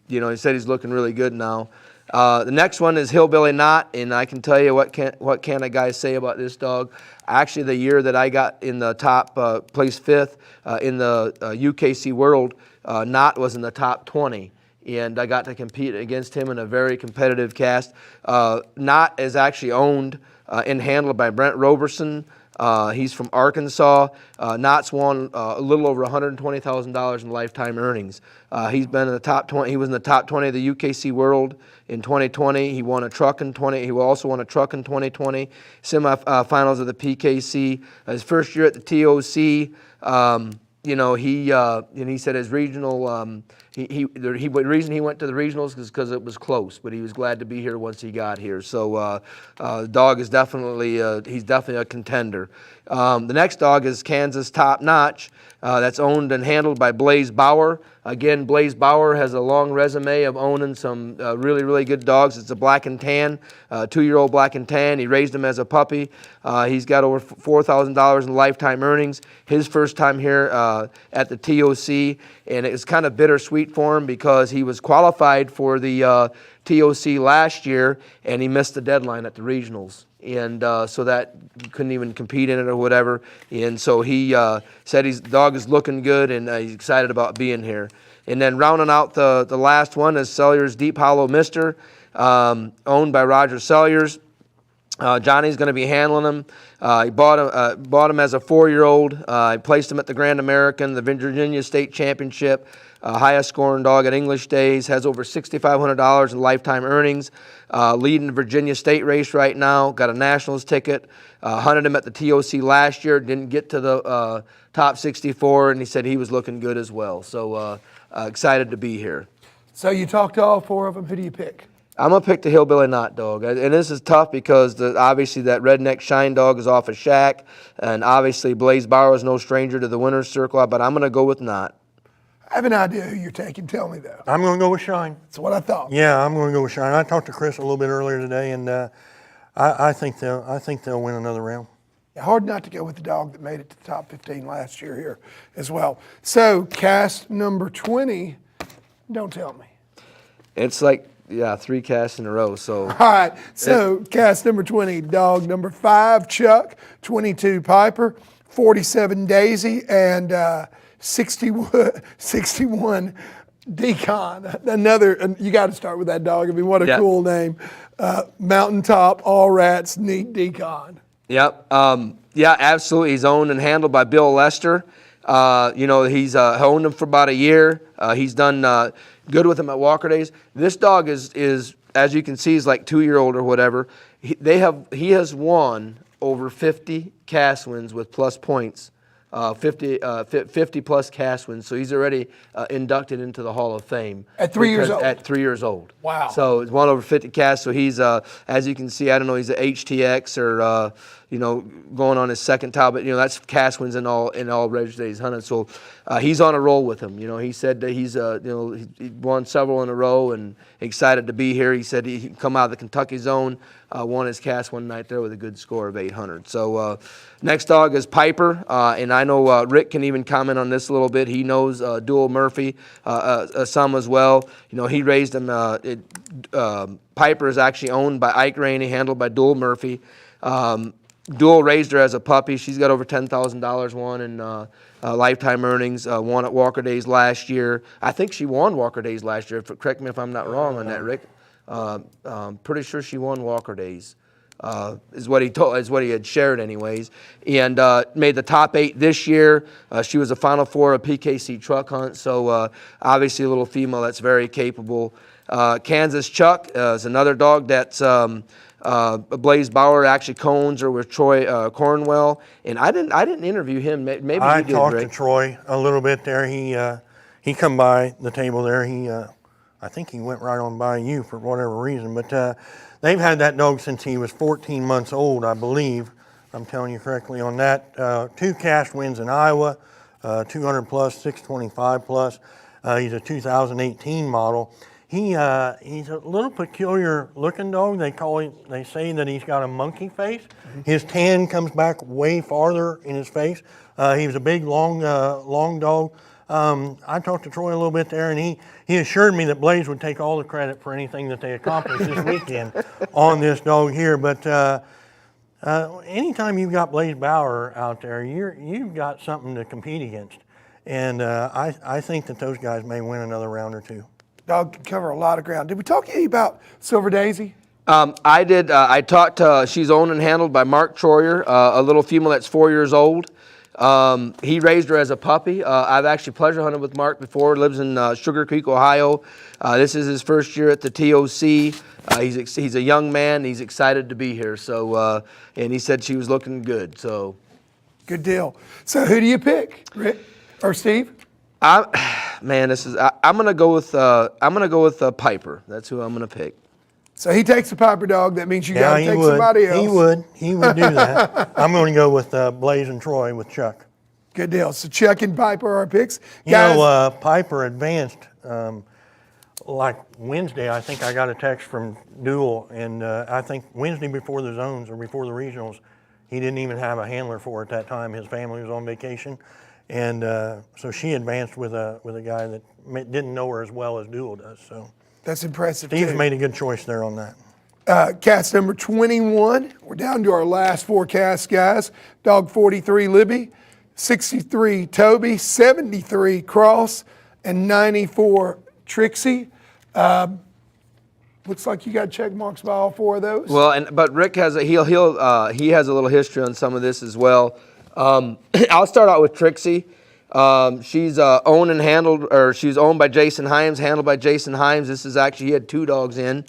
He said he's looking really good now. The next one is Hillbilly Knot, and I can tell you what can a guy say about this dog. Actually, the year that I got in the top placed 5th in the UKC World, Knot was in the top 20. And I got to compete against him in a very competitive cast. Knot is actually owned and handled by Brent Roberson. He's from Arkansas. Knott's won a little over $120,000 in lifetime earnings. He's been in the top 20. He was in the top 20 of the UKC World in 2020. He won a truck in 20. He also won a truck in 2020. Semifinals of the PKC. His first year at the TOC. He said his regional. The reason he went to the regionals is because it was close, but he was glad to be here once he got here. So the dog is definitely he's definitely a contender. The next dog is Kansas Top Notch. That's owned and handled by Blaze Bauer. Again, Blaze Bauer has a long resume of owning some really, really good dogs. It's a black and tan, 2-year-old black and tan. He raised him as a puppy. He's got over $4,000 in lifetime earnings. His first time here at the TOC, and it was kind of bittersweet for him because he was qualified for the TOC last year, and he missed the deadline at the regionals. And so that he couldn't even compete in it or whatever. And so he said his dog is looking good, and he's excited about being here. And then rounding out the last one is Sellers Deep Hollow Mister, owned by Roger Sellers. Johnny's going to be handling him. He bought him as a 4-year-old. I placed him at the Grand American, the Virginia State Championship. Highest scoring dog at English Days, has over $6,500 in lifetime earnings, leading the Virginia State race right now, got a nationals ticket, hunted him at the TOC last year, didn't get to the top 64, and he said he was looking good as well. So excited to be here. So you talked to all 4 of them. Who do you pick? I'm going to pick the Hillbilly Knot dog. And this is tough because obviously that Redneck Shine dog is off a Shack, and obviously Blaze Bauer is no stranger to the winner's circle, but I'm going to go with Knot. I have an idea who you're taking. Tell me, though. I'm going to go with Shine. That's what I thought. Yeah, I'm going to go with Shine. I talked to Chris a little bit earlier today, and I think they'll win another round. Hard not to go with the dog that made it to the top 15 last year here as well. So cast number 20, don't tell me. It's like, 3 casts in a row. So all right, so cast number 20, dog number 5, Chuck, 22, Piper, 47, Daisy, and 61, Decon. Another, you got to start with that dog. I mean, what a cool name. Mountaintop, All Rats, Neat Decon. Yep. Absolutely. He's owned and handled by Bill Lester. He's owned him for about a year. He's done good with him at Walker Days. This dog is as you can see, he's like 2-year-old or whatever. He has won over 50 cast wins with plus points. 50 plus cast wins, so he's already inducted into the Hall of Fame. At 3 years old? At 3 years old. Wow. So he's won over 50 casts, so he's, as you can see, I don't know, he's an HTX or, going on his second top, but, that's cast wins in all registered days hunted. So he's on a roll with him. He said that he's, he won several in a row and excited to be here. He said he come out of the Kentucky zone, won his cast one night there with a good score of 800. So next dog is Piper, and I know Rick can even comment on this a little bit. He knows Dual Murphy some as well. He raised him. Piper is actually owned by Ike Rainey, handled by Dual Murphy. Dual raised her as a puppy. She's got over $10,000 won in lifetime earnings. Won at Walker Days last year. I think she won Walker Days last year. Correct me if I'm not wrong on that, Rick. Pretty sure she won Walker Days. Is what he had shared anyways, and made the top 8 this year. She was a Final Four of PKC truck hunt, so obviously a little female that's very capable. Kansas Chuck is another dog that's Blaze Bauer actually cones her with Troy Cornwell, and I didn't interview him. Maybe I you did, talked Rick. to Troy a little bit there. He come by the table there. I think he went right on by you for whatever reason, but they've had that dog since he was 14 months old, I believe. I'm telling you correctly on that. 2 cast wins in Iowa, 200 plus, 625 plus. He's a 2018 model. He's a little peculiar looking dog. They say that he's got a monkey face. His tan comes back way farther in his face. He was a big, long dog. I talked to Troy a little bit there, and he assured me that Blaze would take all the credit for anything that they accomplished this weekend on this dog here. But anytime you've got Blaze Bauer out there, you've got something to compete against. And I think that those guys may win another round or two. Dog can cover a lot of ground. Did we talk to you about Silver Daisy? I did. I talked she's owned and handled by Mark Troyer, a little female that's 4 years old. He raised her as a puppy. I've actually pleasure hunted with Mark before. Lives in Sugar Creek, Ohio. This is his first year at the TOC. He's a young man. He's excited to be here. So, and he said she was looking good. So, good deal. So, who do you pick, Rick or Steve? I'm gonna go with Piper. That's who I'm gonna pick. So he takes the Piper dog. That means you got to take somebody else. He would do that. I'm going to go with Blaze and Troy with Chuck. Good deal. So Chuck and Piper are our picks. Piper advanced like Wednesday. I think I got a text from Dual, and I think Wednesday before the zones or before the regionals, he didn't even have a handler for at that time. His family was on vacation, and so she advanced with a guy that didn't know her as well as Dual does. So. That's impressive. Steve's too. made a good choice there on that. Cast number 21. We're down to our last 4 casts, guys. Dog 43, Libby. 63, Toby. 73, Cross. And 94, Trixie. Looks like you got check marks by all 4 of those. Well, but Rick has he has a little history on some of this as well. I'll start out with Trixie. She's owned and handled, or she's owned by Jason Himes, handled by Jason Himes. This is actually, he had 2 dogs in.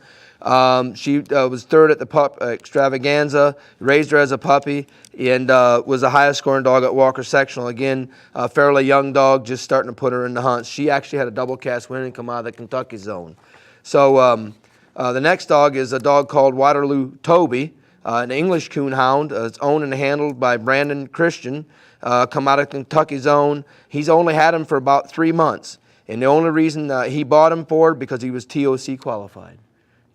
She was 3rd at the pup extravaganza, raised her as a puppy, and was the highest scoring dog at Walker Sectional. Again, a fairly young dog, just starting to put her in the hunts. She actually had a double cast win and come out of the Kentucky zone. So the next dog is a dog called Waterloo Toby, an English Coonhound. It's owned and handled by Brandon Christian. Come out of Kentucky zone. He's only had him for about 3 months. And the only reason he bought him for because he was TOC qualified.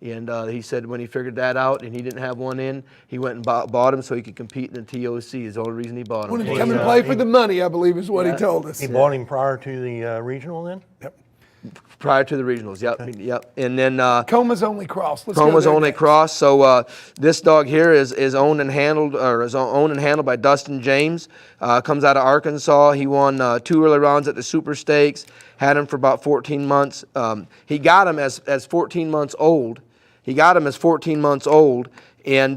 And he said when he figured that out and he didn't have one in, he went and bought him so he could compete in the TOC. Is the only reason he bought him. Wanted to come and play for the money, I believe is what he told us. He bought him prior to the regional then? Yep. Prior to the regionals, yep, okay. Yep. And then Coma's only Cross. Coma's only Cross. So this dog here is owned and handled, or is owned and handled by Dustin James. Comes out of Arkansas. He won 2 early rounds at the Super Stakes. Had him for about 14 months. He got him as 14 months old. And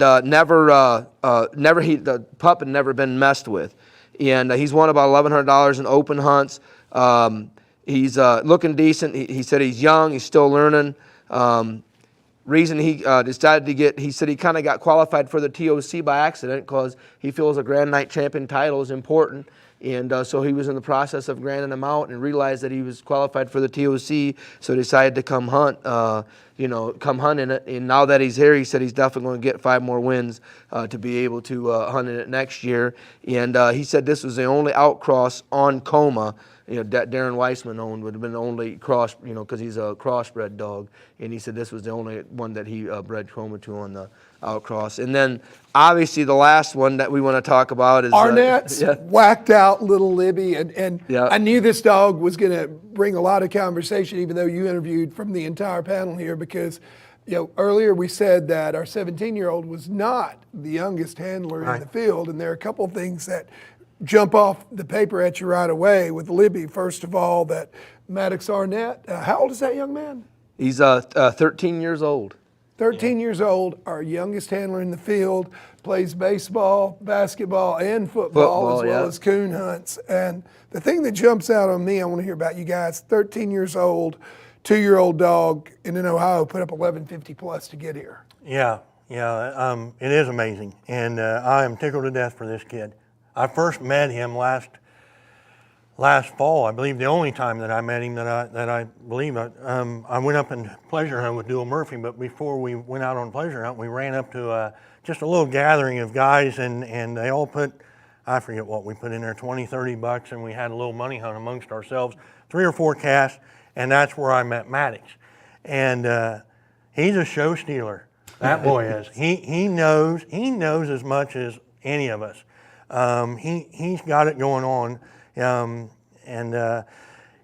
the pup had never been messed with. And he's won about $1,100 in open hunts. He's looking decent. He said he's young. He's still learning. Reason he decided to get, he said he kind of got qualified for the TOC by accident because he feels a Grand Night Champion title is important. And so he was in the process of granting him out and realized that he was qualified for the TOC, so decided to come hunt, come hunt in it. And now that he's here, he said he's definitely going to get 5 more wins to be able to hunt in it next year. And he said this was the only outcross on Coma. Darren Weissman owned would have been the only cross, because he's a crossbred dog. And he said this was the only one that he bred Coma to on the outcross. And then obviously the last one that we want to talk about is Arnett's whacked out little Libby. And I knew this dog was going to bring a lot of conversation, even though you interviewed from the entire panel here, because earlier we said that our 17-year-old was not the youngest handler in the field, and there are a couple of things that jump off the paper at you right away with Libby. First of all, that Maddox Arnett, how old is that young man? He's 13 years old. 13 years old, our youngest handler in the field, plays baseball, basketball, and football as well as coon hunts. And the thing that jumps out on me, I want to hear about you guys, 13 years old, 2-year-old dog, and in Ohio put up 1150 plus to get here. Yeah, it is amazing. And I am tickled to death for this kid. I first met him last fall, I believe the only time that I met him that I believe. I went up and pleasure hunt with Dual Murphy, but before we went out on pleasure hunt, we ran up to just a little gathering of guys, and they all put, I forget what we put in there, 20, 30 bucks, and we had a little money hunt amongst ourselves, 3 or 4 casts, and that's where I met Maddox. And he's a show stealer, that boy is. He knows as much as any of us. He's got it going on.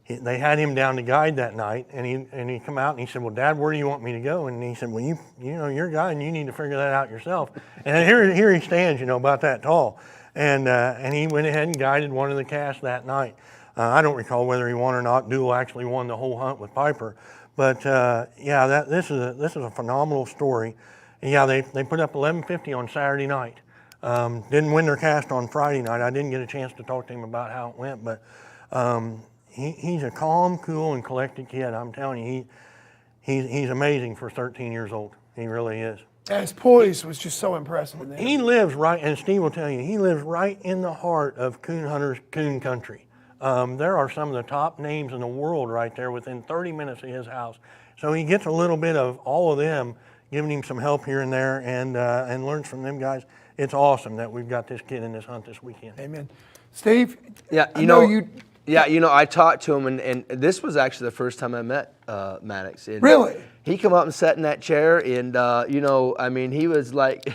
They had him down to guide that night, and he come out and he said, "Well, Dad, where do you want me to go?" And he said, "Well, you know, you're a guy and you need to figure that out yourself." And here he stands, about that tall, and he went ahead and guided one of the casts that night. I don't recall whether he won or not. Dual actually won the whole hunt with Piper, but this is a phenomenal story. And yeah, they put up 1150 on Saturday night. Didn't win their cast on Friday night. I didn't get a chance to talk to him about how it went, but he's a calm, cool, and collected kid. I'm telling you, he's amazing for 13 years old. He really is. His poise was just so impressive. He lives right, and Steve will tell you, he lives right in the heart of coon hunters, coon country. There are some of the top names in the world right there within 30 minutes of his house. So he gets a little bit of all of them, giving him some help here and there, and learns from them guys. It's awesome that we've got this kid in this hunt this weekend. Amen. Steve? Yeah, I talked to him, and this was actually the first time I met Maddox. And really? He come up and sat in that chair, and he was like,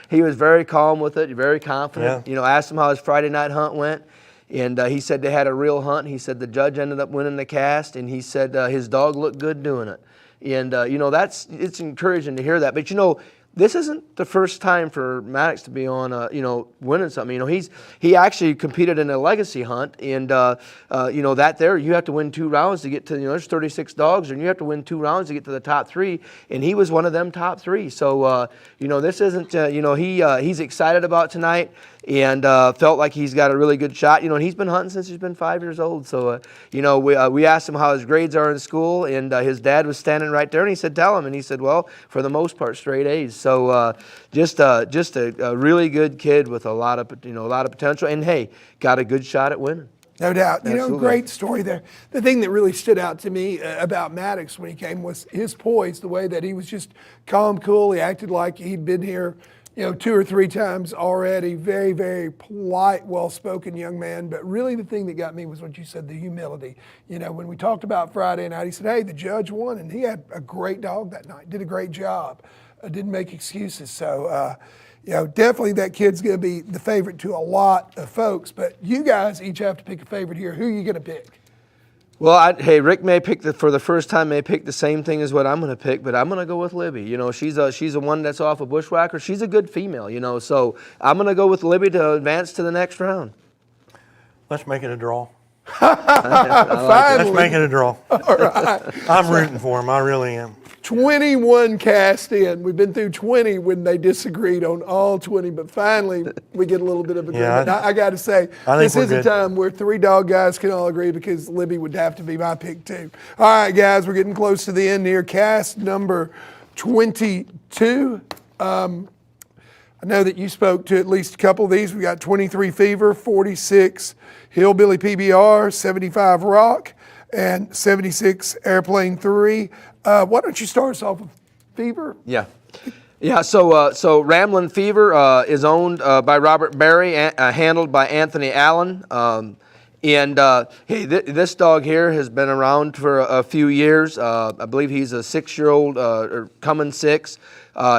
he was very calm with it, very confident. Yeah. Asked him how his Friday night hunt went, and he said they had a real hunt. He said the judge ended up winning the cast, and he said his dog looked good doing it. And it's encouraging to hear that. But this isn't the first time for Maddox to be on, winning something. He actually competed in a legacy hunt, and that there you have to win 2 rounds to get to. There's 36 dogs, and you have to win 2 rounds to get to the top 3, and he was one of them top 3. So this isn't. He's excited about tonight, and felt like he's got a really good shot. And he's been hunting since he's been 5 years old. So we asked him how his grades are in school, and his dad was standing right there, and he said, "Tell him." And he said, "Well, for the most part, straight A's." So just a really good kid with a lot of potential, and hey, got a good shot at winning. No doubt. Absolutely. Great story there. The thing that really stood out to me about Maddox when he came was his poise, the way that he was just calm, cool. He acted like he'd been here 2 or 3 times already. Very, very polite, well-spoken young man. But really the thing that got me was what you said, the humility. When we talked about Friday night, he said, "Hey, the judge won," and he had a great dog that night, did a great job, didn't make excuses. So, definitely that kid's going to be the favorite to a lot of folks. But you guys each have to pick a favorite here. Who are you going to pick? Well, Rick may pick for the first time may pick the same thing as what I'm going to pick, but I'm going to go with Libby. She's a one that's off a bushwhacker. She's a good female. So I'm going to go with Libby to advance to the next round. Let's make it a draw. Finally. Let's make it a draw. All right. I'm rooting for him. I really am. 21 cast in. We've been through 20 when they disagreed on all 20, but finally we get a little bit of agreement. I got to say, this is a time where 3 dog guys can all agree, because Libby would have to be my pick too. All right, guys, we're getting close to the end here. Cast number 22. I know that you spoke to at least a couple of these. We got 23 Fever, 46 Hillbilly PBR, 75 Rock, and 76 Airplane 3. Why don't you start us off with Fever? Yeah. So Ramblin' Fever is owned by Robert Berry, handled by Anthony Allen. This dog here has been around for a few years. I believe he's a 6-year-old, or coming 6.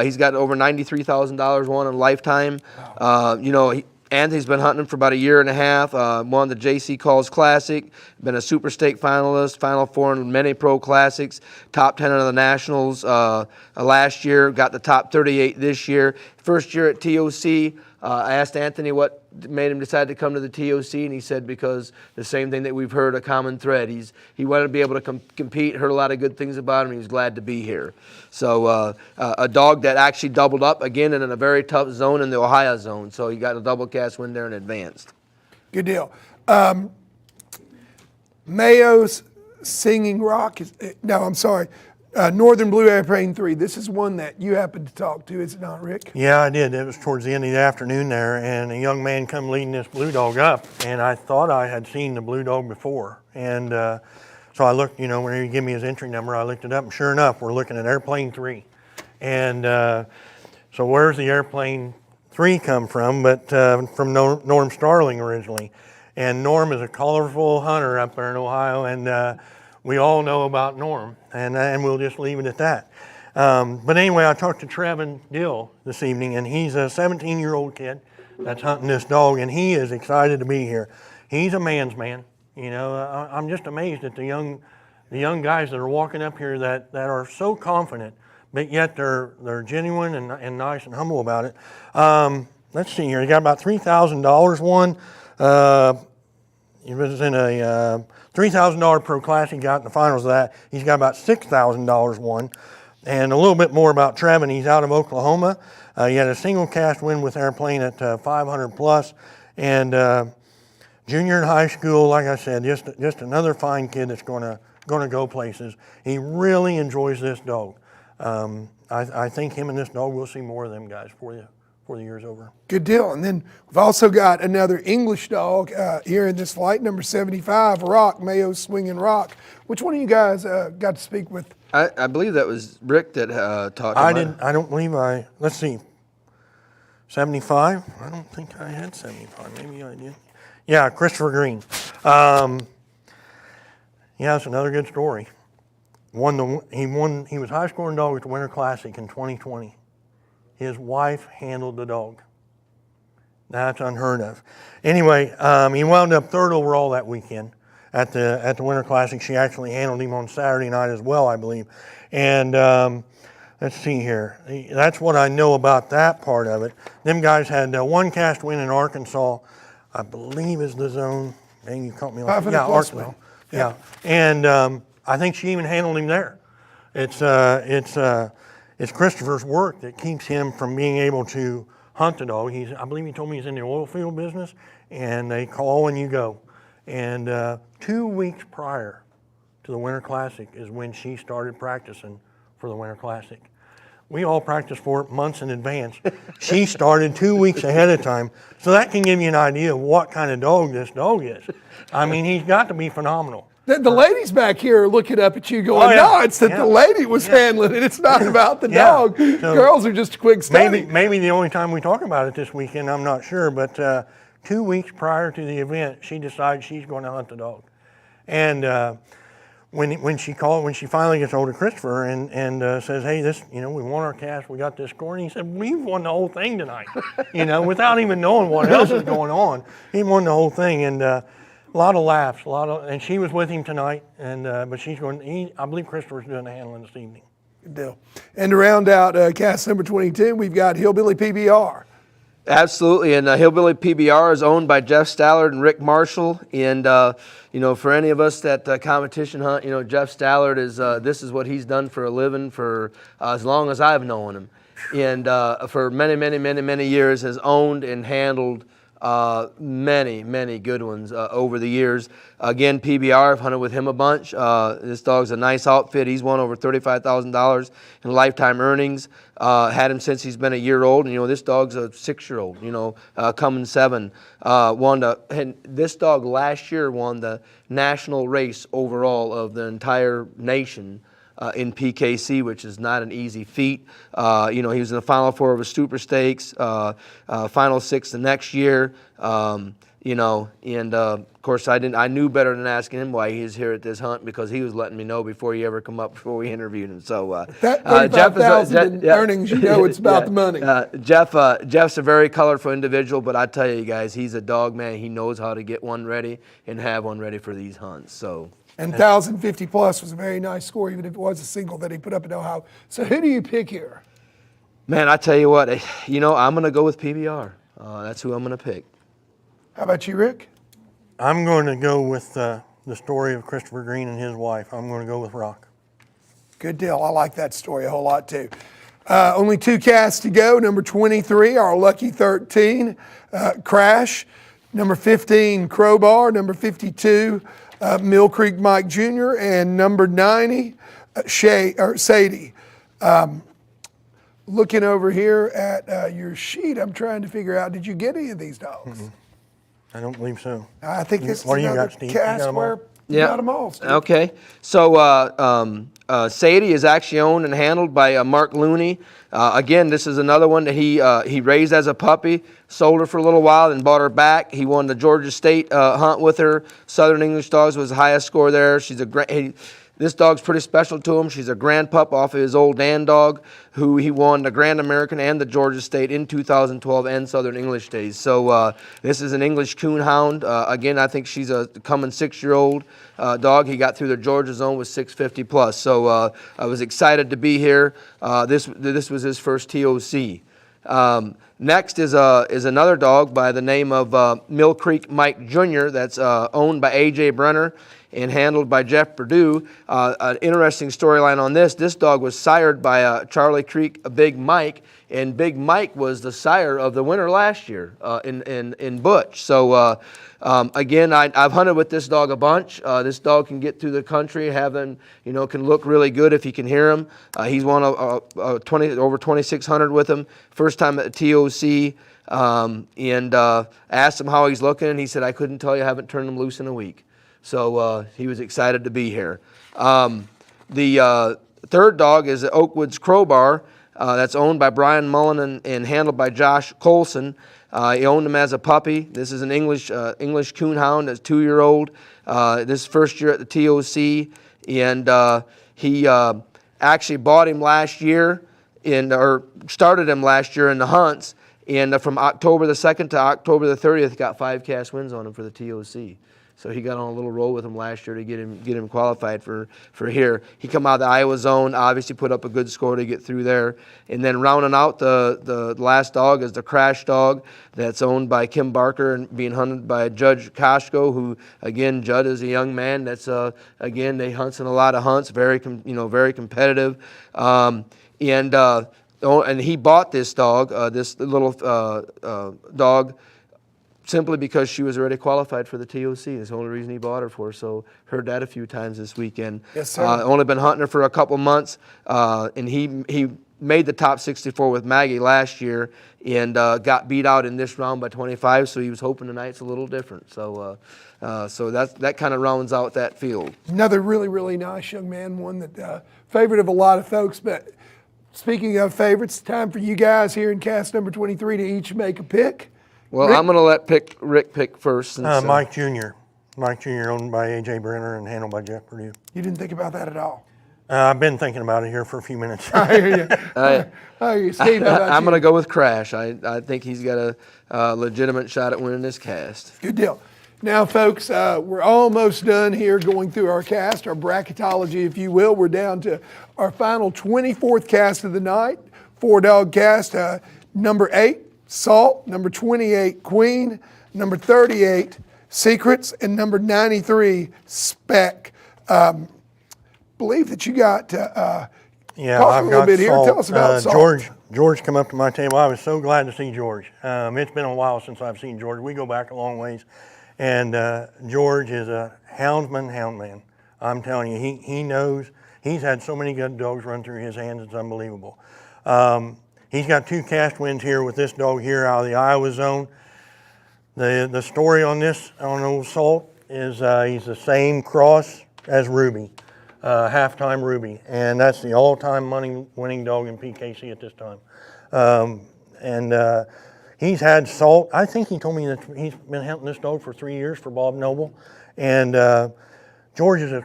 He's got over $93,000 won in lifetime. Wow. Anthony's been hunting for about a year and a half. Won the JC Calls Classic. been a Super Stake finalist, Final Four in many pro classics, top 10 of the nationals last year, got the top 38 this year. First year at TOC, I asked Anthony what made him decide to come to the TOC, and he said because the same thing that we've heard, a common thread. He wanted to be able to compete, heard a lot of good things about him, and he's glad to be here. So a dog that actually doubled up, again, in a very tough zone in the Ohio zone. So he got a double cast win there and advanced. Good deal. Mayo's Singing Rock Northern Blue Airplane 3. This is one that you happened to talk to, is it not, Rick? Yeah, I did. It was towards the end of the afternoon there, and a young man come leading this blue dog up, and I thought I had seen the blue dog before. And so I looked, when he gave me his entry number, I looked it up, and sure enough, we're looking at Airplane 3. And so where's the Airplane 3 come from? But from Norm Starling originally. And Norm is a colorful hunter up there in Ohio, and we all know about Norm, and we'll just leave it at that. But anyway, I talked to Trevin Dill this evening, and he's a 17-year-old kid that's hunting this dog, and he is excited to be here. He's a man's man. I'm just amazed at the young guys that are walking up here that are so confident, but yet they're genuine and nice and humble about it. Let's see here. He got about $3,000 won. He was in a $3,000 pro class he got in the finals of that. He's got about $6,000 won. And a little bit more about Trevin. He's out of Oklahoma. He had a single cast win with Airplane at 500 plus. And junior in high school, like I said, just another fine kid that's going to go places. He really enjoys this dog. I think him and this dog, we'll see more of them guys for the year's over. Good deal. And then we've also got another English dog here in this flight, number 75, Rock, Mayo's Swinging Rock. Which one of you guys got to speak with? I believe that was Rick that talked about it. I don't believe let's see, 75? I don't think I had 75. Maybe I did. Yeah, Christopher Green. Yeah, it's another good story. He was high scoring dog at the Winter Classic in 2020. His wife handled the dog. That's unheard of. Anyway, he wound up third overall that weekend at the Winter Classic. She actually handled him on Saturday night as well, I believe. And let's see here. That's what I know about that part of it. Them guys had one cast win in Arkansas, I believe is the zone. Dang, you caught me off. Yeah, Arkansas. Yeah. And I think she even handled him there. It's Christopher's work that keeps him from being able to hunt the dog. I believe he told me he's in the oil field business, and they call when you go. And 2 weeks prior to the Winter Classic is when she started practicing for the Winter Classic. We all practiced for it months in advance. She started 2 weeks ahead of time. So that can give you an idea of what kind of dog this dog is. I mean, he's got to be phenomenal. The ladies back here are looking up at you going, no, it's that the lady was handling it. It's not about the dog. So girls are just a quick study. Maybe the only time we talk about it this weekend, I'm not sure, but 2 weeks prior to the event, she decides she's going to hunt the dog. And when she finally gets hold of Christopher and says, hey, we won our cast, we got this score, and he said, we've won the whole thing tonight, without even knowing what else is going on. He won the whole thing, and a lot of laughs, and she was with him tonight, and but she's going. I believe Christopher's doing the handling this evening. Good deal. And to round out cast number 22, we've got Hillbilly PBR. Absolutely, and Hillbilly PBR is owned by Jeff Stallard and Rick Marshall. And for any of us that competition hunt, Jeff Stallard is this is what he's done for a living for as long as I've known him, and for many years has owned and handled many good ones over the years. Again, PBR, I've hunted with him a bunch. This dog's a nice outfit. He's won over $35,000 in lifetime earnings. Had him since he's been a year old. And, this dog's a 6-year-old, coming 7. And this dog last year won the national race overall of the entire nation. In PKC, which is not an easy feat. He was in the Final Four of a Super Stakes, Final 6 the next year. And of course I knew better than asking him why he's here at this hunt, because he was letting me know before he ever come up, before we interviewed him. So that 35,000 in earnings, it's about the money. Jeff's a very colorful individual, but I tell you guys, he's a dog man. He knows how to get one ready and have one ready for these hunts. So. And 1,050 plus was a very nice score, even if it was a single that he put up in Ohio. So who do you pick here? Man, I tell you what, I'm going to go with PBR. That's who I'm going to pick. How about you, Rick? I'm going to go with the story of Christopher Green and his wife. I'm going to go with Rock. Good deal. I like that story a whole lot, too. Only 2 casts to go. Number 23, our lucky 13, Crash. Number 15, Crowbar. Number 52, Mill Creek Mike Jr. And number 90, Sadie. Looking over here at your sheet, I'm trying to figure out, did you get any of these dogs? Mm-hmm. I don't believe so. I think this is What do you another got, Steve? cast where you got them all, Steve. Okay. So Sadie is actually owned and handled by Mark Looney. Again, this is another one that he raised as a puppy, sold her for a little while, and bought her back. He won the Georgia State hunt with her. Southern English Dogs was the highest score there. This dog's pretty special to him. She's a grand pup off of his old Dan dog, who he won the Grand American and the Georgia State in 2012 and Southern English Days. So this is an English Coonhound. Again, I think she's a coming 6-year-old dog. He got through the Georgia zone with 650 plus. So I was excited to be here. This was his first TOC. Next is another dog by the name of Mill Creek Mike Jr. that's owned by A.J. Brenner and handled by Jeff Perdue. An interesting storyline on this. This dog was sired by Charlie Creek Big Mike, and Big Mike was the sire of the winner last year in Butch. So again, I've hunted with this dog a bunch. This dog can get through the country, can look really good if you can hear him. He's won over 2,600 with him. First time at the TOC. And asked him how he's looking, and he said, I couldn't tell you, I haven't turned him loose in a week. So he was excited to be here. The third dog is Oakwoods Crowbar. That's owned by Brian Mullen and handled by Josh Colson. He owned him as a puppy. This is an English Coonhound that's 2-year-old. This first year at the TOC, and he actually bought him last year, or started him last year in the hunts. And from October the 2nd to October the 30th, got 5 cast wins on him for the TOC. So he got on a little roll with him last year to get him qualified for here. He come out of the Iowa zone, obviously put up a good score to get through there. And then rounding out the last dog is the Crash dog that's owned by Kim Barker and being hunted by Judge Koshko, who, again, Judd is a young man that's, again, they hunts in a lot of hunts, very competitive. And he bought this dog, this little dog, simply because she was already qualified for the TOC. That's the only reason he bought her for. So heard that a few times this weekend. Yes, sir. Only been hunting her for a couple months, and he made the top 64 with Maggie last year, and got beat out in this round by 25. So he was hoping tonight's a little different. So that kind of rounds out that field. Another really, really nice young man, one that favorite of a lot of folks. But speaking of favorites, time for you guys here in cast number 23 to each make a pick. Well, Rick? I'm going to let Rick pick first. Mike Jr. Mike Jr. owned by A.J. Brenner and handled by Jeff Perdue. You didn't think about that at all? I've been thinking about it here for a few minutes. I hear you. I hear you. Steve, how about I'm you? going to go with Crash. I think he's got a legitimate shot at winning this cast. Good deal. Now, folks, we're almost done here going through our cast, our bracketology, if you will. We're down to our final 24th cast of the night, 4-dog cast. Number 8, Salt. Number 28, Queen. Number 38, Secrets. And number 93, Spec. Believe that you got Yeah, talk I've a little got bit here. Salt. Tell us about Salt. George come up to my table. I was so glad to see George. It's been a while since I've seen George. We go back a long ways. And George is a hound man. I'm telling you, he knows. He's had so many good dogs run through his hands, it's unbelievable. He's got 2 cast wins here with this dog here out of the Iowa zone. The story on this, on old Salt, is he's the same cross as Ruby, halftime Ruby. And that's the all-time money-winning dog in PKC at this time. he's had Salt. I think he told me that he's been hunting this dog for 3 years for Bob Noble, and George is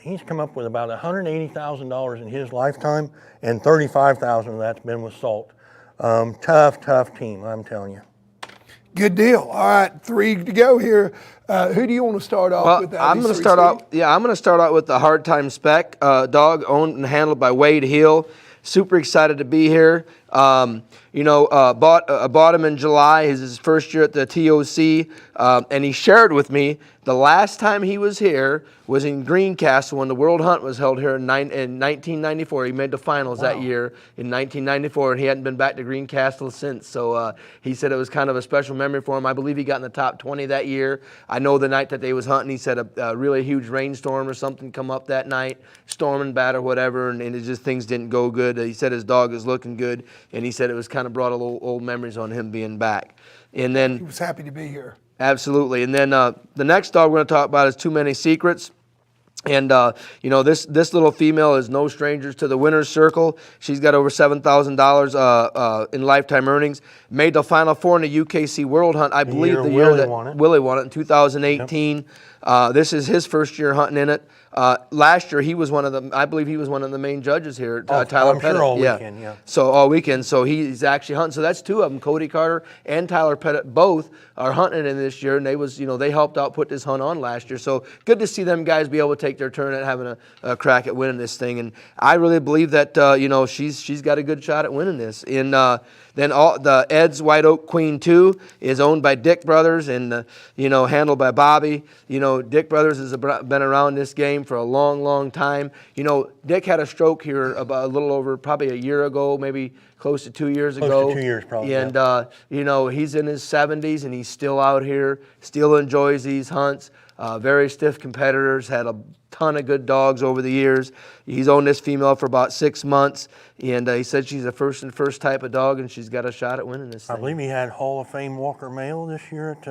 he's come up with about $180,000 in his lifetime, and $35,000 of that's been with Salt. Tough team, I'm telling you. Good deal. All right, 3 to go here. Who do you want to start off with? I'm going to start out. Yeah, I'm going to start out with the Hard Time Spec dog, owned and handled by Wade Hill. Super excited to be here. Bought him in July. His first year at the TOC, and he shared with me the last time he was here was in Greencastle when the World Hunt was held here in 1994. He made the finals that year in 1994, and he hadn't been back to Greencastle since. So he said it was kind of a special memory for him. I believe he got in the top 20 that year. I know the night that they was hunting, he said a really huge rainstorm or something come up that night, storm and bad or whatever, and it just things didn't go good. He said his dog is looking good, and he said it was kind of brought a little old memories on him being back. And then he was happy to be here. Absolutely. And then the next dog we're going to talk about is Too Many Secrets. And, this little female is no stranger to the winner's circle. She's got over $7,000 in lifetime earnings. Made the Final Four in the UKC World Hunt, I believe the year that Willie won it in 2018. Yep. This is his first year hunting in it. Last year he was I believe he was one of the main judges here. Tyler Pettit. Sure all weekend, yeah. So all weekend. So he's actually hunting. So that's 2 of them. Cody Carter and Tyler Pettit both are hunting in this year, and they helped out put this hunt on last year. So good to see them guys be able to take their turn at having a crack at winning this thing. And I really believe that she's got a good shot at winning this. Then the Ed's White Oak Queen 2 is owned by Dick Brothers and handled by Bobby. Dick Brothers has been around this game for a long time. Dick had a stroke here about a little over probably a year ago, maybe close to 2 years ago. Close to 2 years probably. And he's in his 70s and he's still out here, still enjoys these hunts. Very stiff competitors, had a ton of good dogs over the years. He's owned this female for about 6 months, and he said she's a first type of dog, and she's got a shot at winning this thing. I believe he had Hall of Fame Walker Male this year at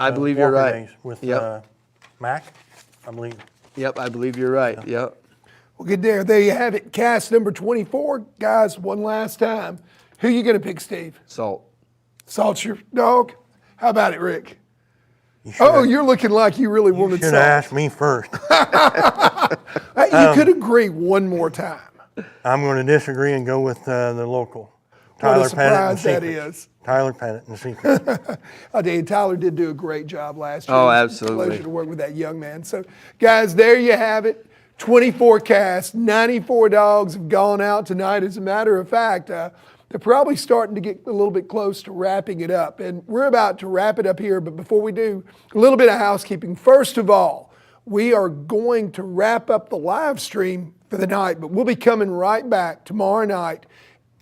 I believe you're Walker right. Days with Mac, I believe. Yep, I believe you're right. Yep. Well, good there. There you have it. Cast number 24. Guys, one last time. Who you going to pick, Steve? Salt. Salt's your dog? How about it, Rick? You're looking like you really wanted Salt. You should have asked me first. You could agree one more time. I'm going to disagree and go with the local. What Tyler a surprise Pettit that and is. Tyler Pettit and Secret. I tell you, Tyler did do a great job last year. Oh, It was absolutely. a pleasure to work with that young man. So, guys, there you have it. 24 casts, 94 dogs have gone out tonight. As a matter of fact, they're probably starting to get a little bit close to wrapping it up. And we're about to wrap it up here, but before we do, a little bit of housekeeping. First of all, we are going to wrap up the live stream for the night, but we'll be coming right back tomorrow night,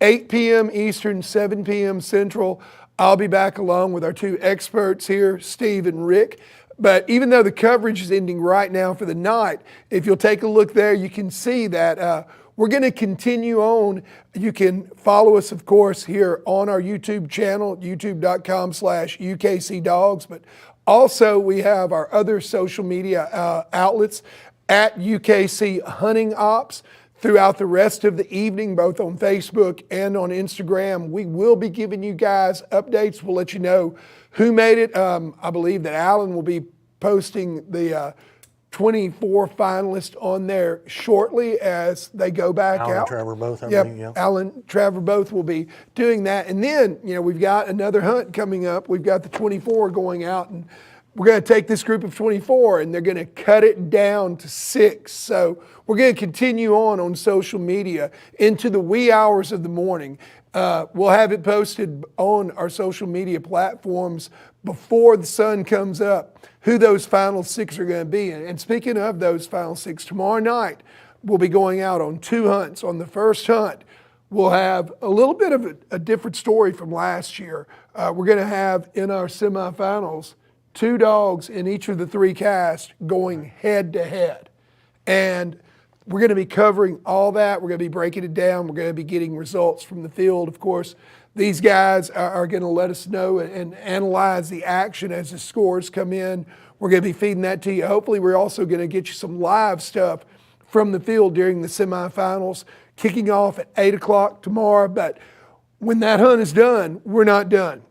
8 p.m. Eastern, 7 p.m. Central. I'll be back along with our 2 experts here, Steve and Rick. But even though the coverage is ending right now for the night, if you'll take a look there, you can see that we're going to continue on. You can follow us, of course, here on our YouTube channel, youtube.com/UKC Dogs. But also we have our other social media outlets at UKC Hunting Ops. Throughout the rest of the evening, both on Facebook and on Instagram, we will be giving you guys updates. We'll let you know who made it. I believe that Alan will be posting the 24 finalists on there shortly as they go back Alan out. and Trevor both, I Yep, believe, yeah. Alan, Trevor both will be doing that. And then, we've got another hunt coming up. We've got the 24 going out, and we're going to take this group of 24 and they're going to cut it down to 6. So we're going to continue on social media into the wee hours of the morning. We'll have it posted on our social media platforms before the sun comes up, who those final 6 are going to be. And speaking of those final 6, tomorrow night we'll be going out on 2 hunts. On the first hunt, we'll have a little bit of a different story from last year. We're going to have in our semifinals 2 dogs in each of the 3 casts going head to head. And we're going to be covering all that. We're going to be breaking it down. We're going to be getting results from the field. Of course, these guys are going to let us know and analyze the action as the scores come in. We're going to be feeding that to you. Hopefully, we're also going to get you some live stuff from the field during the semifinals, kicking off at 8 o'clock tomorrow. But when that hunt is done, we're not done.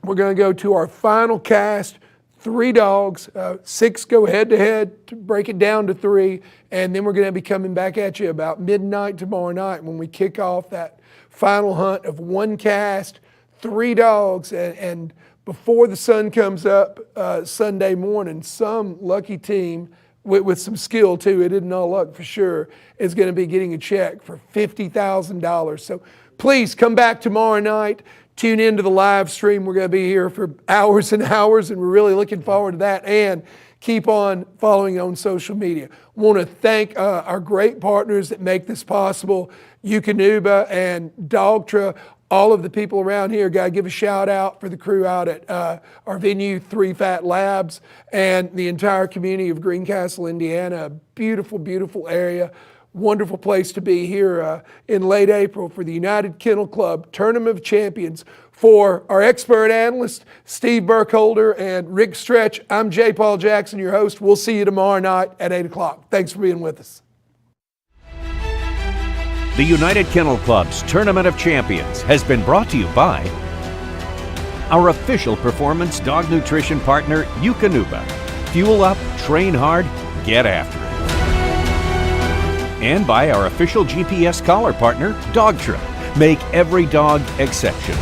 We're going to go to our final cast. 3 dogs, 6 go head-to-head to break it down to 3, and then we're going to be coming back at you about midnight tomorrow night when we kick off that final hunt of 1 cast, 3 dogs, and before the sun comes up Sunday morning, some lucky team with some skill too, it isn't all luck for sure, is going to be getting a check for $50,000. So please come back tomorrow night. Tune into the live stream. We're going to be here for hours and hours, and we're really looking forward to that. And keep on following on social media. Want to thank our great partners that make this possible, Eukanuba and Dogtra, all of the people around here. Got to give a shout out for the crew out at our venue, 3 Fat Labs, and the entire community of Greencastle, Indiana. A beautiful, beautiful area. Wonderful place to be here in late April for the United Kennel Club Tournament of Champions. For our expert analysts, Steve Burkholder and Rick Stretch, I'm J. Paul Jackson, your host. We'll see you tomorrow night at 8 o'clock. Thanks for being with us. The United Kennel Club's Tournament of Champions has been brought to you by our official performance dog nutrition partner, Eukanuba. Fuel up, train hard, get after it. And by our official GPS collar partner, Dogtra. Make every dog exceptional.